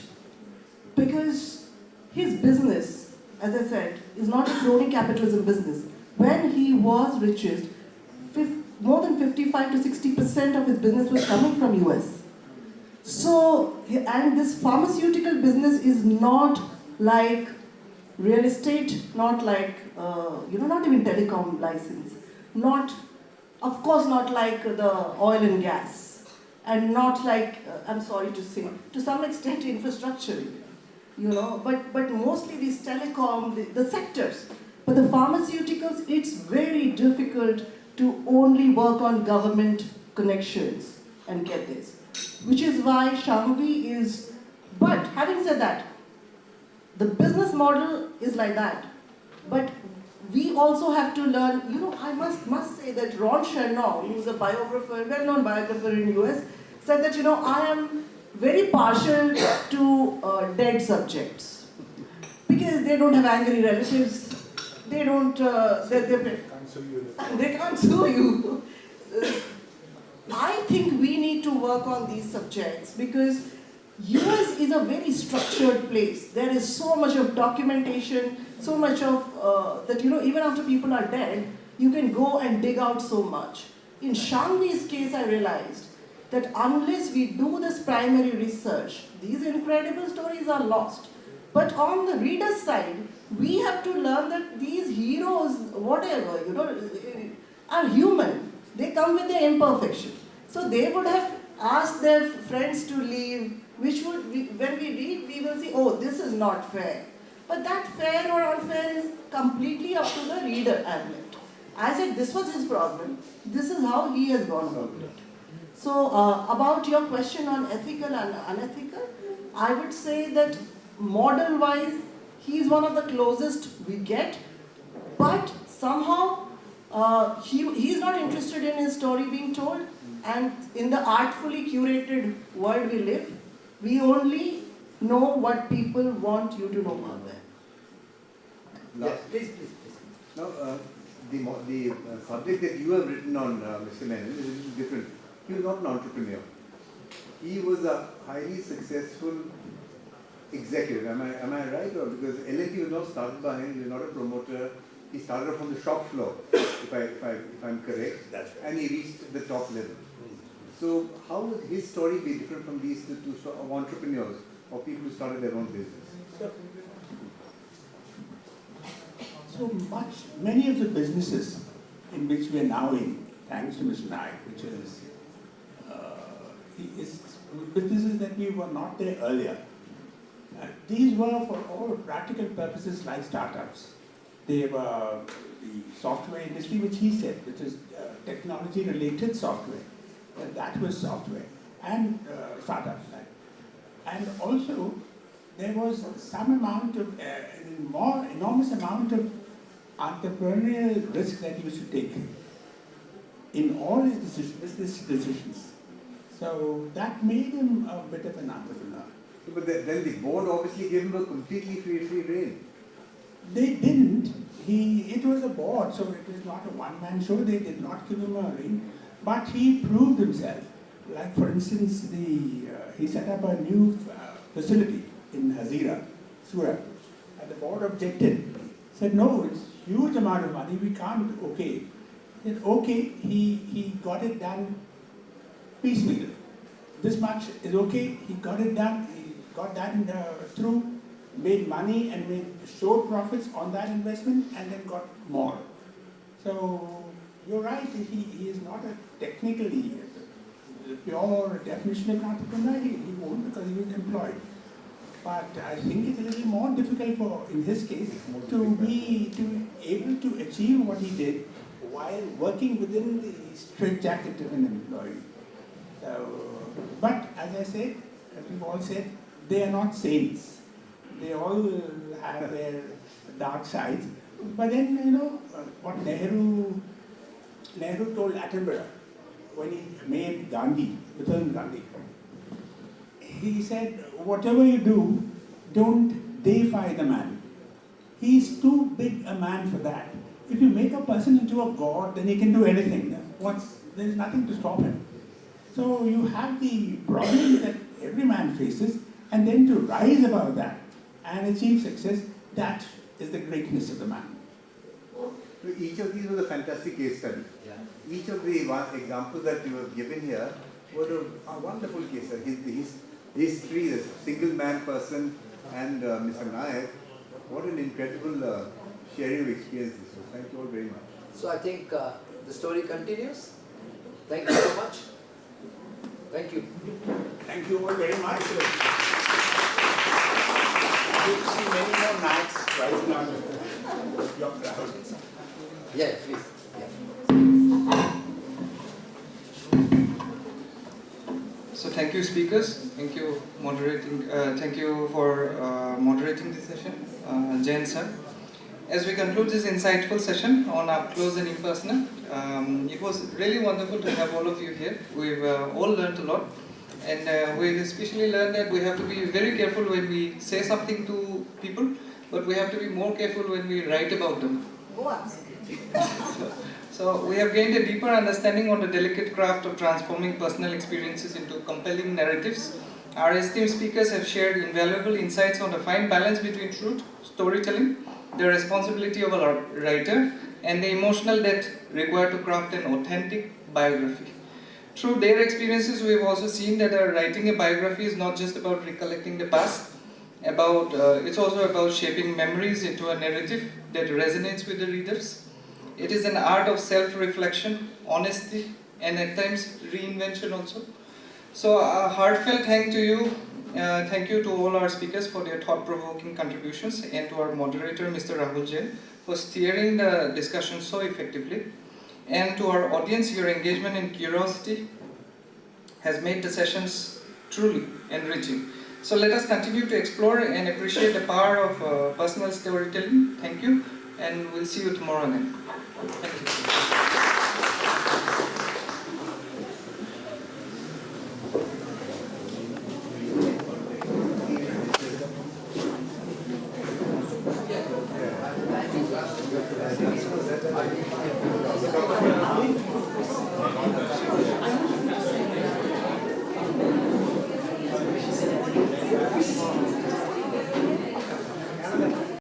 Because his business, as I said, is not a crony capitalism business. When he was richest, more than 55 to 60% of his business was coming from US. So, and this pharmaceutical business is not like real estate, not like, not even telecom license, not, of course not like the oil and gas, and not like, I'm sorry to say, to some extent infrastructure, but mostly these telecom, the sectors. But the pharmaceuticals, it's very difficult to only work on government connections and get this. Which is why Shangvi is, but having said that, the business model is like that. But we also have to learn, I must say that Ron Chernow, who's a biographer, well-known biographer in US, said that, I am very partial to dead subjects. Because they don't have angry relatives, they don't, they can't sue you. I think we need to work on these subjects because US is a very structured place. There is so much of documentation, so much of that, even after people are dead, you can go and dig out so much. In Shangvi's case, I realized that unless we do this primary research, these incredible stories are lost. But on the reader's side, we have to learn that these heroes, whatever, are human. They come with their imperfection. So they would have asked their friends to leave, which would, when we read, we will see, oh, this is not fair. But that fair or unfair is completely up to the reader, Hamlet. I said this was his problem. This is how he has gone about it. So about your question on ethical and unethical, I would say that model-wise, he's one of the closest we get, but somehow he's not interested in his story being told, and in the artfully curated world we live, we only know what people want you to know about them. Yes, please. Now, the subject that you have written on Mr. Menon is a little different. He was not an entrepreneur. He was a highly successful executive. Am I right? Or because L&T was not started by him, he was not a promoter. He started from the shop floor, if I'm correct. That's right. And he reached the top level. So how would his story be different from these two of entrepreneurs or people who started their own business? So many of the businesses in which we are now in, thanks to Mr. Naik, which is businesses that we were not there earlier. These were for all practical purposes like startups. They were the software industry, which he said, which is technology-related software. That was software and startups. And also, there was some amount of, enormous amount of entrepreneurial risk that he used to take in all his business decisions. So that made him a bit of an entrepreneur. But then the board obviously gave him a completely free rein. They didn't. It was a board, so it was not a one-man show. They did not give him a ring, but he proved himself. Like for instance, he set up a new facility in Hazira, Surat, and the board objected. Said no, it's huge amount of money. We can't. Okay. He said okay. He got it done piecemeal. This much is okay. He got it done. He got that through. Made money and showed profits on that investment and then got more. So you're right, he is not a technically pure definition of an entrepreneur. He won't because he was employed. But I think it's a little more difficult in his case to be able to achieve what he did while working within the straitjacket of an employee. So, but as I said, as we've all said, they are not saints. They all have their dark sides. But then, what Nehru told Attenborough when he made Gandhi, the film Gandhi, he said, whatever you do, don't deify the man. He's too big a man for that. If you make a person into a god, then he can do anything. There's nothing to stop him. So you have the problems that every man faces, and then to rise above that and achieve success, that is the greatness of the man. Each of these was a fantastic case study. Yeah. Each of the examples that you have given here were a wonderful case study. His history, the single man person, and Mr. Nayak. What an incredible sharing of experiences. So thank you all very much. So I think the story continues. Thank you so much. Thank you. Thank you all very much. You'll see many more nights rising out of your crowd. Yeah, please. Yeah. So thank you, speakers. Thank you, moderating. Thank you for moderating this session, Jain sir. As we conclude this insightful session on up close and impersonal, it was really wonderful to have all of you here. We've all learned a lot, and we've especially learned that we have to be very careful when we say something to people, but we have to be more careful when we write about them. Oh, absolutely. So we have gained a deeper understanding on the delicate craft of transforming personal experiences into compelling narratives. Our esteemed speakers have shared invaluable insights on the fine balance between truth, storytelling, the responsibility of a writer, and the emotional depth required to craft an authentic biography. Through their experiences, we have also seen that writing a biography is not just about recollecting the past, it's also about shaping memories into a narrative that resonates with the readers. It is an art of self-reflection, honesty, and at times reinvention also. So a heartfelt thank you to all our speakers for their thought-provoking contributions, and to our moderator, Mr. Rahul Jain, for steering the discussion so effectively. And to our audience, your engagement and curiosity has made the sessions truly enriching. So let us continue to explore and appreciate the power of personal storytelling. Thank you, and we'll see you tomorrow then. Thank you. Thank you.